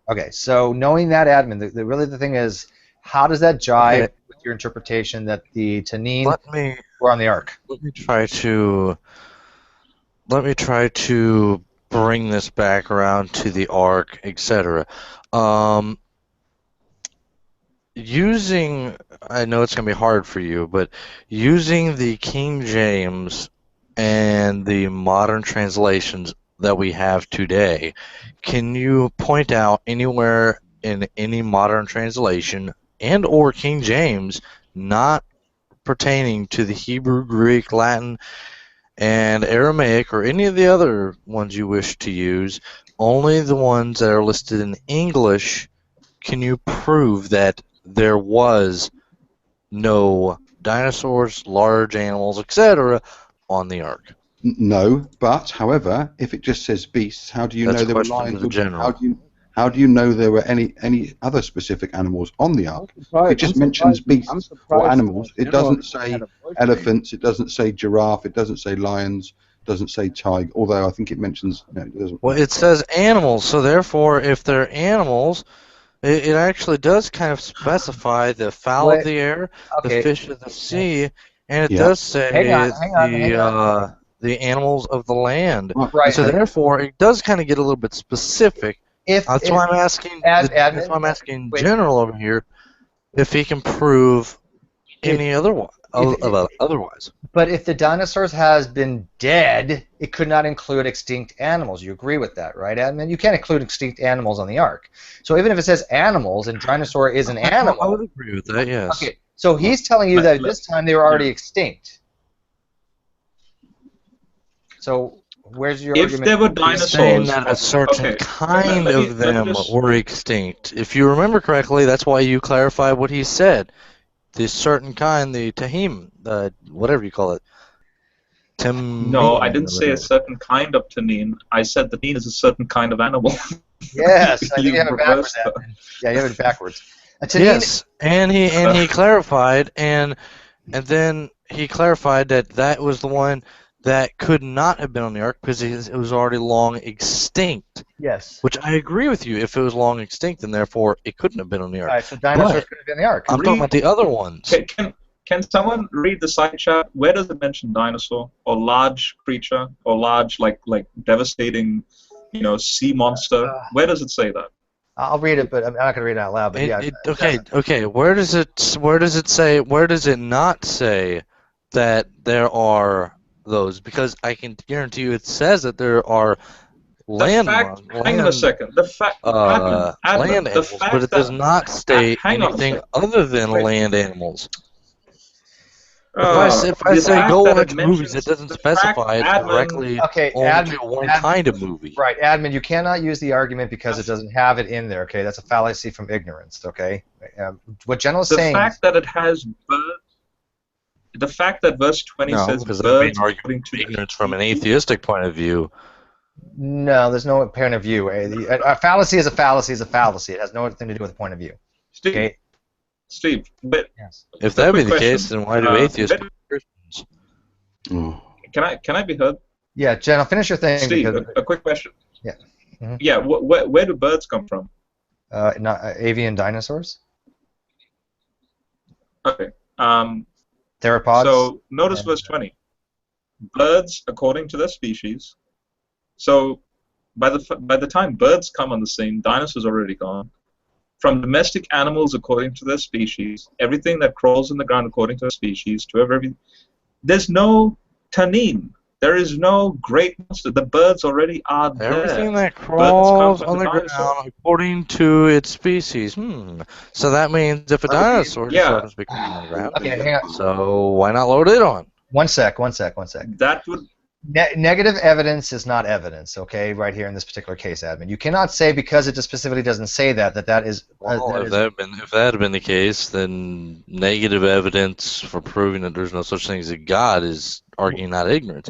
A: Okay, so knowing that, admin, the thing is, how does that jive with your interpretation that the Tanin were on the Ark?
D: Let me try to bring this back around to the Ark, etc. I know it's going to be hard for you, but using the King James and the modern translations that we have today, can you point out anywhere in any modern translation and or King James not pertaining to the Hebrew, Greek, Latin, and Aramaic, or any of the other ones you wish to use, only the ones that are listed in English, can you prove that there was no dinosaurs, large animals, etc. on the Ark?
B: No, but however, if it just says beasts, how do you know there were lions? How do you know there were any other specific animals on the Ark? It just mentions beasts or animals. It doesn't say elephants. It doesn't say giraffe. It doesn't say lions. It doesn't say tiger, although I think it mentions no, it doesn't.
D: Well, it says animals, so therefore, if they're animals, it actually does kind of specify the fowl of
A: What?
D: the air, the
A: Okay.
D: fish of the sea, and it
B: Yeah.
D: does say
A: Hang on.
D: the animals of the land.
A: Right.
D: So therefore, it does kind of get a little bit specific. That's why I'm asking. That's why I'm asking General over here if he can prove any otherwise.
A: But if the dinosaurs has been dead, it could not include extinct animals. You agree with that, right, Admin? You can't include extinct animals on the Ark. So even if it says animals and dinosaur is an animal,
D: I would agree with that. Yes.
A: Okay. So he's telling you that at this time they were already extinct. So where's your argument?
E: If there were dinosaurs,
D: saying that a certain kind of them were extinct. If you remember correctly, that's why you clarify what he said. The certain kind, the tahim, whatever you call it.
E: No, I didn't say a certain kind of tanin. I said the tanin is a certain kind of animal.
A: Yes, I think you have it backwards. Yeah, you have it backwards.
D: Yes, and he clarified, and then he clarified that was the one that could not have been on the Ark because it was already long extinct.
A: Yes.
D: Which I agree with you. If it was long extinct, then therefore it couldn't have been on the Ark.
A: All right, so dinosaurs could have been on the Ark.
D: I'm talking about the other ones.
E: Can someone read the side chat? Where does it mention dinosaur or large creature or large like devastating, sea monster? Where does it say that?
A: I'll read it, but I'm not going to read it out loud. But
D: Okay. Where does it say? Where does it not say that there are those? Because I can guarantee you, it says that there are land.
E: Hang on a second. The fact,
D: land animals, but it does not state anything other than land animals. If I say go watch movies, it doesn't specify it directly only to one kind of movie.
A: Right, Admin, you cannot use the argument because it doesn't have it in there, okay? That's a fallacy from ignorance, okay? What General is saying...
E: The fact that it has birds... The fact that verse 20 says birds...
D: arguing to ignorance from an atheistic point of view.
A: No, there's no point of view. A fallacy is a fallacy is a fallacy. It has nothing to do with a point of view. Okay?
E: Steve, but
D: if that be the case, then why do atheists be Christians?
E: Can I be heard?
A: Yeah, Jen, I'll finish your thing.
E: Steve, a quick question.
A: Yeah. Mm-hmm.
E: Yeah, where do birds come from?
A: Avian dinosaurs.
E: Okay.
A: Theropods.
E: So notice verse 20. Birds, according to their species. So by the time birds come on the scene, dinosaurs are already gone. From domestic animals according to their species, everything that crawls in the ground according to their species, there's no tanin. There is no great monster. The birds already are there.
D: Everything that crawls on the ground according to its species. So that means if a dinosaur just happens to be crawling on the ground,
A: hang on.
D: So why not load it on?
A: One sec.
E: That would...
A: Negative evidence is not evidence, okay, right here in this particular case, Admin. You cannot say because it just specifically doesn't say that is...
D: if that had been the case, then negative evidence for proving that there's no such thing as a God is arguing not ignorance.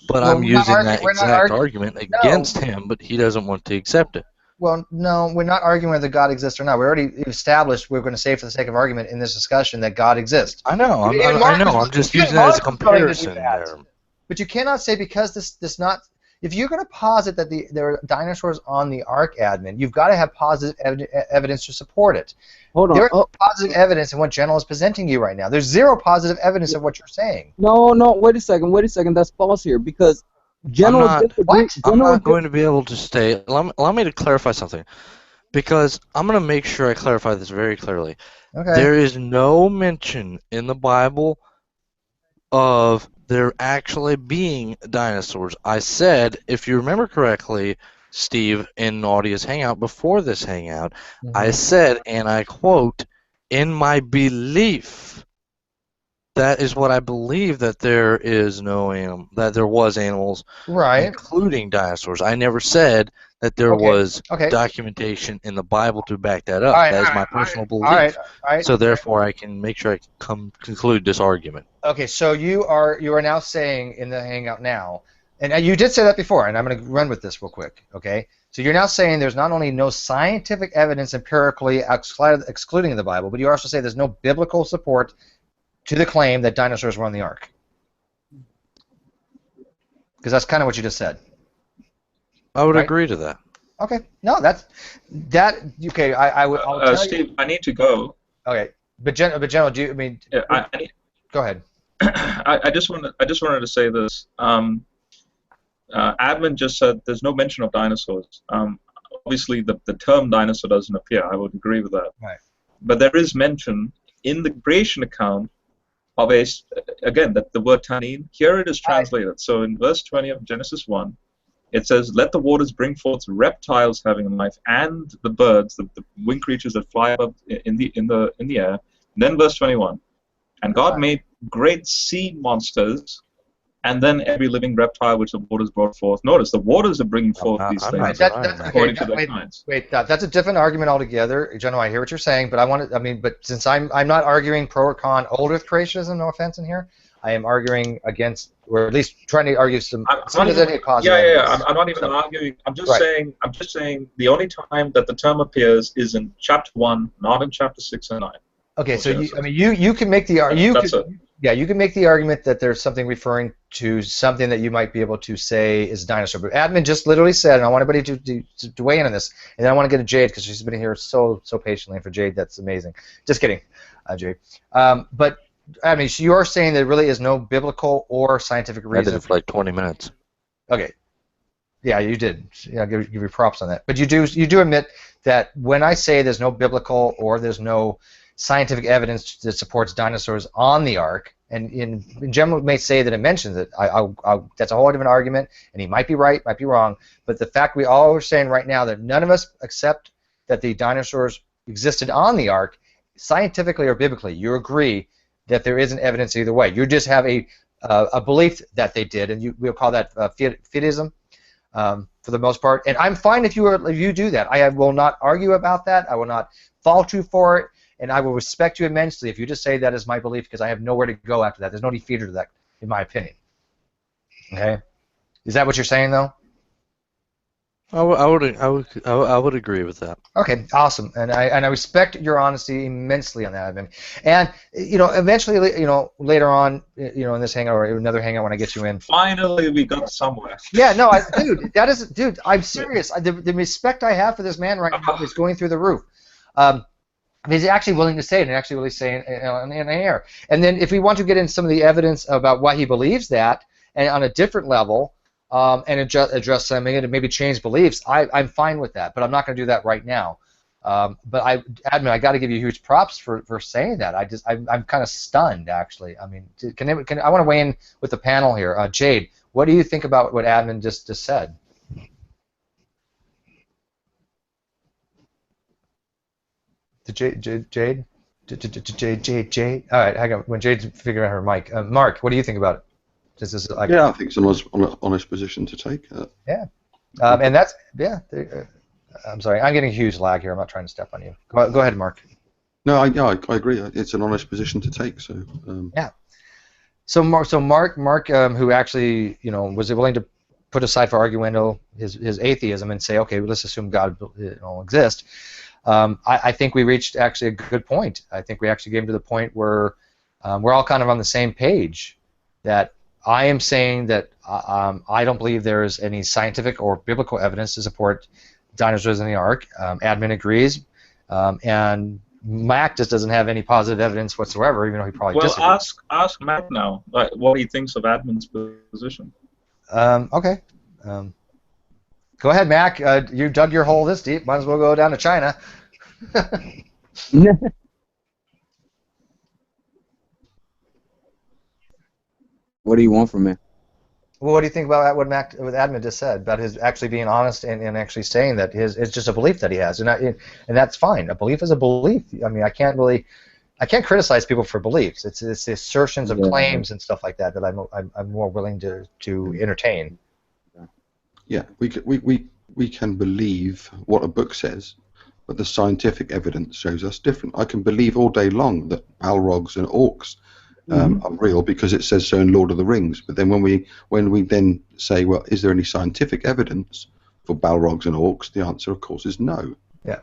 D: But I'm using that exact argument against him, but he doesn't want to accept it.
A: Well, no, we're not arguing whether God exists or not. We already established, we're going to say for the sake of argument in this discussion, that God exists.
D: I know, I'm just using it as a comparison there.
A: But you cannot say because this not... If you're going to posit that there are dinosaurs on the Ark, Admin, you've got to have positive evidence to support it.
C: Hold on.
A: There is positive evidence in what General is presenting you right now. There's zero positive evidence of what you're saying.
C: No, wait a second. That's false here because General...
D: I'm not going to be able to stay... Allow me to clarify something. Because I'm going to make sure I clarify this very clearly.
A: Okay.
D: There is no mention in the Bible of there actually being dinosaurs. I said, if you remember correctly, Steve, in Audience Hangout before this hangout, I said, and I quote, in my belief, that is what I believe, that there is no that there was animals,
A: right,
D: including dinosaurs. I never said that there was documentation in the Bible to back that up. That is my personal belief. So therefore, I can make sure I can conclude this argument.
A: Okay, so you are now saying in the hangout now, and you did say that before, and I'm going to run with this real quick. Okay, so you're now saying there's not only no scientific evidence empirically excluding the Bible, but you also say there's no biblical support to the claim that dinosaurs were on the Ark. Because that's kind of what you just said.
D: I would
A: Right?
D: agree to that.
A: Okay. No, that. Okay. I'll tell
E: Steve,
A: you.
E: I need to go.
A: Okay. But General, do you? I mean.
E: Yeah,
A: Go ahead.
E: I just wanted to say this. Admin just said there's no mention of dinosaurs. Obviously, the term dinosaur doesn't appear. I would agree with that.
A: Right.
E: But there is mention in the creation account of again, that the word tanin. Here it is translated. So in verse 20 of Genesis 1, it says, "Let the waters bring forth reptiles having life, and the birds, the winged creatures that fly up in the air." And then verse 21, "And God made great sea monsters, and then every living reptile which the waters brought forth." Notice the waters are bringing forth these things according to their kinds.
A: Wait, that's a different argument altogether, General. I hear what you're saying, but but since I'm not arguing pro or con old Earth creationism, no offense in here. I am arguing against, or at least trying to argue some.
E: I'm not even arguing. I'm just saying. I'm just saying the only time that the term appears is in chapter 1, not in chapter 6 and 9.
A: Okay, so you can make the argument. You can make the argument that there's something referring to something that you might be able to say is a dinosaur. But admin just literally said, and I want everybody to weigh in on this, and then I want to get to Jade because she's been here so patiently. And for Jade, that's amazing. Just kidding, Jade. But I mean, so you're saying there really is no biblical or scientific reason.
D: I did it for like 20 minutes.
A: Okay. Yeah, you did. Yeah, give you props on that. But you do admit that when I say there's no biblical or there's no scientific evidence that supports dinosaurs on the ark, and in general may say that it mentions it. That's a whole different argument, and he might be right, might be wrong. But the fact we all are saying right now that none of us accept that the dinosaurs existed on the ark, scientifically or biblically, you agree that there isn't evidence either way. You just have a belief that they did, and we'll call that fideism for the most part. And I'm fine if you do that. I will not argue about that. I will not fault you for it, and I will respect you immensely if you just say that is my belief, because I have nowhere to go after that. There's no defeater to that, in my opinion. Okay, is that what you're saying though?
D: I would agree with that.
A: Okay, awesome, and I respect your honesty immensely on that, Evan. And eventually, later on, in this hangout or another hangout when I get you in.
E: Finally, we got somewhere.
A: Yeah, no, dude, I'm serious. The respect I have for this man right now is going through the roof. He's actually willing to say it and actually really saying in the air. And then if we want to get into some of the evidence about why he believes that, and on a different level. And address them and maybe change beliefs. I'm fine with that, but I'm not going to do that right now. But Admin, I got to give you huge props for saying that. I'm kind of stunned actually. I mean, I want to weigh in with the panel here. Jade, what do you think about what Admin just said? Jade. All right, hang on. When Jade's figuring out her mic, Mark, what do you think about it?
B: Yeah, I think it's an honest position to take.
A: Yeah, and that's I'm sorry, I'm getting a huge lag here. I'm not trying to step on you. Go ahead, Mark.
B: No, I agree. It's an honest position to take. So
A: yeah. So Mark, who actually was willing to put aside for arguendo his atheism and say, okay, well, let's assume God exists. I think we reached actually a good point. I think we actually came to the point where we're all kind of on the same page. That I am saying that I don't believe there is any scientific or biblical evidence to support dinosaurs in the ark. Admin agrees, and Mack just doesn't have any positive evidence whatsoever, even though he probably disagrees.
E: Ask Mack now what he thinks of Admin's position.
A: Okay. Go ahead, Mack. You dug your hole this deep. Might as well go down to China.
C: What do you want from me?
A: Well, what do you think about what Admin just said about his actually being honest and actually saying that it's just a belief that he has, and that's fine. A belief is a belief. I mean, I can't criticize people for beliefs. It's the assertions of claims and stuff like that I'm more willing to entertain.
B: Yeah, we can believe what a book says, but the scientific evidence shows us different. I can believe all day long that balrogs and orcs are real because it says so in Lord of the Rings. But then when we then say, well, is there any scientific evidence for balrogs and orcs? The answer, of course, is no.
A: Yeah.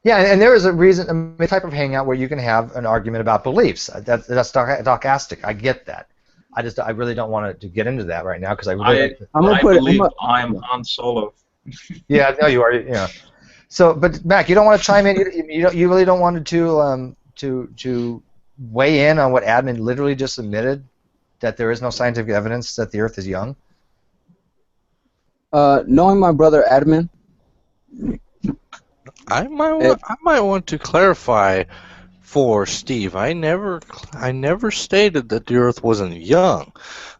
A: Yeah, and there is a reason, a type of hangout where you can have an argument about beliefs. That's stochastic. I get that. I really don't want to get into that right now because I really.
E: I believe I'm Han Solo.
A: Yeah, no, you are. Yeah. So, but Mac, you don't want to chime in. You really don't want to weigh in on what admin literally just admitted, that there is no scientific evidence that the Earth is young.
C: Knowing my brother admin,
D: I might want to clarify for Steve. I never stated that the Earth wasn't young.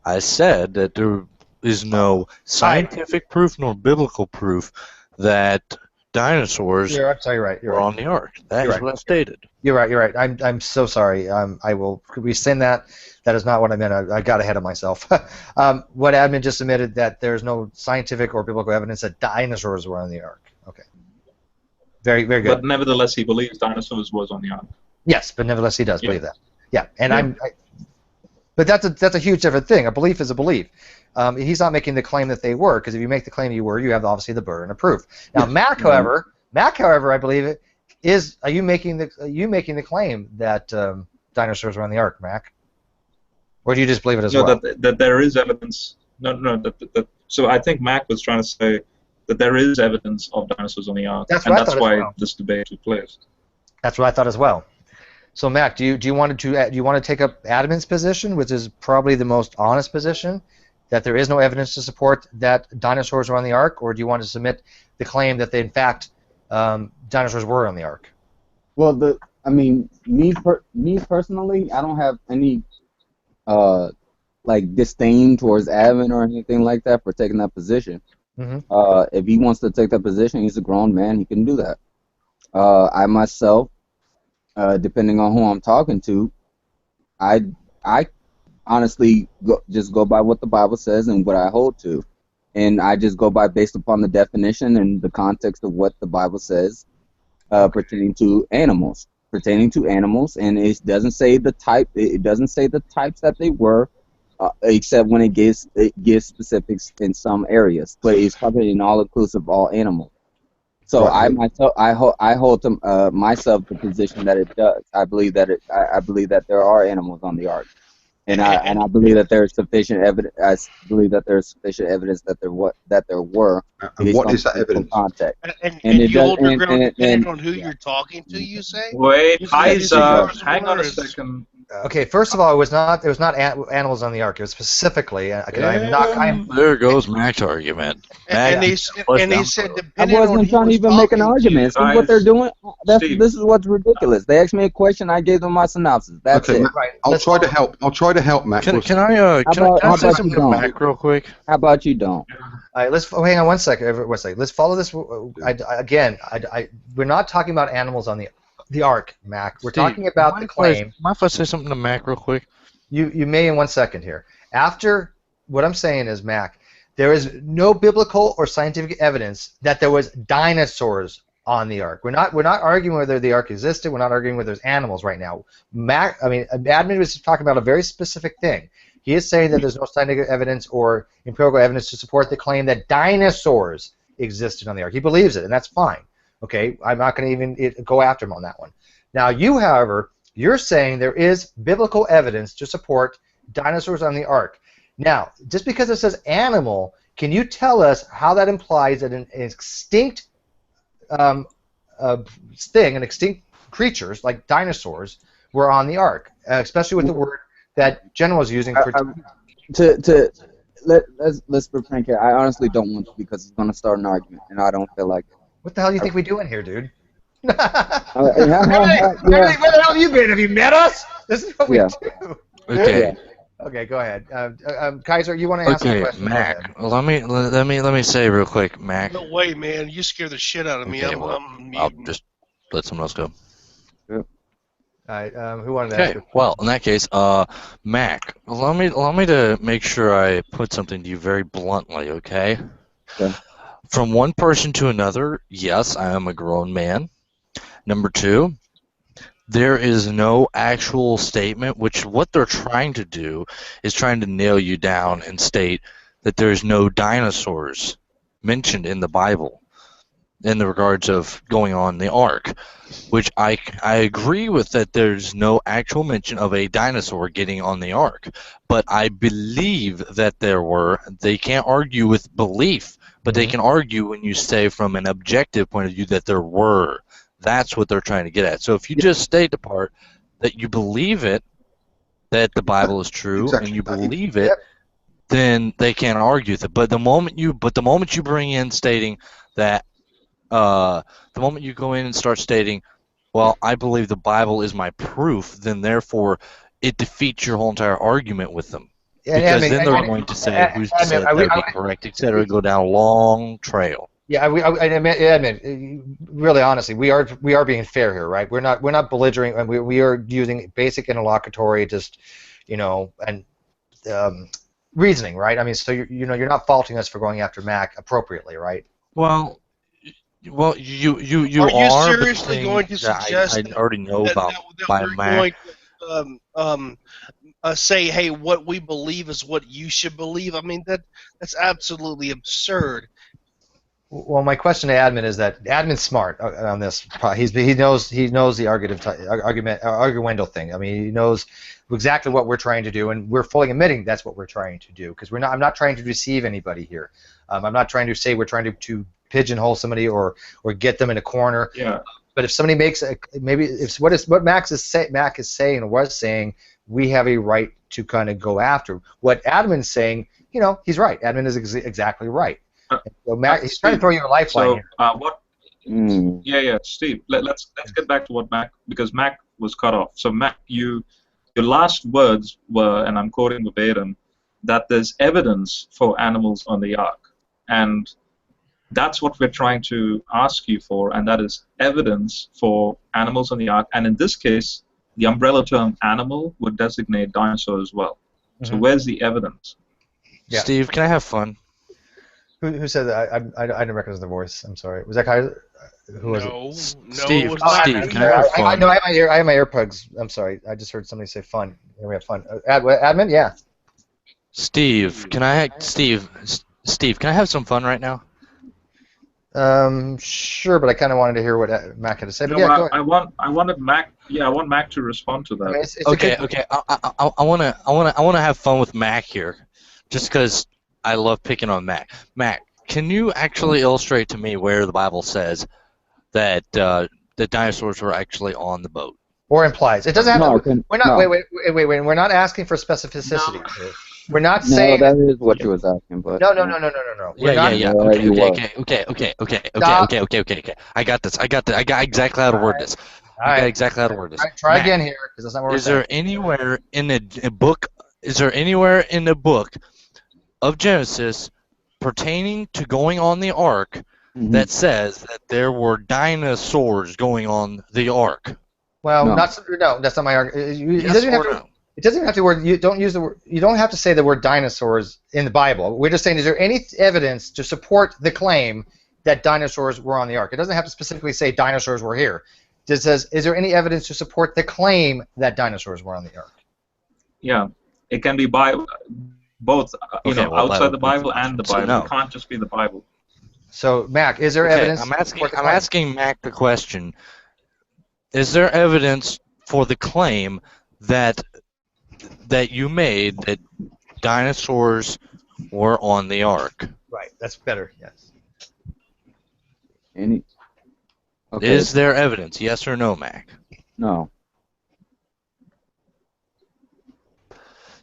D: I said that there is no scientific proof nor biblical proof that dinosaurs were on the Ark. That is what I stated.
A: You're right. I'm so sorry. I will rescind that. That is not what I meant. I got ahead of myself. What admin just admitted that there's no scientific or biblical evidence that dinosaurs were on the Ark. Okay. Very, very good.
E: But nevertheless, he believes dinosaurs was on the Ark.
A: Yes, but nevertheless, he does believe that. Yeah, and but that's a huge different thing. A belief is a belief. He's not making the claim that they were, because if you make the claim you were, you have obviously the burden of proof. Now, Mack, however, I believe it is. Are you making the claim that dinosaurs were on the Ark, Mack? Or do you just believe it as well?
E: No, that there is evidence. No. So I think Mack was trying to say that there is evidence of dinosaurs on the Ark, that's why this debate took place.
A: That's what I thought as well. So Mac, do you want to take up admin's position, which is probably the most honest position, that there is no evidence to support that dinosaurs were on the Ark, or do you want to submit the claim that in fact dinosaurs were on the Ark?
C: Well, me personally, I don't have any disdain towards admin or anything like that for taking that position.
A: Mm-hmm.
C: If he wants to take that position, he's a grown man. He can do that. I myself, depending on who I'm talking to, I honestly just go by what the Bible says and what I hold to, and I just go by based upon the definition and the context of what the Bible says pertaining to animals, and it doesn't say the type. It doesn't say the types that they were, except when it gives specifics in some areas, but it's probably an all-inclusive all animals. So I hold to myself the position that it does. I believe that there are animals on the Ark, and I believe that there is sufficient evidence. I believe that there is sufficient evidence that there were.
B: And what is that evidence?
C: Context.
F: And you hold your ground depending on who you're talking to. You say?
E: Wait, Kaiser, hang on a second.
A: Okay, first of all, it was not animals on the Ark. It was specifically.
D: There goes Mack's argument.
F: And he said,
C: I wasn't trying to even make an argument. See what they're doing? This is what's ridiculous. They asked me a question. I gave them my synopsis. That's it.
A: Right.
B: I'll try to help, Mac.
D: Can I say something to Mac real quick?
C: How about you don't?
A: All right, hang on one second. Let's follow this. We're not talking about animals on the Ark, Mac. We're talking about the claim.
D: Mind if I say something to Mac real quick?
A: You may in 1 second here. After what I'm saying is, Mac, there is no biblical or scientific evidence that there was dinosaurs on the Ark. We're not arguing whether the Ark existed. We're not arguing whether there's animals right now. Admin was talking about a very specific thing. He is saying that there's no scientific evidence or empirical evidence to support the claim that dinosaurs existed on the Ark. He believes it, and that's fine. Okay, I'm not going to even go after him on that one. Now, you, however, you're saying there is biblical evidence to support dinosaurs on the Ark. Now, just because it says animal, can you tell us how that implies that an extinct extinct creatures like dinosaurs were on the Ark, especially with the word that Jen was using for.
C: Let's be frank here. I honestly don't want to, because it's going to start an argument, and I don't feel like it.
A: What the hell do you think we doing here, dude?
C: Yeah.
A: Where the hell have you been? Have you met us? This is what we do.
D: Okay.
A: Okay, go ahead. Kaiser, you want to ask a question?
D: Mac. Let me say real quick, Mac.
F: No way, man. You scare the shit out of me.
D: Okay, I'll just let someone else go.
A: All right. Who wanted to ask?
D: Okay. Well, in that case, Mac, allow me to make sure I put something to you very bluntly. Okay.
C: Okay.
D: From one person to another, yes, I am a grown man. Number two, there is no actual statement, which what they're trying to do is trying to nail you down and state that there's no dinosaurs mentioned in the Bible. in the regards of going on the Ark, which I agree with that there's no actual mention of a dinosaur getting on the Ark, but I believe that there were. They can't argue with belief, but they can argue when you say from an objective point of view that there were. That's what they're trying to get at. So if you just state the part that you believe it, that the Bible is true,
B: Exactly.
D: and you believe it, then they can't argue with it. But the moment you bring in stating that, the moment you go in and start stating, well, I believe the Bible is my proof, then therefore it defeats your whole entire argument with them. Because then they're going to say who's to say that would be correct, etc. Go down a long trail.
A: Yeah, I mean, really honestly, we are being fair here, right? We're not belligerent, and we are using basic interlocutory, just and reasoning, right? I mean, so you're not faulting us for going after Mack appropriately, right?
D: Well, you are.
F: Are you seriously going to suggest
D: I already know about by Mack.
F: Going to, say, hey, what we believe is what you should believe? I mean, that's absolutely absurd.
A: Well, my question to Admin is that Admin's smart on this. He knows the arguendo thing. I mean, he knows exactly what we're trying to do, and we're fully admitting that's what we're trying to do, because I'm not trying to deceive anybody here. I'm not trying to say we're trying to pigeonhole somebody or get them in a corner.
E: Yeah.
A: But if somebody makes what Mack is saying or was saying, we have a right to kind of go after. What Admin's saying, he's right. Admin is exactly right. So Mack, he's trying to throw you a lifeline here.
E: Yeah, Steve. Let's get back to what Mack, because Mack was cut off. So Mack, your last words were, and I'm quoting verbatim, that there's evidence for animals on the Ark, and that's what we're trying to ask you for, and that is evidence for animals on the Ark. And in this case, the umbrella term animal would designate dinosaurs as well. So where's the evidence?
A: Yeah.
D: Steve, can I have fun?
A: Who said that? I didn't recognize the voice. I'm sorry. Was that Kaiser? Who was it?
F: No,
D: Steve,
F: it was not.
D: Steve, can I have fun?
A: No, I have my earplugs. I'm sorry. I just heard somebody say fun. We have fun. Admin, yeah.
D: Steve, can I have some fun right now?
A: Sure, but I kind of wanted to hear what Mack had to say. But
E: No,
A: yeah, go ahead.
E: I wanted Mack. Yeah, I want Mack to respond to that.
A: I mean, it's
D: Okay. I wanna have fun with Mack here, just because I love picking on Mack. Mack, can you actually illustrate to me where the Bible says that the dinosaurs were actually on the boat?
A: Or implies. It doesn't have to. We're not.
C: no.
A: Wait. We're not asking for specificity.
E: No.
A: We're not
C: No,
A: saying.
C: that is what you was asking, but
A: No. We're not,
D: Yeah. Okay. I got this. I got exactly how to word this. I got exactly how to word this.
A: Try
D: Mack,
A: again here, because that's not what we're
D: Is
A: saying.
D: there anywhere in a book? Is there anywhere in the book of Genesis pertaining to going on the Ark that says that there were dinosaurs going on the Ark?
A: Well,
C: No.
A: that's not my argument.
D: Yes or no?
A: It doesn't have to word. You don't use the word. You don't have to say the word dinosaurs in the Bible. We're just saying, is there any evidence to support the claim that dinosaurs were on the Ark? It doesn't have to specifically say dinosaurs were here. It says, is there any evidence to support the claim that dinosaurs were on the Ark?
E: Yeah, it can be both. Outside the Bible and the Bible.
D: No.
E: It can't just be the Bible.
A: So, Mack, is there evidence?
D: I'm asking Mack the question. Is there evidence for the claim that you made that dinosaurs were on the Ark?
A: Right. That's better. Yes.
C: any. Okay.
D: Is there evidence? Yes or no, Mack?
C: No.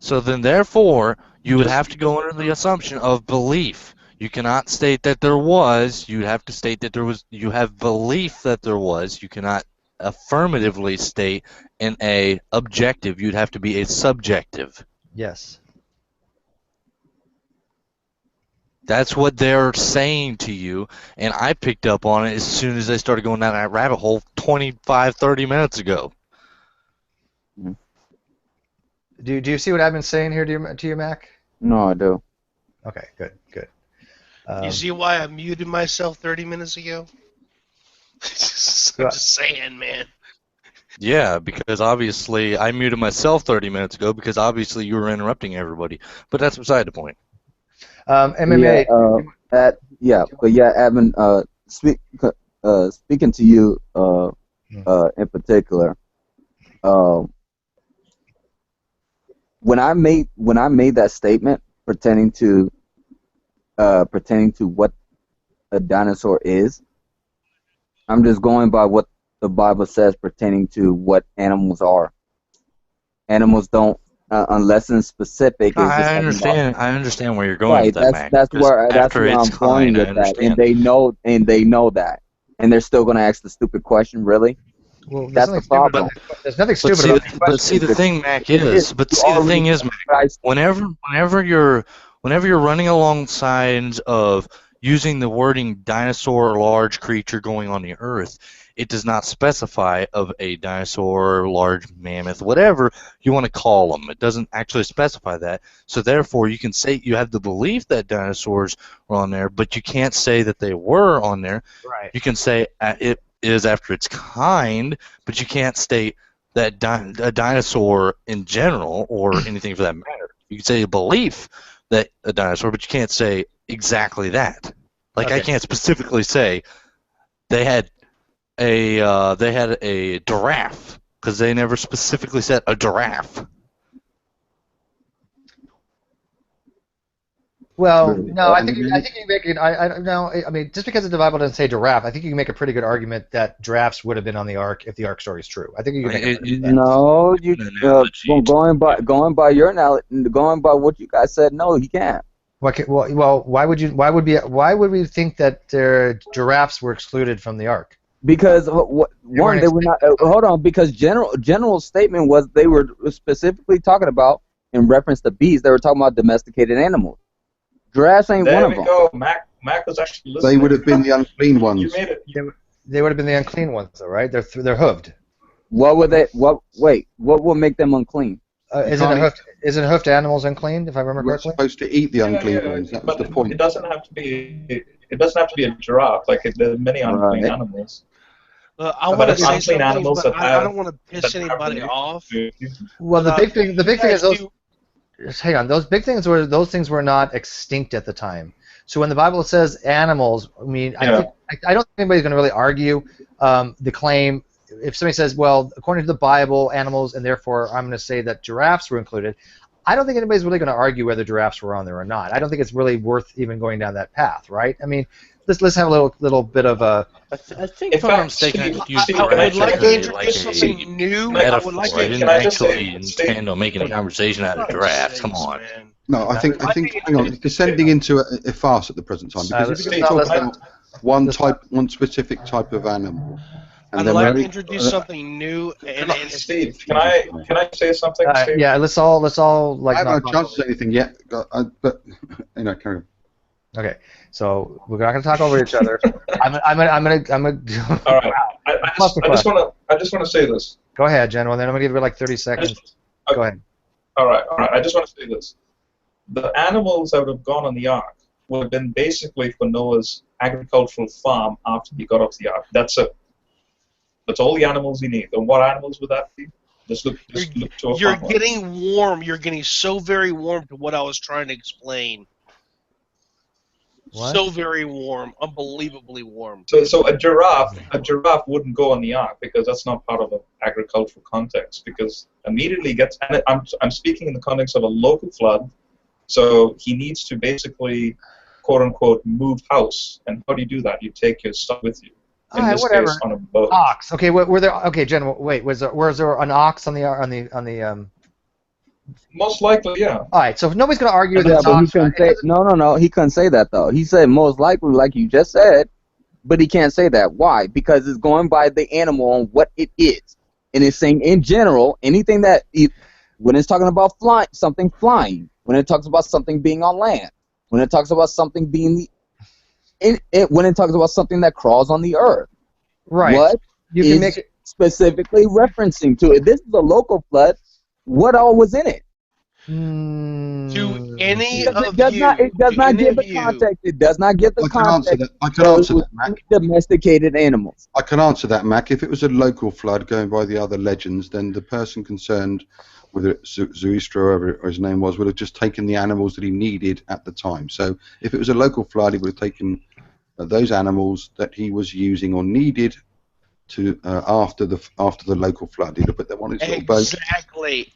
D: So then, therefore, you would have to go under the assumption of belief. You cannot state that there was. You have to state that there was. You have belief that there was. You cannot affirmatively state in a objective. You'd have to be a subjective.
A: Yes.
D: That's what they're saying to you, and I picked up on it as soon as they started going down that rabbit hole 25, 30 minutes ago.
A: Do you see what I've been saying here to you, Mack?
C: No, I do.
A: Okay, good.
F: You see why I muted myself 30 minutes ago? I'm just saying, man.
D: Yeah, because obviously I muted myself 30 minutes ago because obviously you were interrupting everybody. But that's beside the point.
A: MMA.
C: Admin. speaking to you in particular, when I made that statement pertaining to what a dinosaur is, I'm just going by what the Bible says pertaining to what animals are. Animals don't, unless in specific.
D: No,
C: Is just
D: I
C: talking about,
D: understand. I understand where you're going
C: right.
D: with that, Mac.
C: That's
D: 'Cause
C: where
D: after
C: I'm
D: it's
C: going
D: kind, I
C: with that, and
D: understand.
C: they know that, and they're still going to ask the stupid question. Really,
A: Well,
C: that's the problem.
A: there's nothing
D: But
A: stupid about the
D: but see,
A: question.
D: the thing, Mac,
C: It is.
D: but
C: You
D: see, the
C: already
D: thing is, Mac,
C: guys.
D: whenever you're running alongside of using the wording dinosaur or large creature going on the earth, it does not specify of a dinosaur, large mammoth, whatever you want to call them. It doesn't actually specify that. So therefore, you can say you have the belief that dinosaurs were on there, but you can't say that they were on there.
A: Right.
D: You can say it is after its kind, but you can't state that a dinosaur in general or anything for that matter. You can say a belief that a dinosaur, but you can't say exactly that. Like I
A: Okay.
D: can't specifically say they had a giraffe because they never specifically said a giraffe.
A: Well,
C: Really?
A: no, I think you make it. No, I mean, just because the Bible doesn't say giraffe, I think you can make a pretty good argument that giraffes would have been on the ark if the ark story is true. I think you can make a pretty good
C: No, you
D: Analogy.
C: going by your analogy, going by what you guys said. No, he can't.
A: Well, why would we think that giraffes were excluded from the ark?
C: Because one, they were not. Hold on, because general statement was they were specifically talking about in reference to bees. They were talking about domesticated animals. Giraffes ain't
E: There
C: one
E: we
C: of them.
E: go. Mac was actually listening.
B: They would have been the unclean ones.
E: You made it.
A: They would have been the unclean ones, though, right? They're hooved.
C: What would they? What would make them unclean?
A: Isn't hoofed animals unclean? If I remember
B: We're
A: correctly.
B: supposed to eat the unclean ones. That was
E: But
B: the point.
E: it doesn't have to be. It doesn't have to be a giraffe. Like there are many unclean
C: Right.
E: animals.
F: I want to say
E: unclean
F: something,
E: animals
F: but
E: that
F: I
E: have-
F: don't want to piss
E: that have
F: anybody
E: relief.
F: off.
A: Well, the big thing is those.
F: do-
A: Just hang on. Those things were not extinct at the time. So when the Bible says animals, I mean, I don't think anybody's going to really argue the claim. If somebody says, well, according to the Bible, animals, and therefore I'm going to say that giraffes were included, I don't think anybody's really going to argue whether giraffes were on there or not. I don't think it's really worth even going down that path, right? I mean, let's have a little bit of a.
D: I think if I'm not mistaken, I could use
E: Steve,
F: I would
D: giraffe
F: like
D: as
F: to
D: a
F: introduce something new. I
D: metaphor.
F: would like
D: I
F: to
D: didn't
E: Can I just
D: actually
E: say, Steve-
D: intend on making a conversation out of giraffes. Come on.
F: Man.
B: No, I think. Hang on, it's descending into a farce at the present time because if
E: Steve,
B: you talk
E: can I-
B: about one specific type of animal, and
F: I'd
B: then
F: like to
B: very-
F: introduce something new. And
E: Steve, can I say something? Steve?
A: Yeah, let's all like.
B: I haven't had
A: not
B: a chance to say anything yet, but carry on.
A: Okay, so we're not going to talk over each other. I'm gonna.
E: All right. I just want to say this.
A: Go ahead, Jen. Well, then I'm gonna give you like 30 seconds. Go ahead.
E: All right. I just want to say this. The animals that would have gone on the ark would have been basically for Noah's agricultural farm after he got off the ark. That's it. That's all the animals he needs. And what animals would that be? Just look to a
F: you're
E: farm.
F: getting warm. You're getting so very warm to what I was trying to explain.
A: What?
F: So very warm, unbelievably warm.
E: So a giraffe wouldn't go on the ark because that's not part of an agricultural context. Because immediately gets, and I'm speaking in the context of a local flood, so he needs to basically, quote unquote, move house. And how do you do that? You take your stuff with you. In this
A: whatever.
E: case, on a boat.
A: Ox. Okay, were there? Okay, Jen. Wait, was there an ox on the?
E: Most likely, yeah.
A: All right, so if nobody's gonna argue
C: Yeah,
A: that
C: but he
A: ox.
C: couldn't say no. He couldn't say that though. He said most likely, like you just said, but he can't say that. Why? Because it's going by the animal on what it is, and it's saying in general anything that when it's talking about something flying, when it talks about something being on land, when it talks about something being when it talks about something that crawls on the earth,
A: Right.
C: what
A: You
C: is
A: can make it.
C: specifically referencing to it? This is a local flood. What all was in it?
F: To any
C: It
F: of
C: does
F: you,
C: not. It does
F: to
C: not
F: any
C: give
F: of
C: the
F: you,
C: context. It does not give the
B: I can answer
C: context.
B: that. I can answer that, Mac.
C: Domesticated animals.
B: I can answer that, Mac. If it was a local flood going by the other legends, then the person concerned, whether it's Zoroaster or whatever his name was, would have just taken the animals that he needed at the time. So if it was a local flood, he would have taken those animals that he was using or needed to after the local flood. He'd put them on his little boat.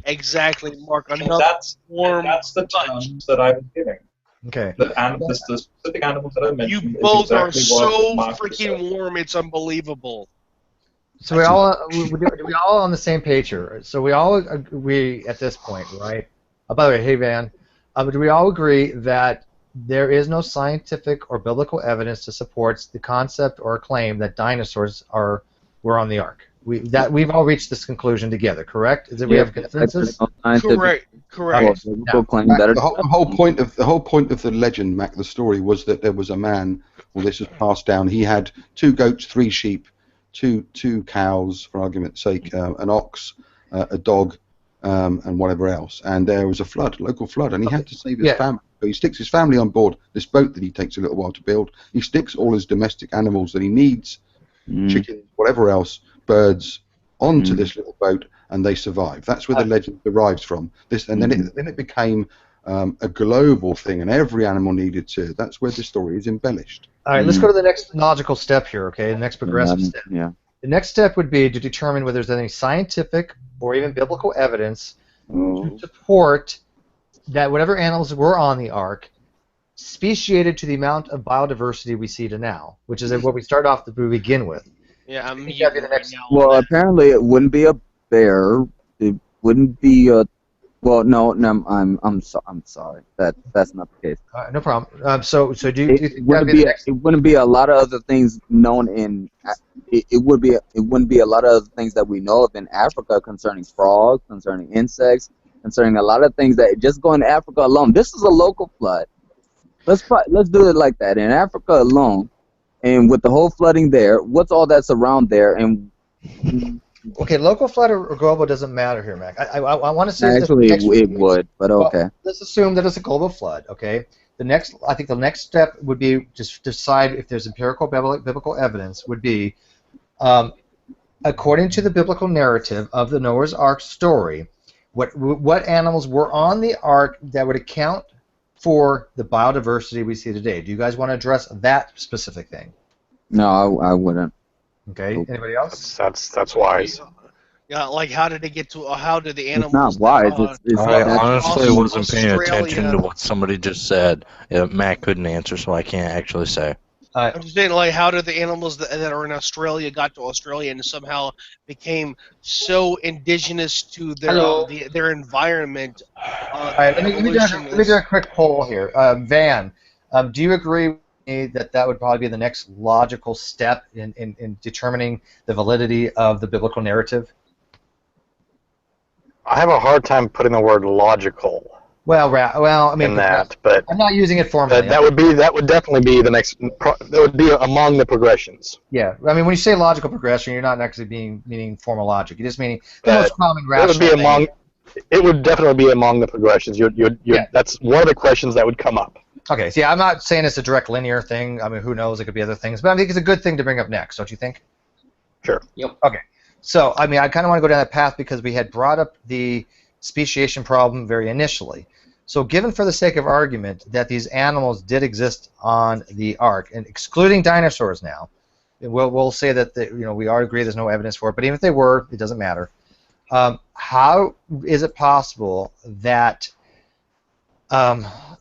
F: Exactly, Mark.
E: And that's the terms that I was giving.
A: Okay.
E: The specific animals that I mentioned.
F: You both are
E: exactly
F: so
E: what Mack
F: freaking
E: said.
F: warm, it's unbelievable.
A: So we all on the same page here. So we all agree at this point, right? By the way, hey Van, do we all agree that there is no scientific or biblical evidence to support the concept or claim that dinosaurs were on the Ark? We've all reached this conclusion together, correct? Is it we have a consensus?
F: Correct.
A: Okay.
B: The whole point of the legend, Mac, the story, was that there was a man. Well, this was passed down. He had 2 goats, 3 sheep, two cows, for argument's sake, an ox, a dog, and whatever else. And there was a flood, local flood, and he had to save his family. So he sticks his family on board this boat that he takes a little while to build. He sticks all his domestic animals that he needs, chickens, whatever else, birds, onto this little boat, and they survive. That's where the legend derives from. And then it became a global thing, and every animal needed to. That's where the story is embellished.
A: All right, let's go to the next logical step here, okay? The next progressive step.
C: Yeah.
A: The next step would be to determine whether there's any scientific or even biblical evidence to support that whatever animals were on the Ark speciated to the amount of biodiversity we see to now, which is what we start off to begin with.
F: Yeah, I'm
C: Well, apparently it wouldn't be a bear. It wouldn't be a. Well, no, I'm sorry. That's not the case.
A: No problem. So do you think
C: it wouldn't be a lot of other things known in. It wouldn't be a lot of other things that we know of in Africa concerning frogs, concerning insects, concerning a lot of things that just go in Africa alone. This is a local flood. Let's do it like that in Africa alone, and with the whole flooding there, what's all that's around there and.
A: Okay, local flood or global doesn't matter here, Mac. I want to say
C: actually it would, but okay.
A: Well, let's assume that it's a global flood. Okay, I think the next step would be to decide if there's empirical biblical evidence. Would be, according to the biblical narrative of the Noah's Ark story, what animals were on the Ark that would account for the biodiversity we see today. Do you guys want to address that specific thing?
C: No, I wouldn't.
A: Okay. Anybody else?
J: That's wise.
F: Yeah, like how did the animals?
C: It's not wise.
D: I honestly wasn't paying attention to what somebody just said. Matt couldn't answer, so I can't actually say.
F: I'm just saying, like, how did the animals that are in Australia got to Australia and somehow became so indigenous to their environment?
A: All right, let me do a quick poll here. Van, do you agree that would probably be the next logical step in determining the validity of the biblical narrative?
J: I have a hard time putting the word logical.
A: Well, I mean,
J: in that, but
A: I'm not using it formally.
J: That would definitely be the next. That would be among the progressions.
A: Yeah, I mean, when you say logical progression, you're not actually meaning formal logic. You're just meaning the most common rational.
J: It would definitely be among the progressions. That's one of the questions that would come up.
A: Okay, so yeah, I'm not saying it's a direct linear thing. I mean, who knows? It could be other things, but I think it's a good thing to bring up next, don't you think?
J: Sure.
A: Yep. Okay, so I mean, I kind of want to go down that path because we had brought up the speciation problem very initially. So, given for the sake of argument that these animals did exist on the Ark, and excluding dinosaurs now, we'll say that we all agree there's no evidence for it. But even if they were, it doesn't matter. How is it possible that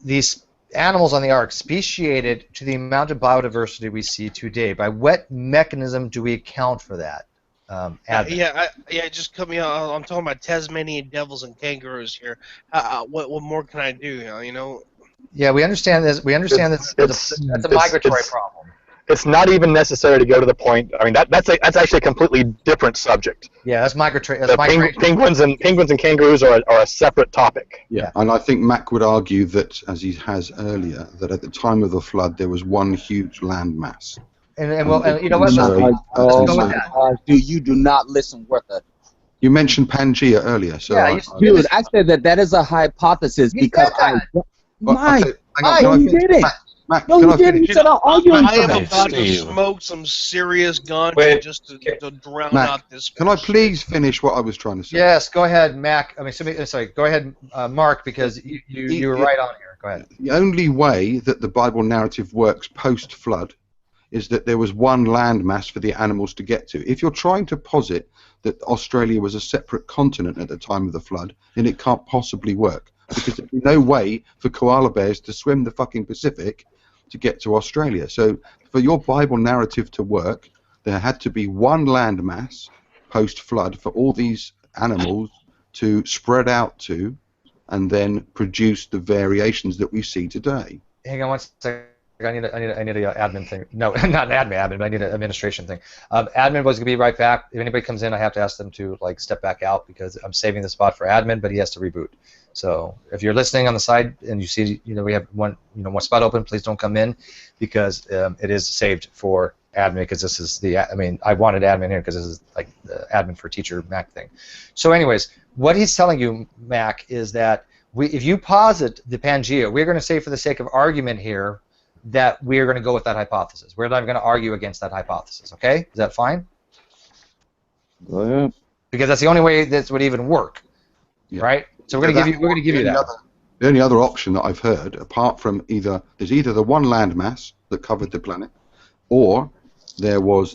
A: these animals on the Ark speciated to the amount of biodiversity we see today? By what mechanism do we account for that?
F: Just cut me out. I'm talking about Tasmanian devils and kangaroos here. What more can I do?
A: Yeah, we understand this. We understand that's a migratory problem.
J: It's not even necessary to go to the point. I mean, that's actually a completely different subject.
A: Yeah, that's migratory.
J: Penguins and kangaroos are a separate topic.
B: Yeah, and I think Mack would argue that, as he has earlier, that at the time of the flood there was one huge landmass.
A: And you know what?
C: You do not listen worth it.
B: You mentioned Pangea earlier, so
C: I said that is a hypothesis because you did it.
B: Matt,
C: no, you didn't. You said
F: I am about to smoke some serious ganja just to drown out this.
B: Can I please finish what I was trying to say?
A: Yes, go ahead, Mac. Go ahead, Mark, because you were right on here. Go ahead.
B: The only way that the Bible narrative works post-flood is that there was one landmass for the animals to get to. If you're trying to posit that Australia was a separate continent at the time of the flood, then it can't possibly work, because there's no way for koala bears to swim the fucking Pacific to get to Australia. So for your Bible narrative to work, there had to be one landmass post-flood for all these animals to spread out to, and then produce the variations that we see today.
A: Hang on one second. I need a admin thing. No, not an admin, but I need an administration thing. Admin was gonna be right back. If anybody comes in, I have to ask them to like step back out because I'm saving the spot for admin, but he has to reboot. So if you're listening on the side and you see, we have one spot open, please don't come in because it is saved for admin because this is I wanted admin here because this is like the admin for teacher Mac thing. So anyways, what he's telling you, Mac, is that if you posit the Pangea, we're going to say for the sake of argument here that we're going to go with that hypothesis. We're not going to argue against that hypothesis, okay? Is that fine?
C: Go ahead.
A: Because that's the only way this would even work, right? So we're going to give you that.
B: The only other option that I've heard, apart from there's either the one landmass that covered the planet, or there were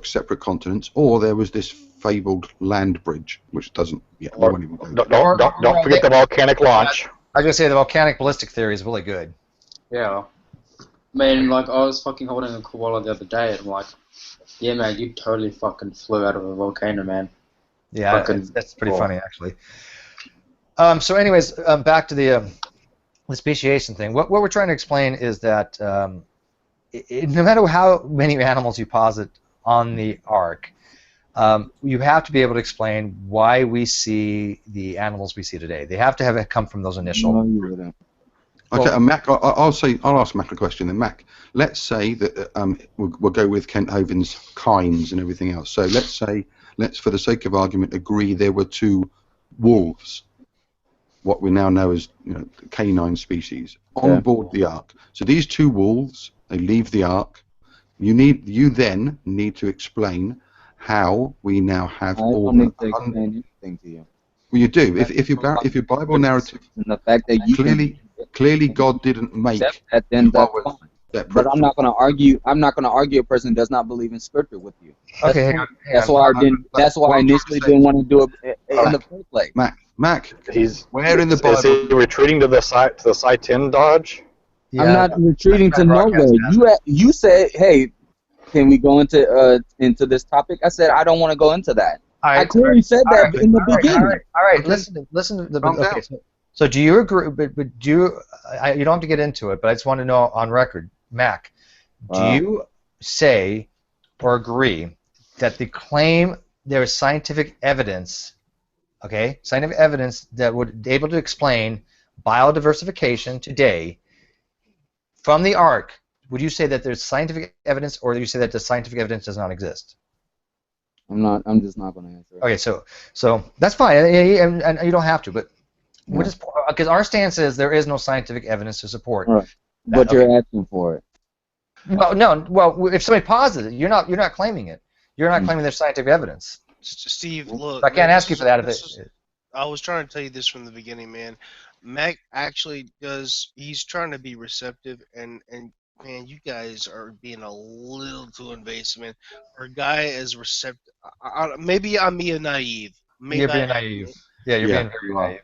B: separate continents, or there was this fabled land bridge, which doesn't yet.
J: Don't forget the volcanic launch.
A: I was going to say the volcanic ballistic theory is really good.
K: Yeah. Man, like, I was fucking holding a koala the other day, and I'm like, yeah, man, you totally fucking flew out of a volcano, man.
A: Yeah, that's pretty funny, actually. So anyways, back to the speciation thing. What we're trying to explain is that no matter how many animals you posit on the ark, you have to be able to explain why we see the animals we see today. They have to have come from those initial...
B: Okay, Mac, I'll ask Mac a question then. Mac, let's say that we'll go with Kent Hovind's kinds and everything else. So let's for the sake of argument agree there were two wolves, what we now know as canine species, on board the ark. So these two wolves, they leave the ark. You then need to explain how we now have all. I don't need to explain anything to you. Well, you do. If your Bible narrative, and the fact that you clearly God didn't make
C: that, then that's fine. But I'm not going to argue. I'm not going to argue a person does not believe in Scripture with you. That's why I initially didn't want to do it in the first place.
B: Mac,
J: where in the Bible? Is he retreating to the side 10 dodge?
C: Yeah. I'm not retreating to nowhere. You said, hey, can we go into this topic? I said I don't want to go into that. I clearly said that in the beginning.
A: All right. Listen to the. Okay. So do you agree? But do you? You don't have to get into it, but I just want to know on record, Mac. Do you say or agree that the claim there is scientific evidence, scientific evidence that would be able to explain biodiversification today from the ark? Would you say that there's scientific evidence, or do you say that the scientific evidence does not exist?
C: I'm just not going to answer.
A: Okay, so that's fine, and you don't have to, but because our stance is there is no scientific evidence to support.
C: Right. But you're asking for it.
A: Well, no. Well, if somebody posits it, you're not claiming it. You're not claiming there's scientific evidence.
F: Steve, look.
A: I can't ask you for that.
F: I was trying to tell you this from the beginning, man. Mac actually does. He's trying to be receptive, and man, you guys are being a little too invasive, man. For a guy as receptive, maybe I'm being naive. Maybe
A: you're being naive. Yeah, you're being very naive.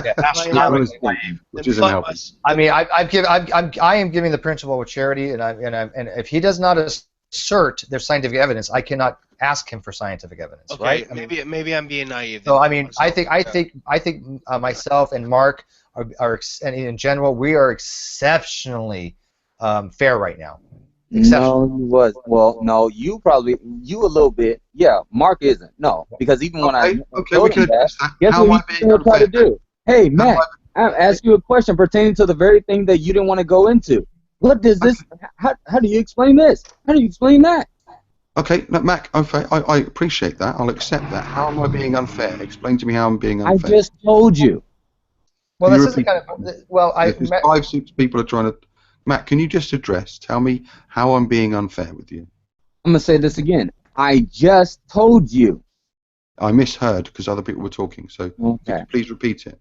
B: Yeah, absolutely naive, which isn't helping.
A: I mean, I am giving the principle with charity, and if he does not assert there's scientific evidence, I cannot ask him for scientific evidence, right?
F: Maybe I'm being naive.
A: So I mean, I think myself and Mark are and in general we are exceptionally fair right now.
C: No, he was. Well, no, you a little bit. Yeah, Mark isn't. No, because even when I told him that, guess what he's going to try to do? Hey, Matt, I asked you a question pertaining to the very thing that you didn't want to go into. What does this? How do you explain this? How do you explain that?
B: Okay, no, Mac, okay, I appreciate that. I'll accept that. How am I being unfair? Explain to me how I'm being unfair.
C: I just told you.
A: Well, this is the kind of. Well,
B: because 5, 6 people are trying to. Matt, can you just tell me how I'm being unfair with you?
C: I'm going to say this again. I just told you.
B: I misheard because other people were talking, so please repeat it.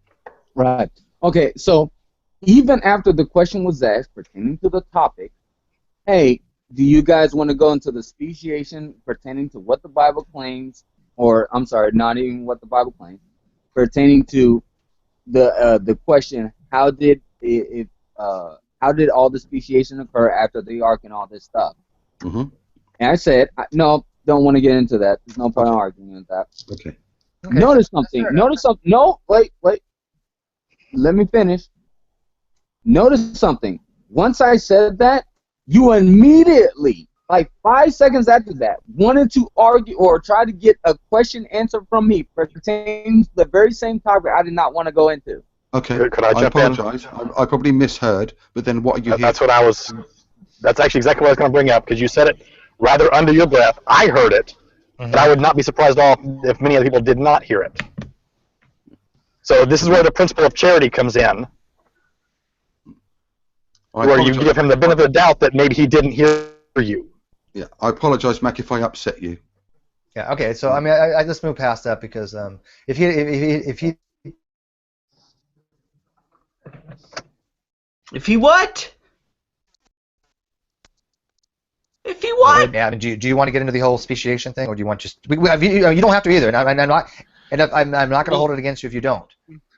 C: Right. Okay, so even after the question was asked pertaining to the topic, hey, do you guys want to go into the speciation pertaining to what the Bible claims, or I'm sorry, not even what the Bible claims, pertaining to the question, how did all the speciation occur after the ark and all this stuff?
B: Mm-hmm.
C: And I said, no, don't want to get into that. There's no point in arguing with that.
B: Okay.
C: Notice something. Notice something. No, wait. Let me finish. Notice something. Once I said that, you immediately, like 5 seconds after that, wanted to argue or try to get a question answered from me pertaining to the very same topic I did not want to go into.
B: Okay.
J: Could I jump in?
B: apologize. I probably misheard, but then what are you
J: That's what I was. That's actually exactly what I was going to bring up, because you said it rather under your breath. I heard it, but I would not be surprised at all if many other people did not hear it. So this is where the principle of charity comes in, where you give him the benefit of the doubt that maybe he didn't hear you.
B: Yeah, I apologize, Mac, if I upset you.
A: Yeah. Okay. So I mean, I just moved past that because if he
G: what? If he what?
A: Yeah. Do you want to get into the whole speciation thing, or do you want just? You don't have to either. And I'm not going to hold it against you if you don't.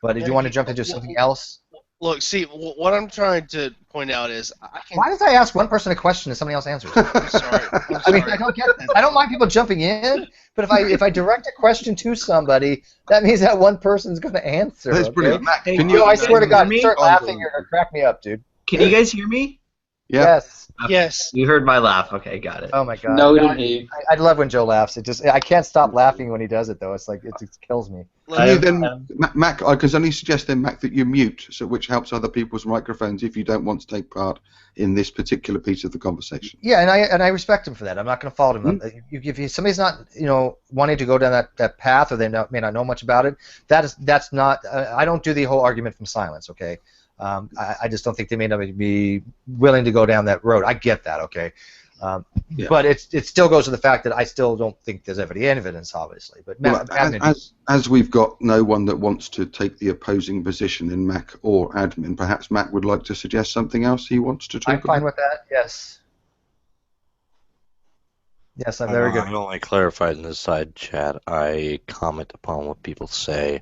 A: But if you want to jump into something else.
F: Look, see, what I'm trying to point out is
A: Why does I ask one person a question and somebody else answers?
F: I'm sorry.
A: I mean, I don't get this. I don't mind people jumping in, but if I direct a question to somebody, that means that one person's going to answer.
B: That's brilliant. Mac,
G: Hey,
B: can you?
A: I swear to God,
G: me?
A: start laughing or crack me up, dude.
G: Can you guys hear me?
B: Yeah.
A: Yes.
F: Yes.
G: You heard my laugh. Okay, got it.
A: Oh my God.
K: No, we didn't hear you.
A: I love when Joe laughs. I can't stop laughing when he does it though. It's like it kills me.
B: Can you then, Mac? I can only suggest then, Mac, that you mute, which helps other people's microphones if you don't want to take part in this particular piece of the conversation.
A: Yeah, and I respect him for that. I'm not going to fault him. If somebody's not wanting to go down that path, or they may not know much about it, that's not. I don't do the whole argument from silence. Okay. I just don't think they may not be willing to go down that road. I get that, okay? But it still goes to the fact that I still don't think there's any evidence, obviously. But
B: as we've got no one that wants to take the opposing position in Mac or admin, perhaps Mac would like to suggest something else he wants to talk about.
A: I'm fine with that, yes. Yes, I'm very good.
D: I only clarified in the side chat. I comment upon what people say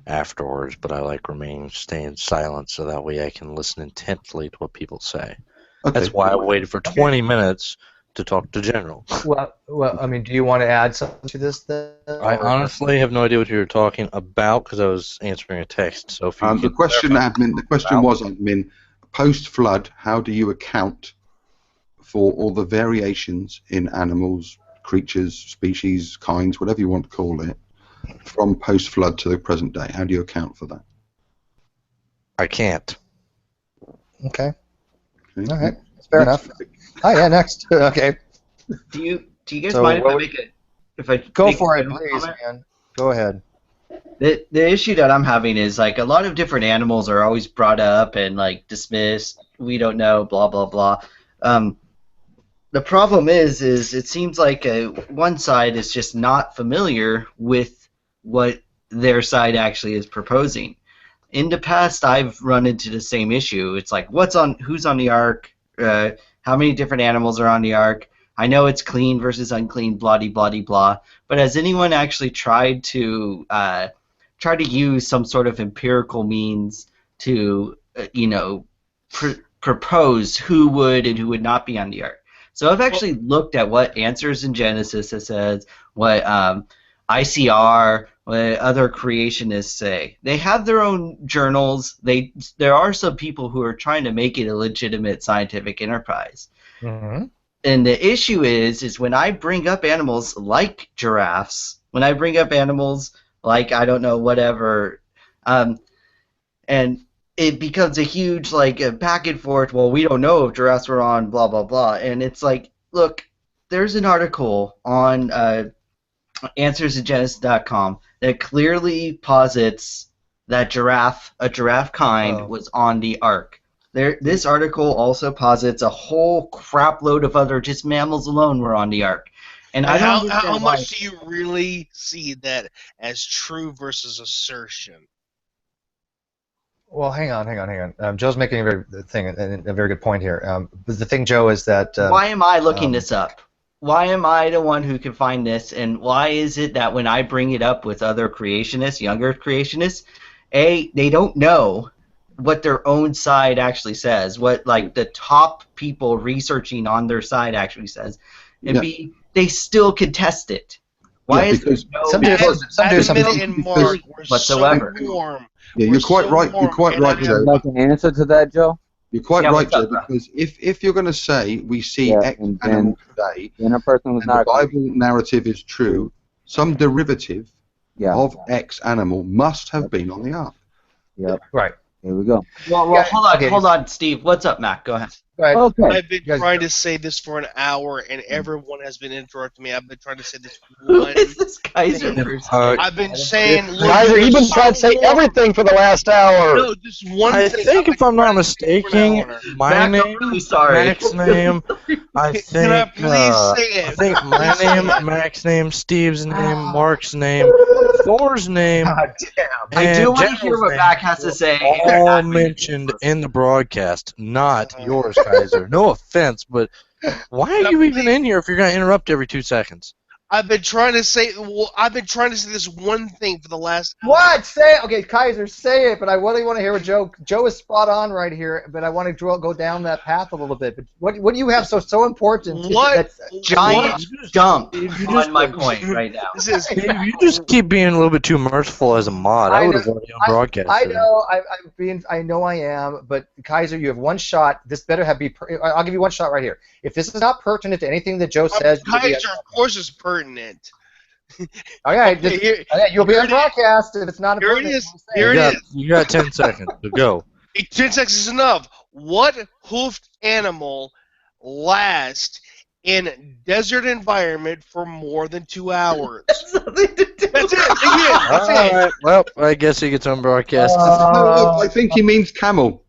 D: afterwards, but I staying silent so that way I can listen intently to what people say. Okay. That's why I waited for 20 minutes to talk to General.
A: Well, I mean, do you want to add something to this then?
D: I honestly have no idea what you were talking about because I was answering a text. So if you
B: the question was, admin, post-flood, how do you account for all the variations in animals, creatures, species, kinds, whatever you want to call it, from post-flood to the present day? How do you account for that?
D: I can't.
A: Okay. All right. That's fair enough. Oh yeah, next. Okay.
G: Do you guys mind if I
A: go for it, please, man? Go ahead.
G: The issue that I'm having is like a lot of different animals are always brought up and like dismissed. We don't know, blah blah blah. The problem is it seems like one side is just not familiar with what their side actually is proposing. In the past, I've run into the same issue. It's like, who's on the ark? How many different animals are on the ark? I know it's clean versus unclean, blah blah blah. But has anyone actually tried to use some sort of empirical means to propose who would and who would not be on the ark? So I've actually looked at what Answers in Genesis says, what ICR, what other creationists say. They have their own journals. There are some people who are trying to make it a legitimate scientific enterprise.
A: Mm-hmm.
G: And the issue is when I bring up animals like giraffes, when I bring up animals like, I don't know, whatever, and it becomes a huge back and forth, well, we don't know if giraffes were on blah, blah, blah. And it's like, look, there's an article on AnswersInGenesis.com that clearly posits that a giraffe kind was on the ark. This article also posits a whole crap load of other just mammals alone were on the ark. And I don't
F: how much do you really see that as true versus assertion?
A: Well, hang on. Joe's making a very good point here. But the thing, Joe, is that
G: why am I looking this up? Why am I the one who can find this? And why is it that when I bring it up with other creationists, younger creationists, they don't know what their own side actually says, what like the top people researching on their side actually says, and B, they still contest it. Why is there no whatsoever?
F: So warm.
B: Yeah, you're quite right. You're quite right, Joe.
C: Would you like an answer to that, Joe?
B: You're quite right, Joe, because if you're going to say we see X animal today,
C: then a person who's
B: and the Bible narrative is true, some derivative of X animal must have been on the ark.
C: Yep.
A: Right.
C: Here we go.
G: Well, hold on, Steve. What's up, Mac? Go ahead.
C: Okay.
F: I've been trying to say this for an hour, and everyone has been interrupting me. I've been trying to say this. Who
G: is this Kaiser person?
F: I've been saying.
J: Kaiser, you've been trying to say everything for the last hour.
F: No, just one
D: I
F: thing.
D: think, if I'm not mistaken, my name, Mac's name, I think, I think my name, Mac's name, Steve's name, Mark's name, Thor's name,
G: God damn. I do want to hear what Mac has to say.
D: all mentioned in the broadcast, not yours, Kaiser. No offense, but why are you even in here if you're going to interrupt every 2 seconds?
F: I've been trying to say. Well, I've been trying to say this one thing for the last.
A: What? Say it. Okay, Kaiser, say it. But I really want to hear what Joe. Joe is spot on right here. But I want to go down that path a little bit. But what do you have so important?
F: What
G: giant jump on my point right now?
F: This is.
D: You just keep being a little bit too merciful as a mod. I would have wanted you on broadcast.
A: I know. I know I am. But Kaiser, you have one shot. This better be. I'll give you one shot right here. If this is not pertinent to anything that Joe says,
F: Kaiser, of course, is pertinent.
A: Okay, you'll be on broadcast if it's not
F: Here
A: pertinent.
F: it is. Here it is.
D: You got 10 seconds to go.
F: 10 seconds is enough. What hoofed animal lasts in desert environment for more than 2 hours?
G: That's nothing to do.
F: That's it.
D: All right. Well, I guess he gets on broadcast.
B: I think he means camel.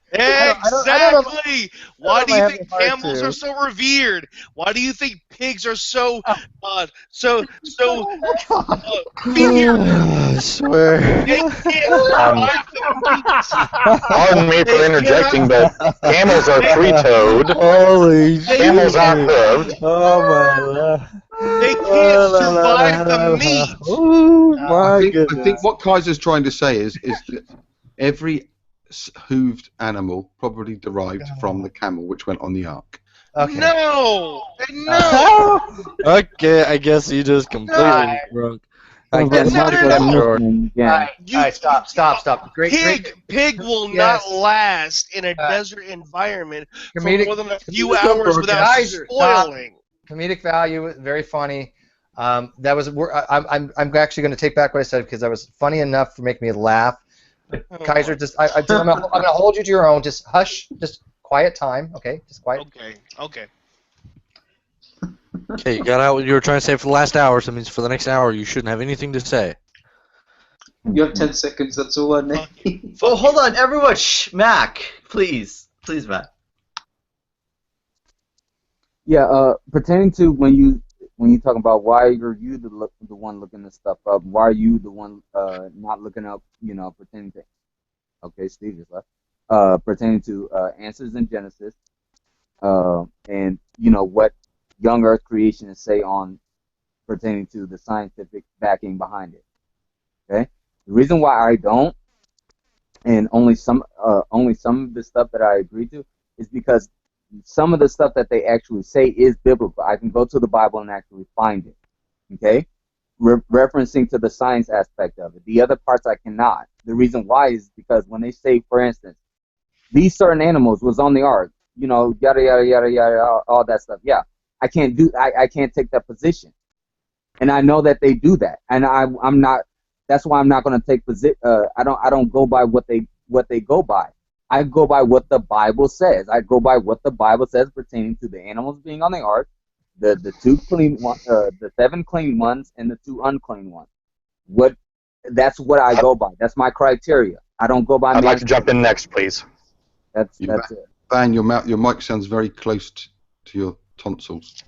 F: Exactly. Why do you think camels are so revered? Why do you think pigs are so
D: I swear.
J: Pardon me for interjecting, but camels are three-toed.
D: Holy
J: Camels aren't hooved.
D: Oh my God.
F: They can't survive the meat.
D: Oh my goodness.
B: I think what Kaiser's trying to say is that every hooved animal probably derived from the camel which went on the ark.
A: Okay.
F: No.
D: Okay, I guess you just completely broke. I guess
A: Stop.
F: Pig will not last in a desert environment for more than a few hours without spoiling.
A: Comedic value, very funny. I'm actually going to take back what I said because that was funny enough to make me laugh. Kaiser, I'm going to hold you to your own. Just hush. Just quiet time. Okay. Just quiet.
F: Okay.
D: Okay, you got out what you were trying to say for the last hour, so that means for the next hour you shouldn't have anything to say.
K: You have 10 seconds, that's all I need.
G: Oh, hold on, everyone. Shh, Mac, please, Mac.
C: Yeah, pertaining to when you talk about why are you the one looking this stuff up, why are you the one not looking up, pertaining to, okay, Steve just left, pertaining to answers in Genesis, and what young Earth creationists say on pertaining to the scientific backing behind it. Okay, the reason why I don't, and only some of the stuff that I agree to, is because some of the stuff that they actually say is biblical. I can go to the Bible and actually find it. Okay, referencing to the science aspect of it. The other parts I cannot. The reason why is because when they say, for instance, these certain animals was on the ark, yada yada yada yada, all that stuff. Yeah. I can't take that position, and I know that they do that, and I'm not. That's why I'm not going to take position. I don't go by what they go by. I go by what the Bible says. I go by what the Bible says pertaining to the animals being on the ark, the 2 clean ones, the 7 clean ones, and the 2 unclean ones. That's what I go by. That's my criteria. I don't go by.
J: I'd like to jump in next, please.
C: That's it.
B: Van, your mic sounds very close to your tonsils.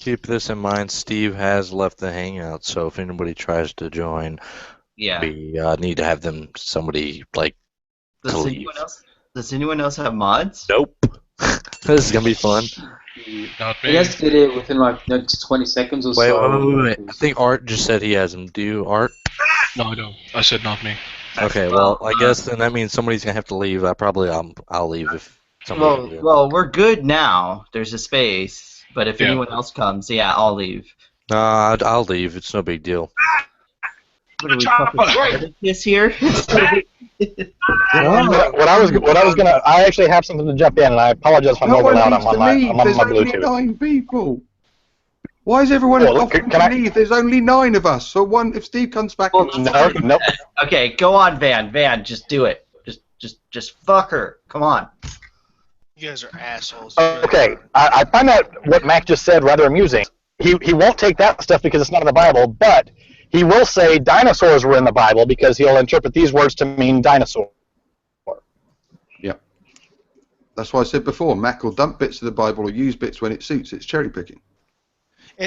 D: Keep this in mind, Steve has left the hangout, so if anybody tries to join,
G: Yeah.
D: We need to have them somebody like to
G: Does
D: leave.
G: anyone else have mods?
D: Nope. This is gonna be fun.
I: Not
K: I
I: me.
K: guess get it within like next 20 seconds or
D: Wait,
K: so.
D: wait. I think Art just said he has them. Do you, Art?
I: No, I don't. I said not me.
D: Okay, well, I guess then that means somebody's gonna have to leave. I'll leave if somebody.
G: Well, we're good now. There's a space, but if anyone else comes, yeah, I'll leave.
D: Nah, I'll leave. It's no big deal.
G: What are we fucking this here?
J: I actually have something to jump in, and I apologize if I'm
B: No
J: over
B: one
J: loud.
B: needs
J: I'm
B: to
J: on
B: leave.
J: my
B: There's only
J: Bluetooth.
B: 9 people. Why is everyone offering to leave? There's only 9 of us. So if Steve comes back,
J: no.
G: Okay, go on, Van. Van, just do it. Just fuck her. Come on.
F: You guys are assholes.
J: Okay, I find that what Mac just said rather amusing. He won't take that stuff because it's not in the Bible, but he will say dinosaurs were in the Bible because he'll interpret these words to mean dinosaur.
B: Yeah. That's why I said before, Mac will dump bits of the Bible or use bits when it suits. It's cherry picking.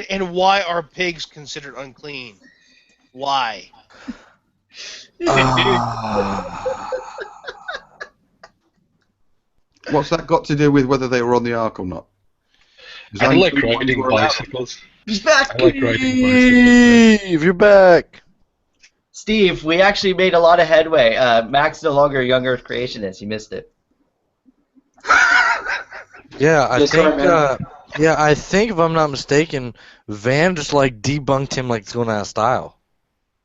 F: And why are pigs considered unclean? Why?
B: What's that got to do with whether they were on the ark or not?
I: I like riding bicycles.
G: He's back.
I: I like riding bicycles.
D: Steve, you're back.
G: Steve, we actually made a lot of headway. Mac's no longer a young Earth creationist. You missed it.
D: Yeah, I
K: Yes,
D: think.
K: sir, man.
D: I think if I'm not mistaken, Van just like debunked him like it's going out of style.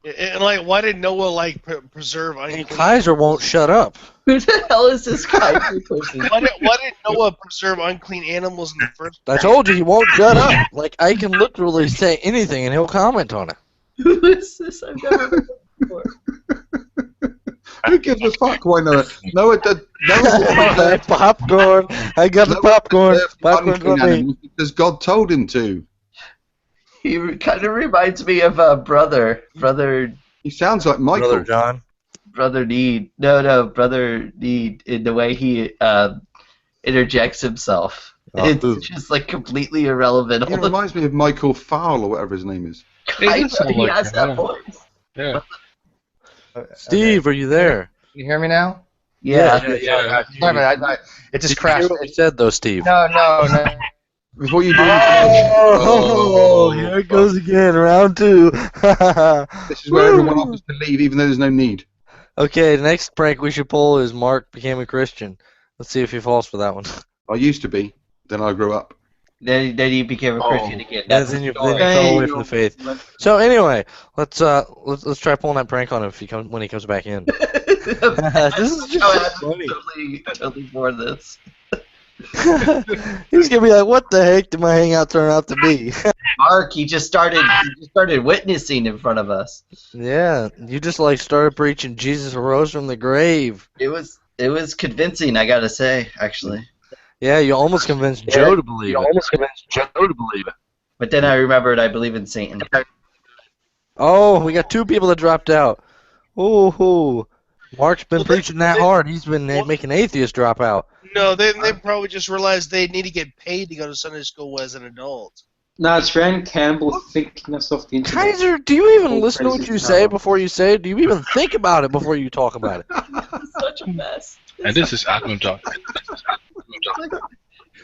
F: And like, why did Noah like preserve unclean?
D: And Kaiser won't shut up.
G: Who the hell is this Kaiser person?
F: Why did Noah preserve unclean animals in the first place?
D: I told you he won't shut up. Like I can literally say anything and he'll comment on it.
G: Who is this? I've never heard of before.
B: Who gives a fuck? Why not? No,
D: Popcorn. I got the popcorn. Popcorn for me.
B: Because God told him to.
G: He kind of reminds me of brother.
B: He sounds like Michael.
D: Brother John.
G: Brother Need. No, Brother Need in the way he interjects himself. It's just like completely irrelevant.
B: He reminds me of Michael Fowle or whatever his name is.
G: He has that voice.
I: Yeah.
D: Steve, are you there?
A: Can you hear me now?
G: Yeah.
A: Sorry, but it just crashed.
D: What you said though, Steve?
A: No.
B: Before you do
D: Here it goes again, round 2.
B: this is where everyone offers to leave, even though there's no need.
D: Okay, the next prank we should pull is Mark became a Christian. Let's see if he falls for that one.
B: I used to be. Then I grew up.
G: Then he became a Christian again.
D: Yeah,
G: That's
D: then you
G: the
D: fell away from the faith. So anyway, let's try pulling that prank on him when he comes back in. This is just funny.
G: Totally for this.
D: He's gonna be like, "What the heck did my hangout turn out to be?"
G: Mark, he just started witnessing in front of us.
D: Yeah, you just like started preaching Jesus arose from the grave.
G: It was convincing, I gotta say, actually.
D: Yeah, you almost convinced Joe to believe it.
G: But then I remembered I believe in Satan.
D: Oh, we got 2 people that dropped out. Ooh, Mark's been preaching that hard. He's been making atheists drop out.
F: No, they probably just realized they need to get paid to go to Sunday school as an adult.
K: No, it's Rand Campbell thinking us off the internet.
D: Kaiser, do you even listen to what you say before you say it? Do you even think about it before you talk about it?
G: Such a mess.
I: And this is Admin Talk.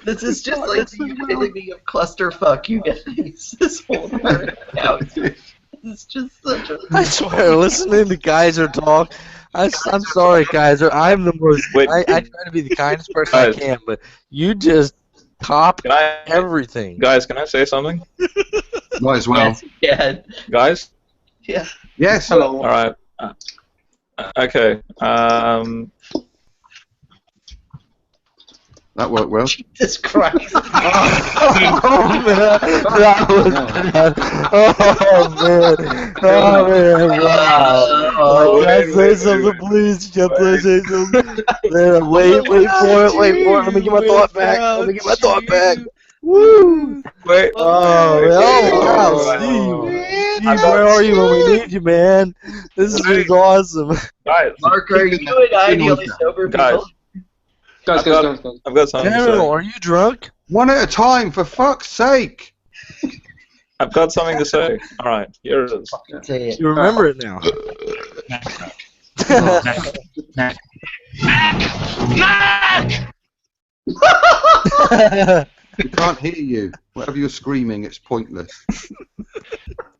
G: This is just like the epitome of clusterfuck, you guys. This whole entire account. It's just such a...
D: I swear, listening to Kaiser talk, I'm sorry, Kaiser. I'm the most... I try to be the kindest person I can, but you just cop everything.
E: Guys, can I say something?
B: Might as well.
G: Yeah.
E: Guys?
G: Yeah.
B: Yes.
K: Hello.
E: All right. Okay.
B: That worked well.
G: Jesus Christ.
D: Oh, man. That was bad. Oh, man. Oh, man. Wow. Can I say something, please? Can I say something? Man, wait for it. Let me get my thought back. Woo!
E: Wait.
D: Wow, Steve. Steve, where are you when we need you, man? This is awesome.
E: Guys.
G: Mark, are you and I the only sober people?
K: Guys.
E: I've got something to
D: General,
E: say.
D: are you drunk?
B: One at a time, for fuck's sake.
E: I've got something to say. All right, here it is.
G: Say it.
D: You remember it now.
B: We can't hear you. Whatever you're screaming, it's pointless.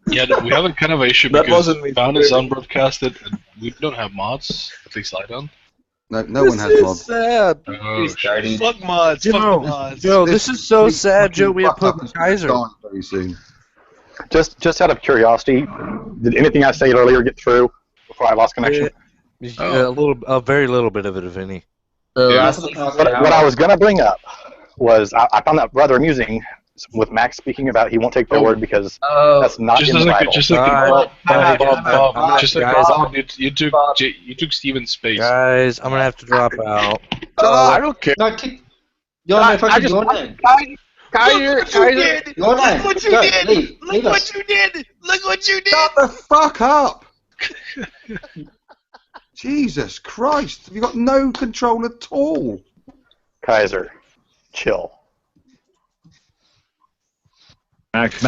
I: Yeah, we have a kind of issue
E: That
I: because
E: wasn't me.
I: Fan is unbroadcasted and we don't have mods. At least I don't.
B: No one has mods.
D: Sad.
I: Oh, shit.
F: Fuck mods. Fuck the
D: Joe,
F: mods.
D: Joe, this is so sad, Joe. We have
B: Fuck up
D: put
B: is gonna
D: Kaiser.
B: start very soon.
J: Just out of curiosity, did anything I said earlier get through before I lost connection?
D: A very little bit of it, if any.
G: The
I: Yeah.
G: last
J: What I was going to bring up was I found that rather amusing with Max speaking about he won't take their word because that's not
I: Just
J: in the
I: like,
J: Bible.
I: just like,
D: Bob,
I: just like
D: guys,
I: Bob, you took Steven's space.
D: Guys, I'm gonna have to drop out.
I: I don't care.
K: No, kick. Yo, man, fucking go on.
F: Look what you did!
K: Go on.
F: Look what you
K: Go,
F: did!
K: leave
F: Look
K: us.
F: what you did! Look what you did!
B: Shut the fuck up! Jesus Christ! Have you got no control at all?
J: Kaiser, chill.
E: Mac.
B: I've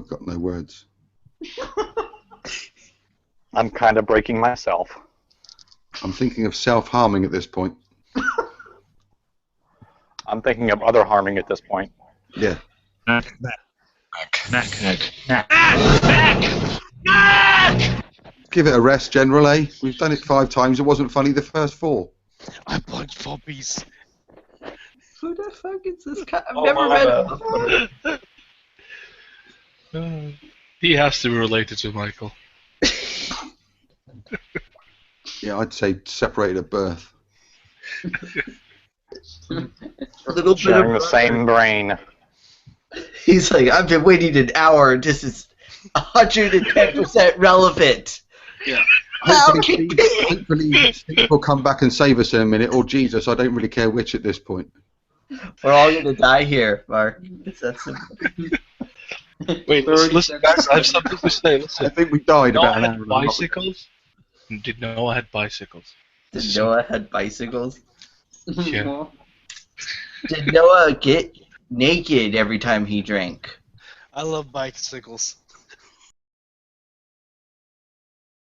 B: got no words.
J: I'm kind of breaking myself.
B: I'm thinking of self-harming at this point.
J: I'm thinking of other harming at this point.
B: Yeah.
E: Mac.
B: Give it a rest, General, eh? We've done it 5 times. It wasn't funny the first 4.
F: I punched puppies.
G: Who the fuck is this guy? I've
E: Oh,
G: never
E: my
G: met
E: bad.
G: him.
I: He has to be related to Michael.
B: Yeah, I'd say separated at birth.
G: A little bit
J: Sharing the
G: of
J: same brain.
G: He's like, I've been waiting an hour. This is 110% relevant.
F: Yeah.
B: Hopefully Steve will come back and save us in a minute, or Jesus, I don't really care which at this point.
G: We're all gonna die here, Mark. It's that simple.
I: Wait, listen, guys, I have something to say. Listen.
B: I think we died
I: Noah
B: about an
I: had
B: hour and a half.
I: bicycles? Did Noah had bicycles?
G: Did Noah had bicycles?
I: Yeah.
G: Did Noah get naked every time he drank?
F: I love bicycles.